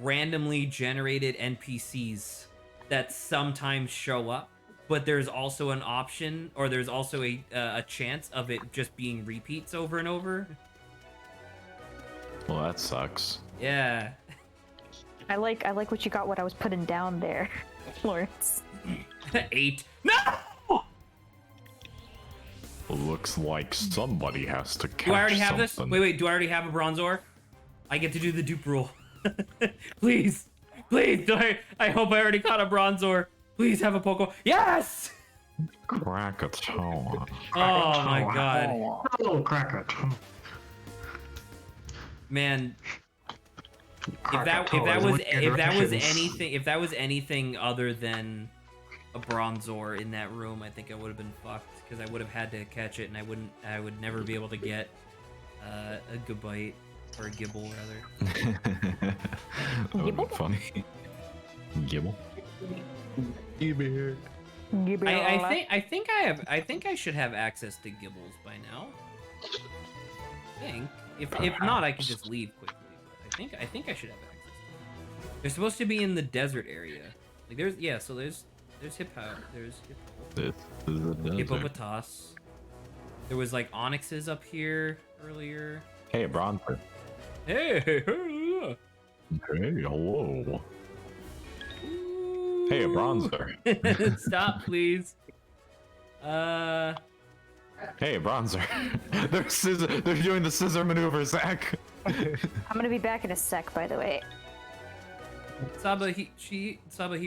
randomly generated NPCs that sometimes show up. But there's also an option, or there's also a chance of it just being repeats over and over. Well, that sucks. Yeah. I like what you got. What I was putting down there, Lawrence. 8. No! Looks like somebody has to catch Do I already have this? something. Wait. Do I already have a Bronzor? I get to do the dupe rule. Please. I hope I already caught a Bronzor. Please have a Poké. Yes! Krakatoa. Oh my god. Oh, Krakatoa. Man, if that was anything other than a Bronzor in that room, I think I would have been fucked, because I would have had to catch it, and I would never be able to get a Gabite, or a Gibble rather. That would be funny. Gibble. I think I should have access to Gibbles by now. I think. If not, I could just leave quickly. But I think I should have access to them. They're supposed to be in the desert area. Like there's Hippo. There's This is a desert. Hippopotas. There was like onyxes up here earlier. Hey, Bronzer. Hey, Hey, hello. Hey, a Bronzer. Stop, please. Hey, Bronzer. They're doing the scissor maneuver, Zach. I'm gonna be back in a sec, by the way. Saba, he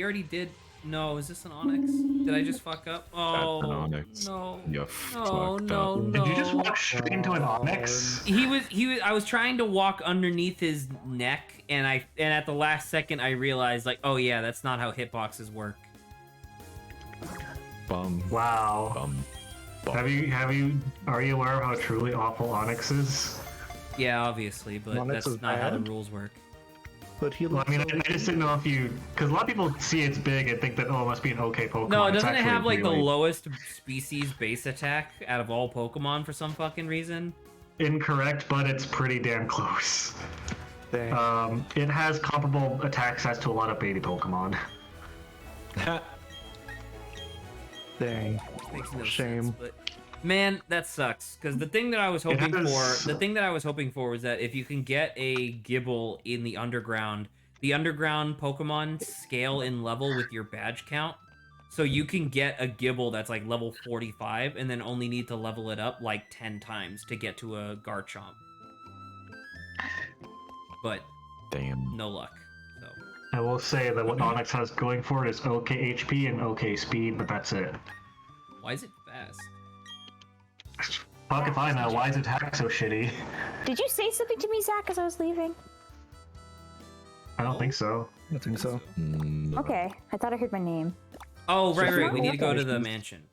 already did. No, is this an onyx? Did I just fuck up? Oh, That's an onyx. no. You fucked no, up. no. Did you just walk straight into an onyx? He was. I was trying to walk underneath his neck, and at the last second I realized, like, oh yeah, that's not how hitboxes work. Bum. Wow. Bum. Are you aware of how truly awful onyx is? Yeah, obviously, but Onyx that's is not how the bad? rules work. But he Well, looks I mean, I just didn't know if you, because a lot of people see it's big and think that, oh, it must be an okay Pokemon. No, It's doesn't it actually have like the really- lowest species base attack out of all Pokemon for some fucking reason? incorrect, but it's pretty damn close. Dang. It has comparable attack stats to a lot of baby Pokemon. Dang. Makes no Shame. sense, but man, that sucks. Because the thing that I was hoping for was that if you can get a Gibble in the underground Pokemon scale in level with your badge count. So you can get a Gibble that's like level 45 and then only need to level it up like 10 times to get to a Garchomp. But Damn. no luck. So I will say that what Onyx has going for it is okay HP and okay speed, but that's it. why is it fast? Fuck if I know, why is attack so shitty? Did you say something to me, Zach, as I was leaving? I don't think so. I think so. Okay, I thought I heard my name. Oh, right. Sure. We need to go to the mansion.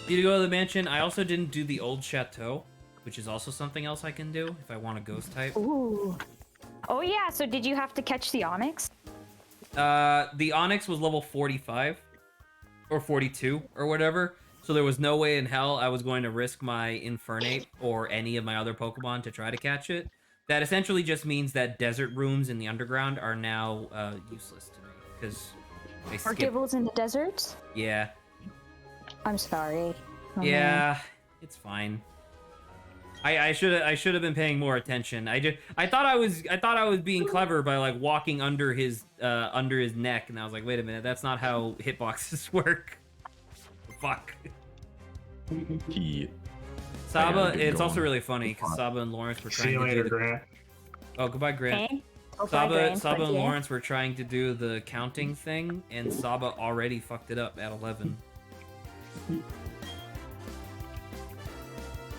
Need to go to the mansion. I also didn't do the old chateau, which is also something else I can do if I want a ghost type. Ooh. Oh yeah, so did you have to catch the Onyx? The Onyx was level 45 or 42 or whatever. So there was no way in hell I was going to risk my Infernape or any of my other Pokemon to try to catch it. That essentially just means that desert rooms in the underground are now useless to me because I Or skipped. Gibbles in the desert? Yeah, I'm sorry. Oh, man. yeah, it's fine. I should have been paying more attention. I thought I was being clever by like walking under his neck, and I was like, wait a minute, that's not how hitboxes work. Fuck. Saba, it's also really funny because Saba and Lawrence were See trying you to later, do Grant. Oh, goodbye, Grant. Okay. Okay, Saba and yeah. Lawrence were trying to do the counting thing, and Saba already fucked it up at 11.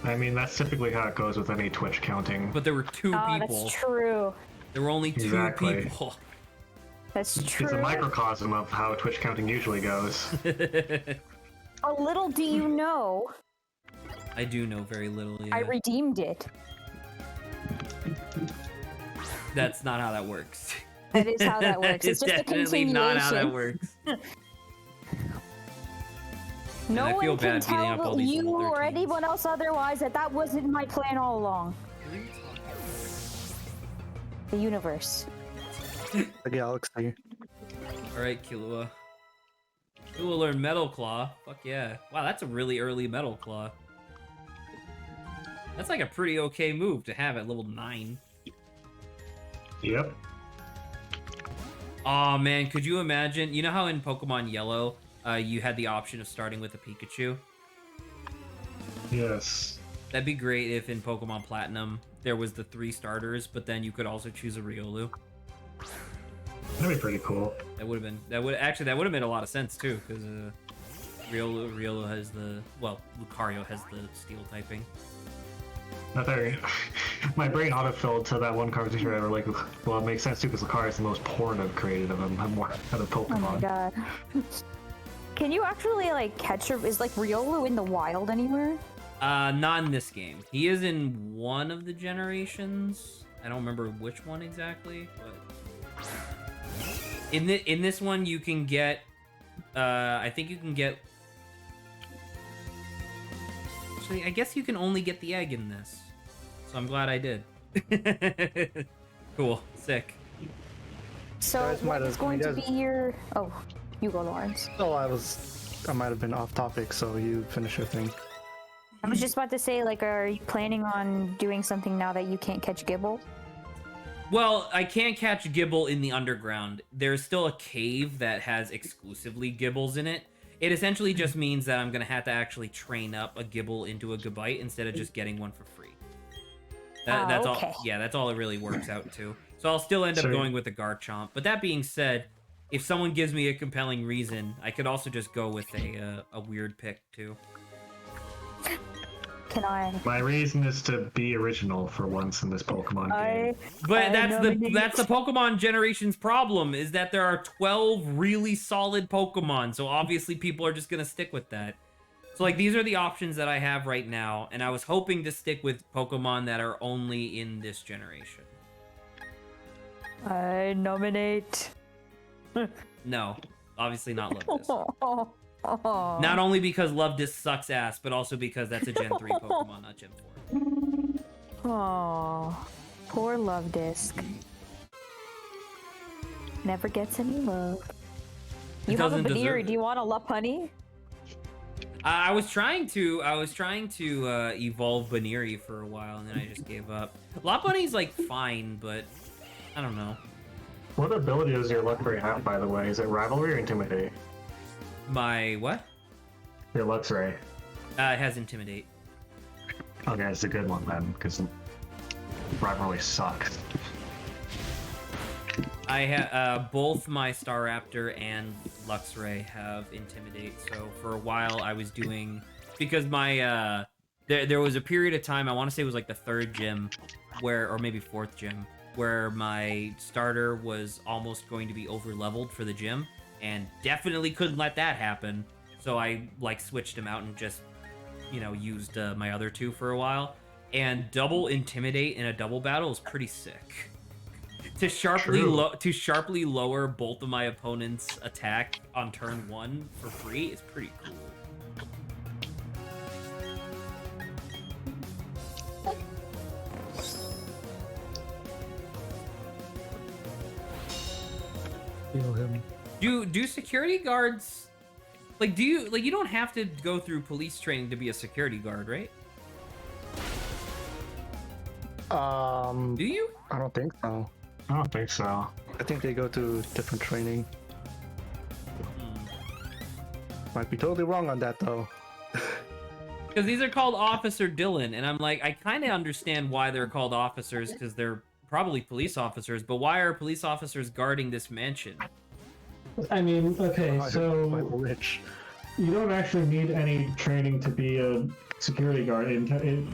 I mean, that's typically how it goes with any Twitch counting. But there were two Oh, people. that's true. There were only two Exactly. people. That's true. It's a microcosm of how Twitch counting usually goes. A little do you know, I do know very little. Yeah. I redeemed it. That's not how that works. That is how that works. It's just a definitely not how that continuation. works. No I feel one can bad beating up all tell these you level or 13s. anyone else otherwise that wasn't my plan all along. The universe. The galaxy. Alright, Killua. Killua learned Metal Claw. Fuck yeah. Wow, that's a really early Metal Claw. That's like a pretty okay move to have at level 9. Yep. Oh man, could you imagine? You know how in Pokemon Yellow, you had the option of starting with a Pikachu? Yes. That'd be great if in Pokemon Platinum there was the 3 starters, but then you could also choose a Riolu. That'd be pretty cool. That would have made a lot of sense too, because Riolu has Lucario has the Steel typing. Not there. My brain autofilled to that one conversation where like, well, it makes sense too because Lucario is the most porn I've created of them. I'm more out of Pokemon. Oh my god. Can you actually like catch is like Riolu in the wild anywhere? Not in this game. He is in one of the generations. I don't remember which one exactly, but in this one you can get. I think you can get. Actually, I guess you can only get the egg in this, so I'm glad I did. Cool, sick. So Guys might what is have- going you to guys- be your? Oh, you go, Lawrence. Oh, I might have been off topic, so you finish your thing. I was just about to say, like, are you planning on doing something now that you can't catch Gibble? Well, I can't catch Gibble in the underground. There's still a cave that has exclusively Gibbles in it. It essentially just means that I'm gonna have to actually train up a Gibble into a Gabite instead of just getting one for free. That's okay. all. Yeah, that's all it really works out to. So I'll still end up Sure. going with the Garchomp. But that being said, if someone gives me a compelling reason, I could also just go with a weird pick too. Can I? My reason is to be original for once in this Pokemon game. But I that's the Pokemon generation's problem, is that there are 12 really solid Pokemon, so obviously people are just gonna stick with that. So like these are the options that I have right now, and I was hoping to stick with Pokemon that are only in this generation. I nominate. No, obviously not Limitless. Oh. Not only because Luvdisc sucks ass, but also because that's a Gen 3 Pokemon, not Gen 4. Oh, poor Love Disc. Never gets any love. You have a doesn't deserve Baniri. it. Do you want a Lopunny? I was trying to evolve Baniri for a while, and then I just gave up. Lopunny's like fine, but I don't know. What ability does your Luxray have, by the way? Is it Rivalry or Intimidate? My what? Your Luxray. It has Intimidate. Okay, it's a good one then, because Rivalry sucks. I have both my Staraptor and Luxray have Intimidate. So for a while I was doing, because my there was a period of time, I want to say it was like the 3rd gym, or maybe 4th gym, where my starter was almost going to be over leveled for the gym, and definitely couldn't let that happen. So I like switched him out and just, used my other 2 for a while. And double Intimidate in a double battle is pretty sick. To sharply lower both of my opponent's attack on turn 1 for free is pretty cool. Feel him. Do security guards you don't have to go through police training to be a security guard, right? Do you? I don't think so. I don't think so. I think they go to different training. Might be totally wrong on that though. Because these are called Officer Dylan, and I'm like, I kind of understand why they're called officers, because they're probably police officers, but why are police officers guarding this mansion? I mean, okay, Quite so rich. you don't actually need any training to be a security guard.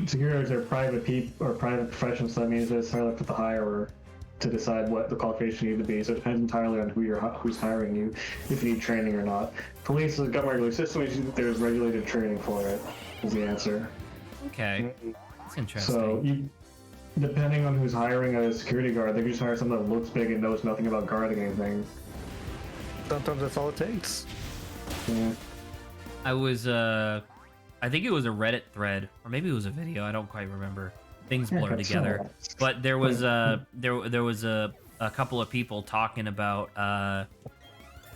Security guards are private people or private professions, so that means it's entirely up to the hirer to decide what the qualification you need to be. So it depends entirely on who's hiring you, if you need training or not. Police has got a regular system, there's regulated training for it, is the answer. Okay, that's interesting. So depending on who's hiring a security guard, they can just hire someone that looks big and knows nothing about guarding anything. Sometimes that's all it takes. Yeah. I was, I think it was a Reddit thread, or maybe it was a video, I don't quite remember. Things blur together. But there was there was a couple of people talking about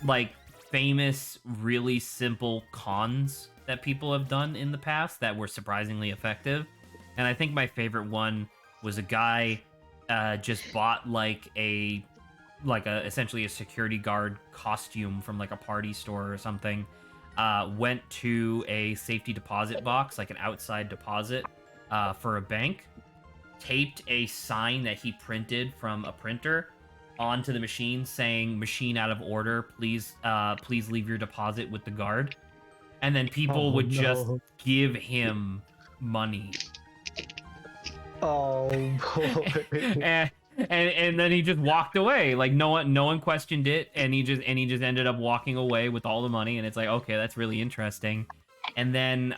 like famous, really simple cons that people have done in the past that were surprisingly effective. And I think my favorite one was a guy just bought essentially a security guard costume from like a party store or something. Went to a safety deposit box, like an outside deposit for a bank, taped a sign that he printed from a printer onto the machine saying "machine out of order, please leave your deposit with the guard," and then people would just give him money. Oh boy. and then he just walked away, like no one questioned it, and he just ended up walking away with all the money. And it's like, okay, that's really interesting. And then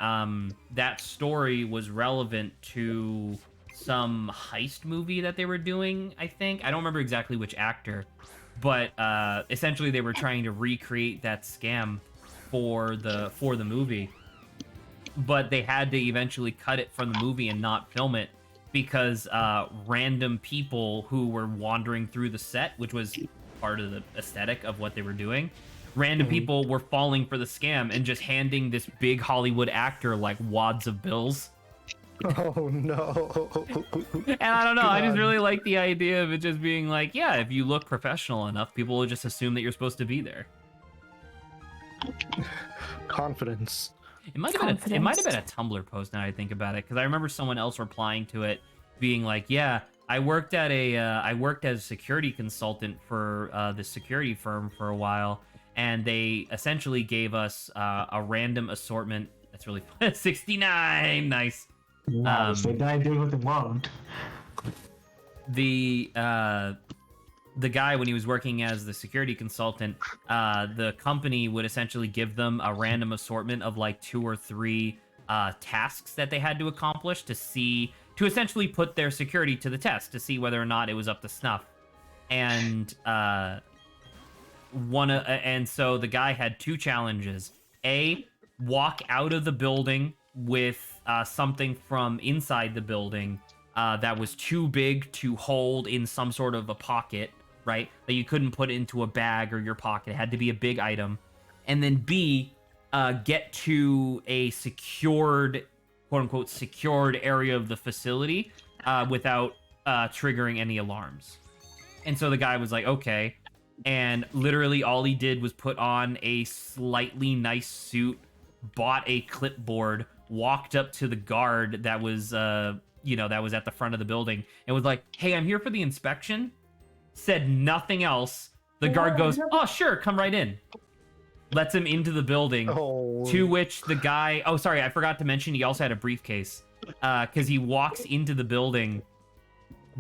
that story was relevant to some heist movie that they were doing, I think. I don't remember exactly which actor, but essentially they were trying to recreate that scam for the movie. But they had to eventually cut it from the movie and not film it because random people who were wandering through the set, which was part of the aesthetic of what they were doing, random people were falling for the scam and just handing this big Hollywood actor like wads of bills. Oh no. And I don't know, I just really like the idea of it just being like, yeah, if you look professional enough, people will just assume that you're supposed to be there. Confidence. It might have been a Tumblr post now I think about it, because I remember someone else replying to it being like, yeah, I worked as a security consultant for the security firm for a while, and they essentially gave us a random assortment. That's really fun. 69, nice. Nice. The guy did what they loved. The guy, when he was working as the security consultant, the company would essentially give them a random assortment of like 2 or 3 tasks that they had to accomplish to essentially put their security to the test to see whether or not it was up to snuff. And so the guy had 2 challenges. walk out of the building with something from inside the building that was too big to hold in some sort of a pocket, right? That you couldn't put into a bag or your pocket. It had to be a big item. And then B, get to a secured, quote unquote, secured area of the facility without triggering any alarms. And so the guy was like, okay. And literally all he did was put on a slightly nice suit, bought a clipboard, walked up to the guard that was, that was at the front of the building and was like, hey, I'm here for the inspection. Said nothing else. The guard goes, oh, sure, come right in. Lets him into the building, to which the guy, oh, sorry, I forgot to mention he also had a briefcase because he walks into the building,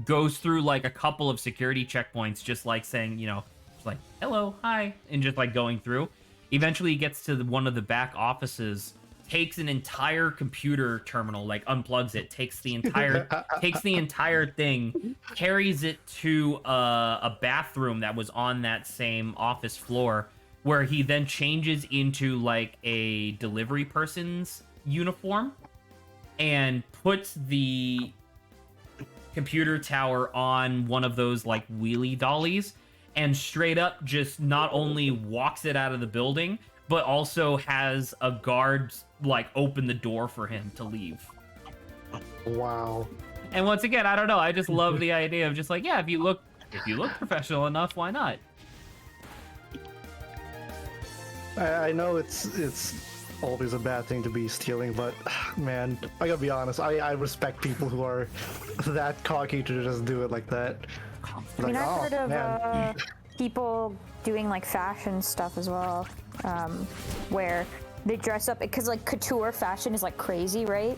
goes through like a couple of security checkpoints, just like saying, just like, hello, hi, and just like going through. Eventually he gets to one of the back offices, takes an entire computer terminal, like unplugs it, takes the entire thing, carries it to a bathroom that was on that same office floor, where he then changes into like a delivery person's uniform and puts the computer tower on one of those like wheelie dollies and straight up just not only walks it out of the building, but also has a guard like open the door for him to leave. Wow. And once again, I don't know, I just love the idea of just like, yeah, if you look professional enough, why not? I know it's always a bad thing to be stealing, but man, I gotta be honest, I respect people who are that cocky to just do it like that. I mean, I've heard of people doing like fashion stuff as well, where they dress up, because like couture fashion is like crazy, right?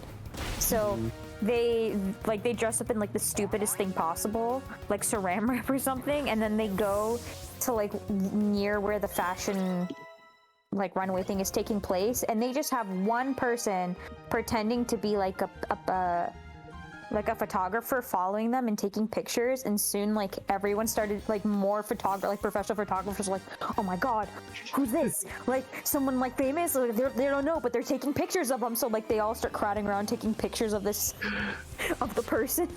So they dress up in like the stupidest thing possible, like saran wrap or something, and then they go to like near where the fashion like runway thing is taking place, and they just have one person pretending to be like a photographer following them and taking pictures, and soon like everyone started, like more professional photographers like, oh my god, who's this, like someone like famous, like, they don't know, but they're taking pictures of them, so like they all start crowding around taking pictures of the person.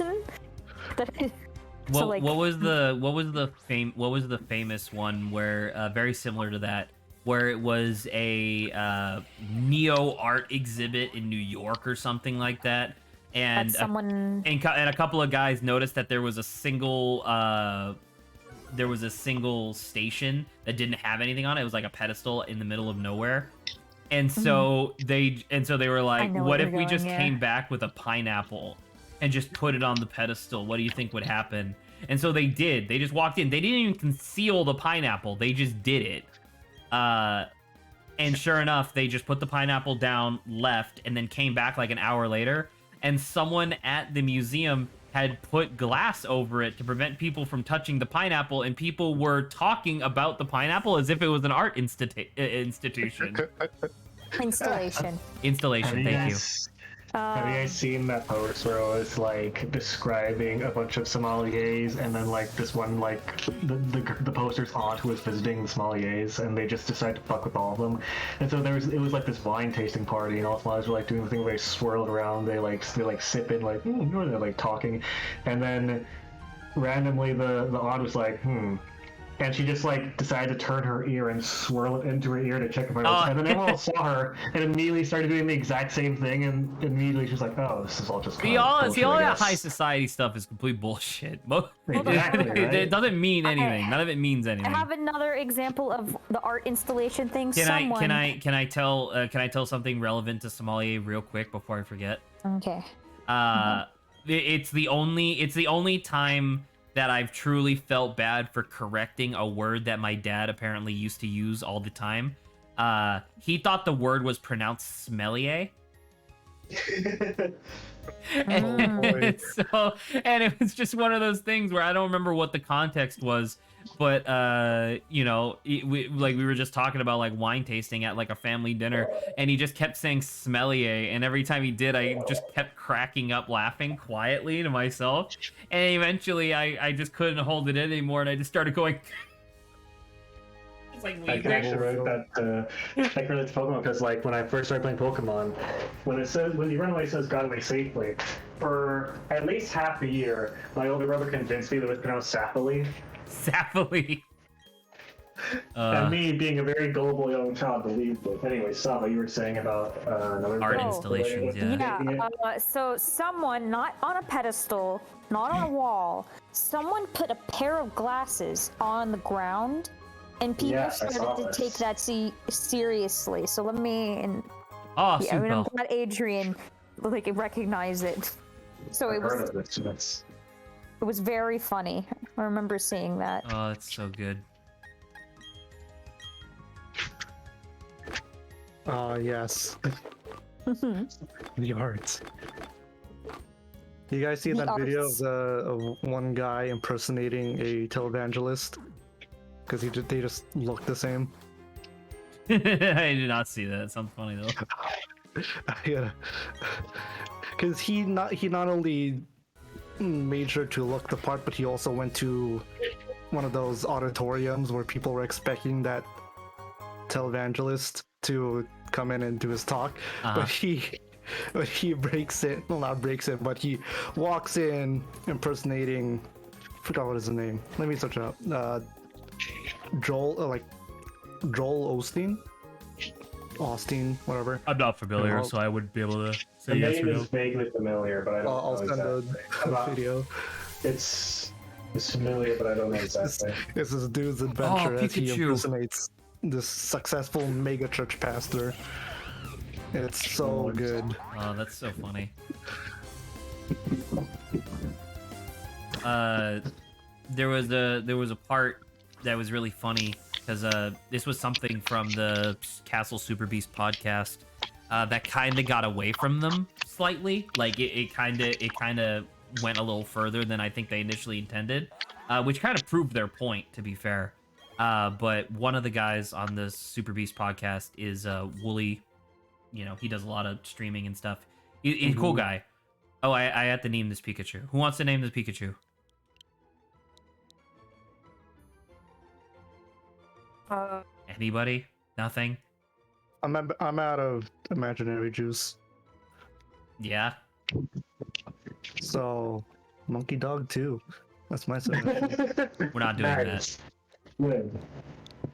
What was the famous one where very similar to that, where it was a neo art exhibit in New York or something like that, and a couple of guys noticed that there was a single station that didn't have anything on it. It was like a pedestal in the middle of nowhere, and so they were like, what if we just came back with a pineapple and just put it on the pedestal? What do you think would happen? And so they did. They just walked in. They didn't even conceal the pineapple. They just did it. And sure enough, they just put the pineapple down, left, and then came back like an hour later, and someone at the museum had put glass over it to prevent people from touching the pineapple, and people were talking about the pineapple as if it was an art institution. Installation, thank you. Have you guys seen that post where it was like describing a bunch of sommeliers, and then like this one, like the poster's aunt who was visiting the sommeliers, and they just decided to fuck with all of them, and so it was like this wine tasting party, and all the sommeliers were like doing the thing where they swirl it around, they sip it, like they're like talking, and then randomly the aunt was like and she just like decided to turn her ear and swirl it into her ear to check if I was. And then everyone else saw her and immediately started doing the exact same thing. And immediately she was like, "Oh, this is all just." All that high society stuff is complete bullshit. Exactly, right? It doesn't mean anything. None of it means anything. I have another example of the art installation thing. Can I tell something relevant to sommelier real quick before I forget? Okay. It's the only time that I've truly felt bad for correcting a word that my dad apparently used to use all the time. He thought the word was pronounced smellier. And it was just one of those things where I don't remember what the context was, but we were just talking about like wine tasting at like a family dinner, and he just kept saying smellier, and every time he did, I just kept cracking up laughing quietly to myself, and eventually I just couldn't hold it in anymore, and I just started going It's like I wait, can actually relate that to Pokemon because like when I first started playing Pokemon, when you run away, it says got away safely. For at least half a year, my older brother convinced me that it was pronounced Sappily. Sappily. And me, being a very gullible young child, believed it. Anyway, Saba, you were saying about another Art thing? installations, yeah. Yeah, so someone, not on a pedestal, not on a wall, someone put a pair of glasses on the ground, and people Yes, I saw started to this. take that seriously. So let me, and Oh, yeah, I mean, I'm super. glad Adrian like recognized it. So I've heard of this. it was very funny. I remember seeing that. Oh, that's so good. Yes. The art. You guys see The that video arts. of one guy impersonating a televangelist? Because they just look the same. I did not see that. It sounds funny though. Yeah. Because he not only made sure to look the part, but he also went to one of those auditoriums where people were expecting that televangelist to come in and do his talk, but he breaks it. Well, not breaks it, but he walks in impersonating. I forgot what his name. Let me search it up. Joel, Joel Osteen, whatever. I'm not familiar, so I wouldn't be able to The say yes or name no. is vaguely familiar, but I don't I'll know send exactly. a video. It's familiar, but I don't know exactly. It's this dude's adventure as he Pikachu. impersonates this successful mega church pastor. It's so good. Oh, that's so funny. There was a part that was really funny because this was something from the Castle Super Beast podcast that kind of got away from them slightly. Like it kind of went a little further than I think they initially intended, which kind of proved their point, to be fair. But one of the guys on the Super Beast podcast is Wooly. You know, he does a lot of streaming and stuff. He's a cool guy. Oh, I have to name this Pikachu. Who wants to name this Pikachu? Anybody? Nothing? I'm out of imaginary juice. Yeah. So, Monkey Dog 2. That's my suggestion. We're not doing Nice. Win.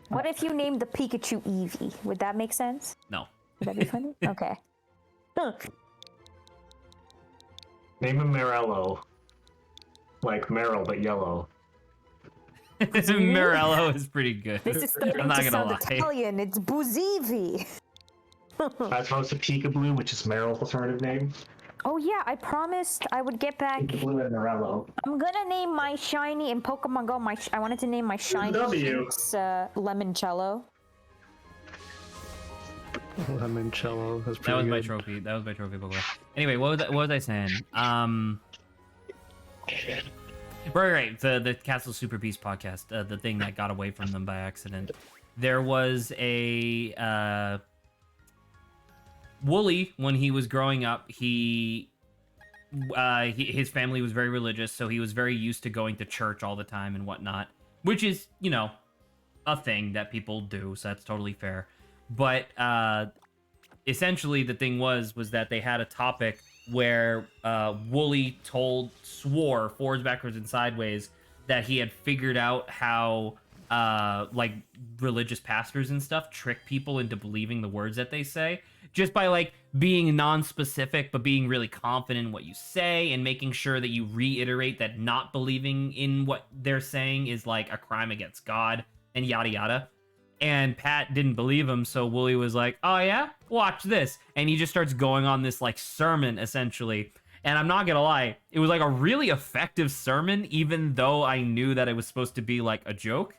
What if you named the Pikachu Eevee? Would that make sense? No. Would that be funny? Okay. Name him Morello. Like Meryl, but yellow. Morello is pretty good. This is starting I'm not to gonna sound lie. Italian. It's Buzivi. As opposed to Peekaboo, which is Meryl's alternative name. Oh yeah, I promised I would get back. Peekaboo and Morello. I'm gonna name my shiny in Pokemon Go. I wanted to name my shiny W. Lemoncello. Lemoncello. That's pretty That was good. my trophy. That was my trophy Pokemon. Anyway, what was I saying? Right. The Castle Super Beast podcast, the thing that got away from them by accident. There was a Wooly, when he was growing up, his family was very religious, so he was very used to going to church all the time and whatnot, which is, you know, a thing that people do, so that's totally fair. But essentially, the thing was that they had a topic where Wooly swore forwards, backwards, and sideways that he had figured out how like religious pastors and stuff trick people into believing the words that they say, just by like being non-specific but being really confident in what you say and making sure that you reiterate that not believing in what they're saying is like a crime against God and yada yada. And Pat didn't believe him, so Wooly was like, oh yeah, watch this. And he just starts going on this like sermon essentially. And I'm not gonna lie, it was like a really effective sermon, even though I knew that it was supposed to be like a joke.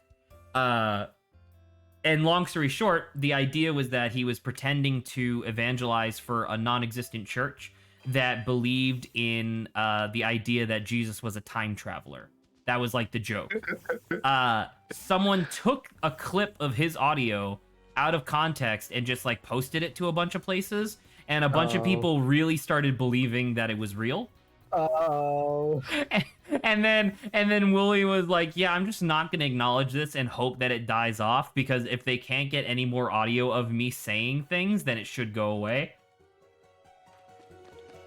And long story short, the idea was that he was pretending to evangelize for a non-existent church that believed in the idea that Jesus was a time traveler. That was like the joke. Someone took a clip of his audio out of context and just like posted it to a bunch of places, and a bunch of people really started believing that it was real. Oh. and then Willie was like, yeah, I'm just not gonna acknowledge this and hope that it dies off, because if they can't get any more audio of me saying things, then it should go away.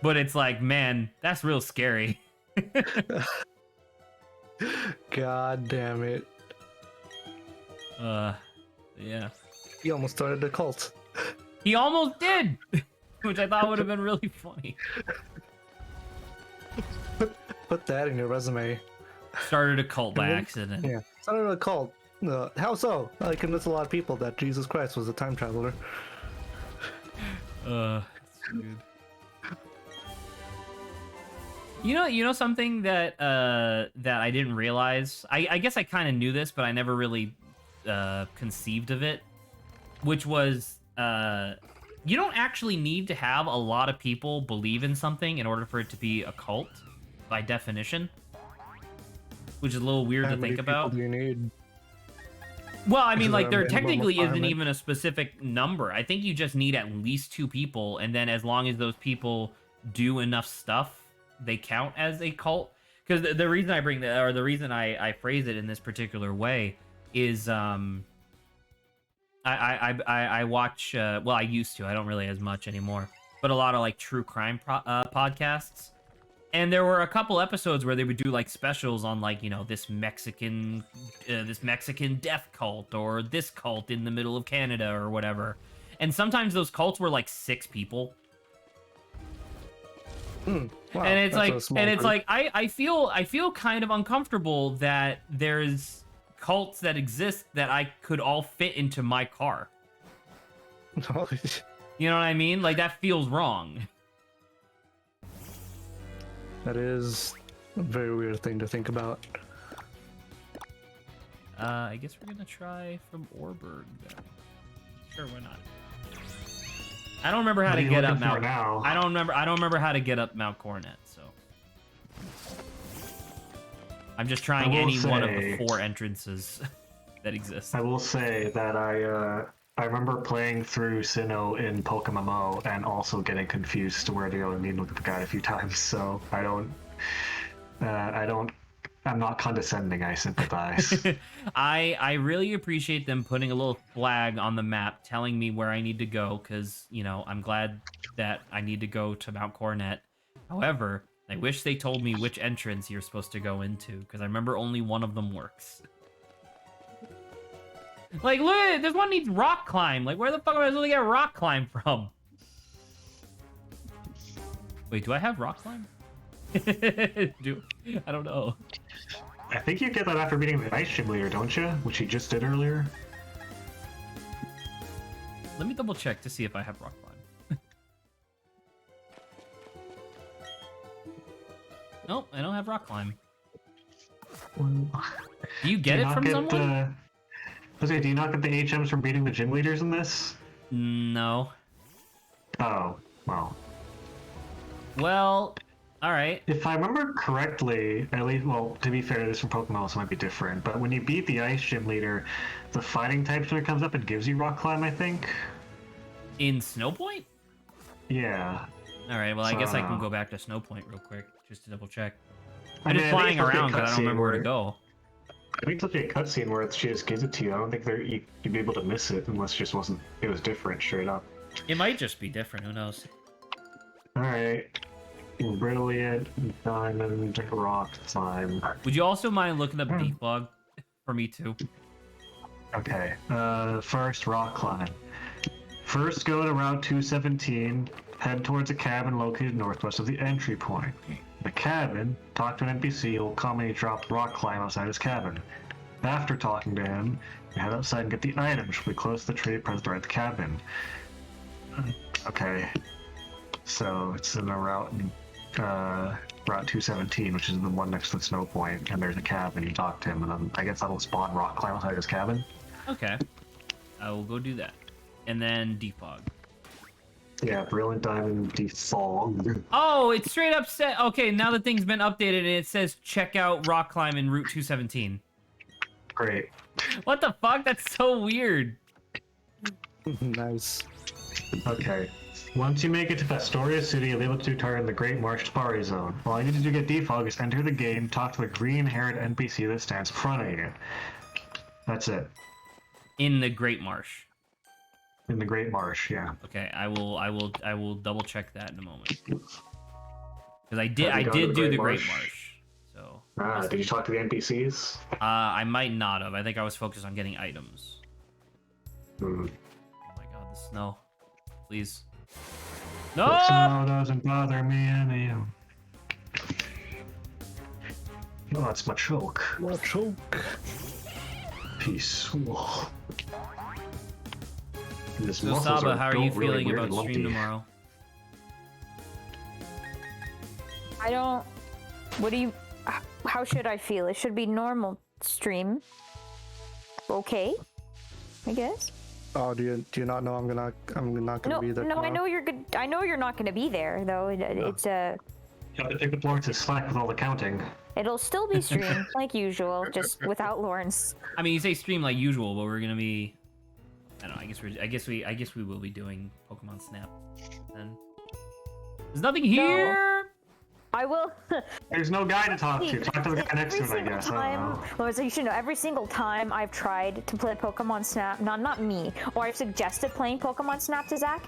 But it's like, man, that's real scary. God damn it. Yeah. He almost started a cult. He almost did, which I thought would have been really funny. Put that in your resume. Started a cult by accident. Yeah. Started a cult. How so? I convinced a lot of people that Jesus Christ was a time traveler. It's good. You know something that that I didn't realize. I guess I kind of knew this, but I never really conceived of it, which was you don't actually need to have a lot of people believe in something in order for it to be a cult, by definition. Which is a little weird to think about. How many people do you need? Well, I mean, Is like, there a there minimum technically isn't requirement? even a specific number. I think you just need at least 2 people, and then as long as those people do enough stuff, they count as a cult. Because the reason I bring that, or the reason I phrase it in this particular way, is I watch, well, I used to, I don't really as much anymore, but a lot of like true crime podcasts. And there were a couple episodes where they would do like specials on, like, you know, this Mexican death cult, or this cult in the middle of Canada, or whatever. And sometimes those cults were like 6 people. Wow, And it's that's like, a small and it's group. like, I feel kind of uncomfortable that there's cults that exist that I could all fit into my car. You know what I mean? Like, that feels wrong. That is a very weird thing to think about. I guess we're gonna try from Orberg then. Sure, why not? I don't remember how What to are you get up looking for Mount. now? I don't remember how to get up Mount Coronet. So I'm just trying I will any one of the say- 4 entrances that exist. I will say that I remember playing through Sinnoh in Pokemon Mo and also getting confused to where to go and meeting with the guy a few times. So I'm not condescending. I sympathize. I really appreciate them putting a little flag on the map telling me where I need to go, because, you know, I'm glad that I need to go to Mount Coronet. However, I wish they told me which entrance you're supposed to go into, because I remember only one of them works. Like, look, this one needs rock climb. Like, where the fuck am I supposed to get rock climb from? Wait, do I have rock climb? I don't know. I think you get that after beating the Ice Gym leader, don't you? Which you just did earlier. Let me double check to see if I have rock climb. Nope, I don't have rock climb. Do you get it from someone? Okay, do you not get the HMs from beating the gym leaders in this? No. Oh, well. Well, all right. If I remember correctly, at least, well, to be fair, this from Pokemon, so it might be different, but when you beat the Ice Gym leader, the fighting type when it comes up, it gives you rock climb, I think? In Snowpoint? Yeah. All right, well, I guess I can So- go back to Snowpoint real quick, just to double check. I I'm mean, just I think flying it's supposed to be a around because I don't cutscene remember where to where- go. I think it's supposed to be a cutscene where it, she just gives it to you. I don't think you'd be able to miss it unless it just wasn't, it was different straight up. It might just be different, who knows? Alright. Brilliant, diamond, rock climb. Would you also mind looking up Defog for me too? Okay, first rock climb. First go to Route 217, head towards a cabin located northwest of the entry point. The cabin, talk to an NPC who will come and he drops rock climb outside his cabin. After talking to him, you head outside and get the items, which will be close to the trade present right at the cabin. Okay, so it's in the route, Route 217, which is the one next to the snow point, and there's a cabin, you talk to him, and then I guess that'll spawn rock climb outside his cabin. Okay. I will go do that. And then Defog. Yeah, brilliant diamond defog. Oh, it's straight up set. Okay, now the thing's been updated and it says check out rock climb in Route 217. Great. What the fuck? That's so weird. Nice. Okay. Once you make it to Pastoria City, you'll be able to target the Great Marsh Safari Zone. All you need to do to get defog is enter the game, talk to the green-haired NPC that stands in front of you. That's it. In the Great Marsh. In the Great Marsh, yeah. Okay, I will double check that in a moment. Because I did Have you gone to do the Great Great Marsh? Marsh. So Did you talk to the NPCs? I might not have. I think I was focused on getting items. Hmm. Oh my god, the snow. Please. The No! snow doesn't bother me any. Oh, that's my choke. What choke? Peace. Whoa. These So muscles Saba, how are you built really feeling weird about and lumpy. stream tomorrow? I don't. What do you? How should I feel? It should be normal stream. Okay, I guess. Oh, do you not know I'm not gonna No, be there? no, I tomorrow? know you're good. I know you're not going to be there though. It's You have to take the Lawrence's slack with all the counting. It'll still be streamed like usual, just without Lawrence. I mean, you say stream like usual, but we're gonna be. I don't know. I guess we will be doing Pokemon Snap. Then there's nothing here. I will. There's no guy to talk to. Talk to the guy next to him, I Every guess. single I don't time, know. well, so you should know, every single time I've tried to play Pokemon Snap, not me, or I've suggested playing Pokemon Snap to Zach,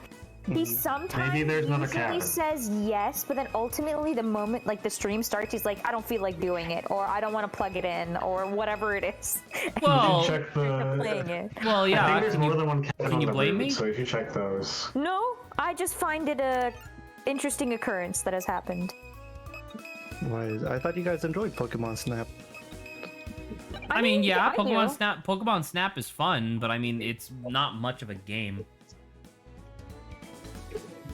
he sometimes Maybe there's another usually cabin. says yes, but then ultimately the moment like the stream starts, he's like, I don't feel like doing it, or I don't want to plug it in, or whatever it is. Well, Check Playing the. it. well, I yeah. think there's Can more you, than one cabin can on you the blame route, me? so if you check those. No, I just find it a interesting occurrence that has happened. Why? I thought you guys enjoyed Pokemon Snap. I mean, yeah, I do. Pokemon Snap is fun, but I mean, it's not much of a game.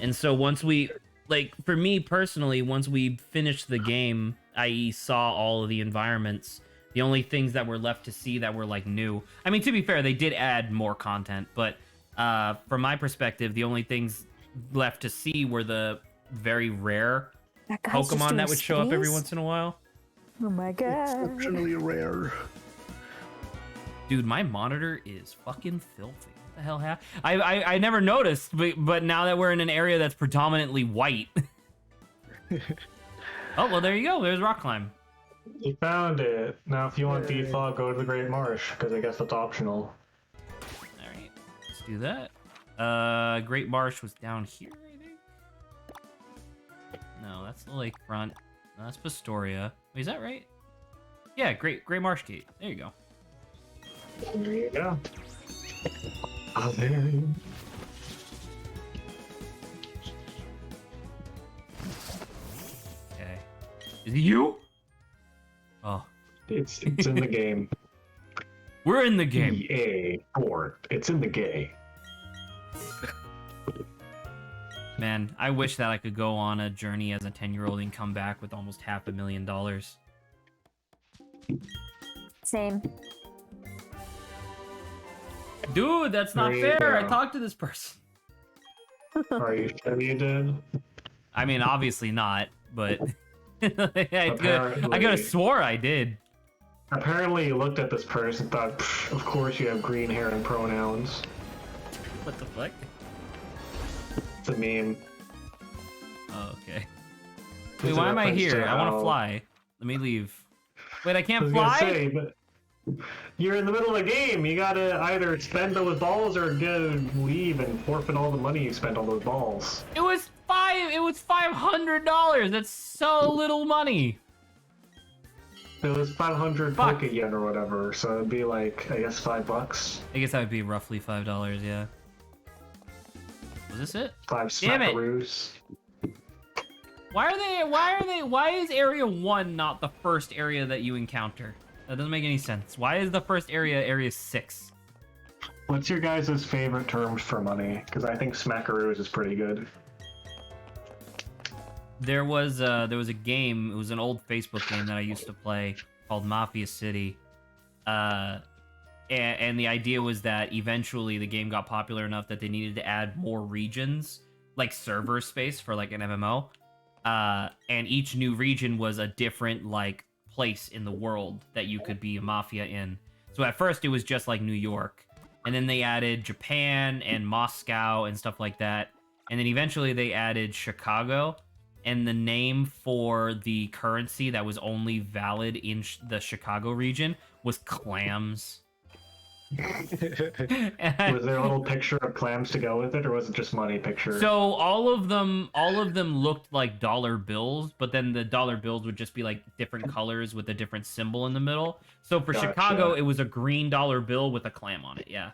And so once we, like, for me personally, once we finished the game, i.e. saw all of the environments, the only things that were left to see that were, like, new. I mean, to be fair, they did add more content, but from my perspective, the only things left to see were the very rare That guy's just Pokemon doing that would show up every spinnies? once in a while. Oh my god. Exceptionally rare. Dude, my monitor is fucking filthy. What the hell happened? I never noticed, but now that we're in an area that's predominantly white. Oh, well, there you go. There's Rock Climb. You found it. Now, if you want defog, go to the Great Marsh, because I guess that's optional. All right, let's do that. Great Marsh was down here, I think. No, that's the lakefront. No, that's Pastoria. Wait, is that right? Yeah, Great Marsh Gate. There you go. There you go. Oh, there you Okay. Is it you? Oh, It's in the game. we're in the game. EA Sport. It's in the game. Man, I wish that I could go on a journey as a 10-year-old and come back with almost $500,000. Same. Dude, that's not There you fair. I go. talked to this person. Are you sure you did? I mean, obviously not, but I could have Apparently. swore I did. Apparently, you looked at this person and thought, "Pff, of course you have green hair and pronouns. What the fuck? It's a meme. Oh, okay. It's Wait, a why am I reference here? to I want to how- fly. Let me leave. Wait, I I can't was gonna fly? say, but you're in the middle of the game. You gotta either spend those balls or leave and forfeit all the money you spent on those balls. It was $500. That's so little money. It was 500 Fuck. Poke Yen or whatever, so it'd be like, I guess, $5. I guess that would be roughly $5, yeah. Was this it? 5 Damn it. smackaroos. Why is area 1 not the first area that you encounter? That doesn't make any sense. Why is the first area 6? What's your guys' favorite term for money? Because I think smackaroos is pretty good. There was a game, it was an old Facebook game that I used to play called Mafia City. And the idea was that eventually the game got popular enough that they needed to add more regions, like server space for like an MMO. And each new region was a different like place in the world that you could be a mafia in. So at first it was just like New York, and then they added Japan and Moscow and stuff like that. and then eventually they added Chicago, and the name for the currency that was only valid in the Chicago region was clams. Was there a little picture of clams to go with it, or was it just money picture? So all of them looked like dollar bills, but then the dollar bills would just be like different colors with a different symbol in the middle. So for Gotcha. Chicago, it was a green dollar bill with a clam on it. Yeah.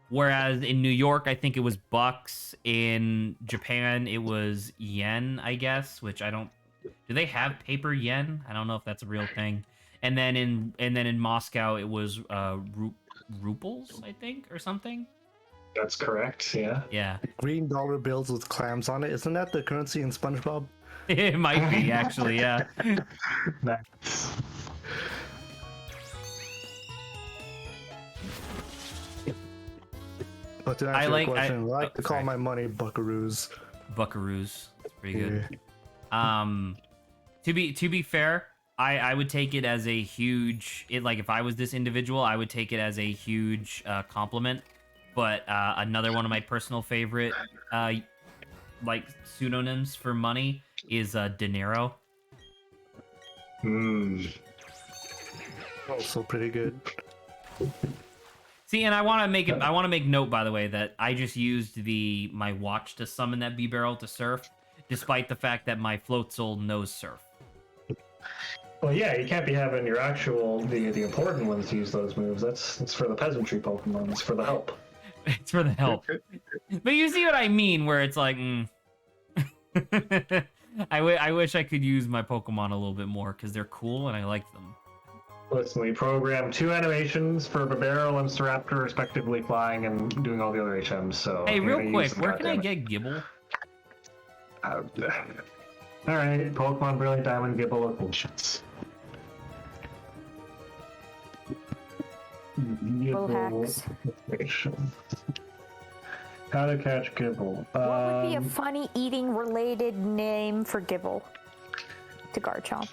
Whereas in New York, I think it was bucks. In Japan, it was yen, I guess. Which I don't. Do they have paper yen? I don't know if that's a real thing. And then in Moscow, it was rubles, I think, or something. That's correct. Yeah. Yeah. Green dollar bills with clams on it. Isn't that the currency in SpongeBob? It might be, actually, yeah. Nice. But to answer your question, I like to call my money buckaroos. Buckaroos. That's pretty good. To be fair, I would take it as a huge like if I was this individual, I would take it as a huge compliment. But another one of my personal favorite like pseudonyms for money is dinero. Also pretty good. See, and I want to make note, by the way, that I just used my watch to summon that B barrel to surf, despite the fact that my float soul knows surf. Well, yeah, you can't be having your actual the important ones use those moves. That's for the peasantry Pokemon. It's for the help. It's for the help. But you see what I mean, where it's like, I wish I could use my Pokemon a little bit more because they're cool and I like them. Listen, we programmed 2 animations for Babero and Staraptor, respectively, flying and doing all the other HMs. So hey, real quick, where can I get Gibble? All right, Pokemon Brilliant Diamond Gibble locations. hacks. How to catch Gibble. What would be a funny eating-related name for Gibble? To Garchomp.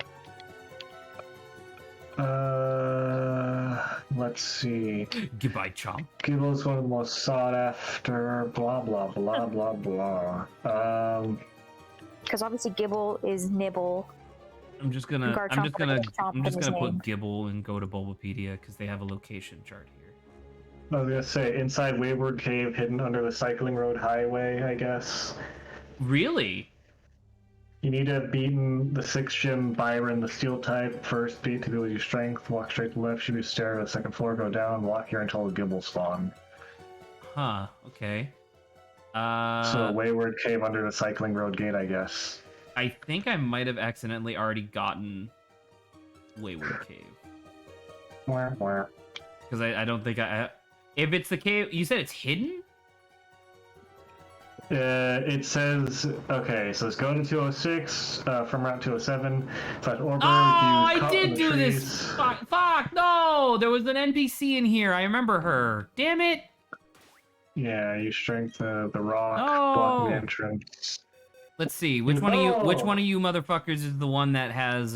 Let's see. Goodbye, Chomp. Gibble is one of the most sought after. Blah blah blah blah blah. Because obviously Gibble is Nibble. I'm just gonna Garchomp put Gibble and go to Bulbapedia because they have a location chart here. I was gonna say inside Wayward Cave, hidden under the Cycling Road Highway. I guess. Really? You need to have beaten the 6th gym Byron, the Steel type, first beat to build your strength. Walk straight to the left, shoot a stair to the 2nd floor, go down, walk here until the Gibble spawn. Huh. Okay. So Wayward Cave under the Cycling Road Gate, I guess. I think I might have accidentally already gotten Wayward Cave. Because I don't think if it's the cave, you said it's hidden? It says, okay, so let's go to 206, from Route 207, /Orber. Oh, I did do this! Fuck, no! There was an NPC in here, I remember her. Damn it! Yeah, you strength the rock, Oh. block the entrance. Let's see, which one of you motherfuckers is the one that has,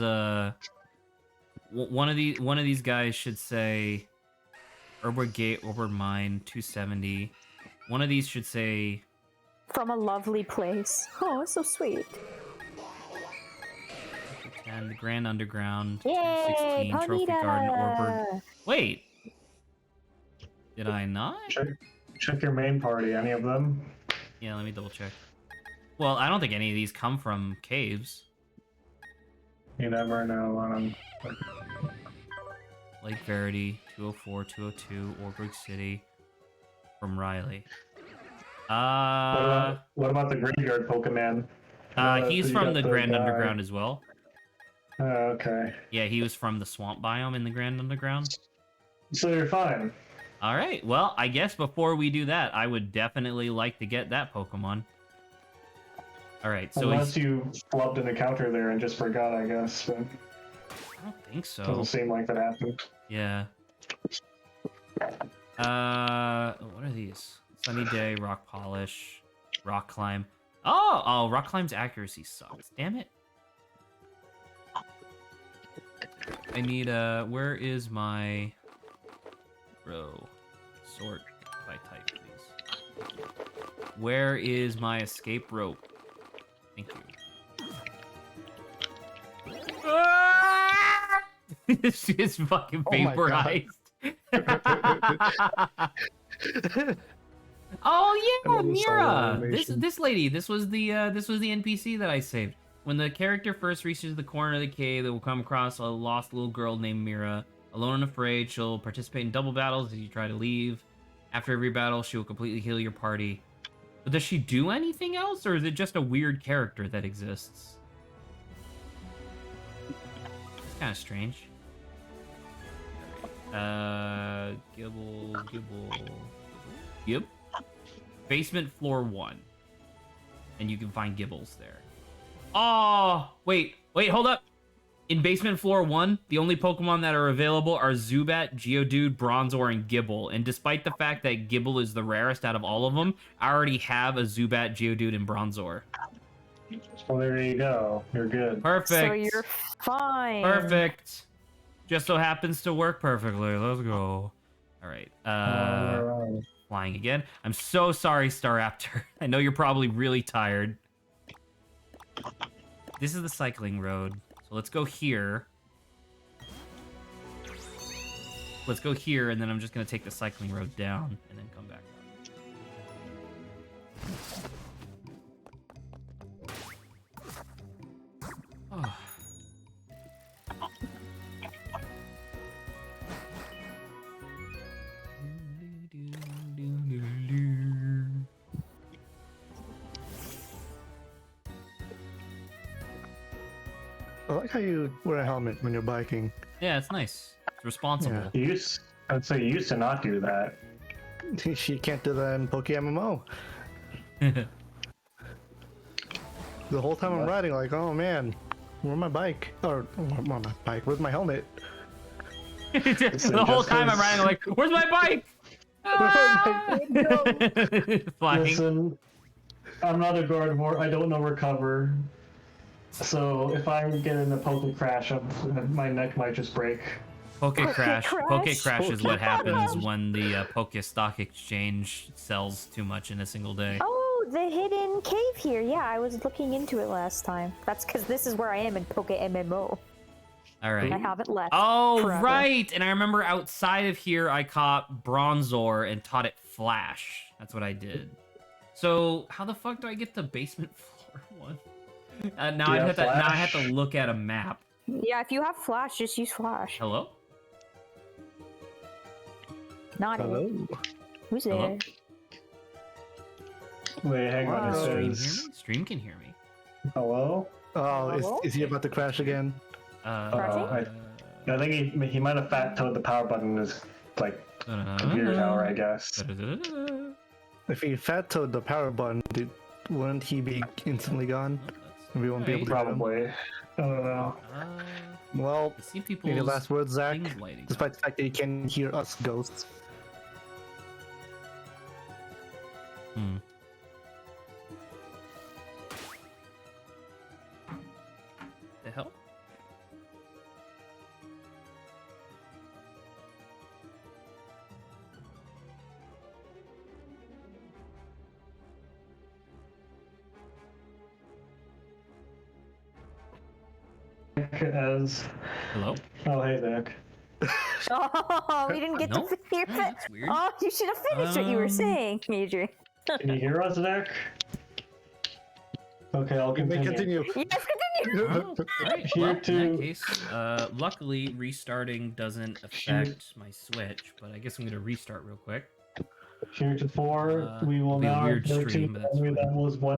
one of these guys should say, Orber Gate, Orber Mine, 270. One of these should say... From a lovely place. Oh, it's so sweet. And the Grand Underground, Yay, 216, Trophy Ponyta! Garden, Orber. Wait! Did I not? Check your main party, any of them? Yeah, let me double check. Well, I don't think any of these come from caves. You never know on them. Lake Verity, 204, 202, Orberg City, from Riley. What about the Graveyard Pokemon? He's from the Grand Underground as well. Okay. Yeah, he was from the swamp biome in the Grand Underground. So you're fine. All right. Well, I guess before we do that, I would definitely like to get that Pokemon. All right. So unless you flubbed an encounter there and just forgot, I guess. But I don't think so. doesn't seem like that happened. Yeah. What are these? Sunny Day, Rock Polish, Rock Climb. Oh, Rock Climb's accuracy sucks. Damn it. I need where is my row? Sort by type, please. Where is my escape rope? Thank you. Ah! She is fucking Oh my God. vaporized. Oh yeah, Another solo Mira. animation. This lady. This was the NPC that I saved. When the character first reaches the corner of the cave, they will come across a lost little girl named Mira. Alone and afraid, she'll participate in double battles as you try to leave. After every battle, she will completely heal your party. But does she do anything else, or is it just a weird character that exists? It's kind of strange. Gibble. Yep. Basement floor 1. And you can find Gibbles there. Oh, wait, hold up. In basement floor 1, the only Pokemon that are available are Zubat, Geodude, Bronzor, and Gibble. And despite the fact that Gibble is the rarest out of all of them, I already have a Zubat, Geodude, and Bronzor. Well, there you go. You're good. Perfect. So you're fine. Perfect. Just so happens to work perfectly. Let's go. All right. Flying again. I'm so sorry, Staraptor. I know you're probably really tired. This is the cycling road. So let's go here. Let's go here, and then I'm just going to take the cycling road down and then come back up. Oh. I like how you wear a helmet when you're biking. Yeah, it's nice. It's responsible. I'd say you used to not do that. She can't do that in PokeMMO. The whole time I'm riding, like, oh man, where's my bike? Or where's my bike? Where's my helmet? The whole time I'm riding, I'm like, where's my bike? Flying. Listen, I'm not a Gardevoir. I don't know recover. So if I get in a Poke Crash, my neck might just break. Poke Crash. Poke Crash is what Poke happens when the Poke Stock Exchange sells too much in a single day. Oh, the hidden cave here. Yeah, I was looking into it last time. That's because this is where I am in Poke MMO. All right. I haven't left. Oh, forever. right. And I remember outside of here, I caught Bronzor and taught it Flash. That's what I did. So how the fuck do I get to basement floor 1? Now I have to look at a map. Yeah, if you have Flash, just use Flash. Hello? Not Hello? it. Who's Hello? there? Wait, hang on. It Stream hear says, me? Stream can hear me. hello? Oh, Hello? is he about to crash again? Crashing? I think he might have fat toed the power button in his computer tower, I guess. If he fat toed the power button, wouldn't he be instantly gone? And we won't be able to get him? Probably. I don't know. Well, I see people. any last words, Zach? things lighting Despite the fact that you can hear us ghosts. Hmm. The hell? As Hello? oh hey Nick. Oh, we didn't get No? to hear it. That's weird. Oh, you should have finished what you were saying, Adrian. Can you hear us, Nick? Okay, I'll You may continue. continue. Yes, continue. Oh, right. Here Well, in too. that case, luckily restarting doesn't affect my Switch, but I guess I'm gonna restart real quick. Heretofore, we will it'll be a now weird go to stream, but that's that was one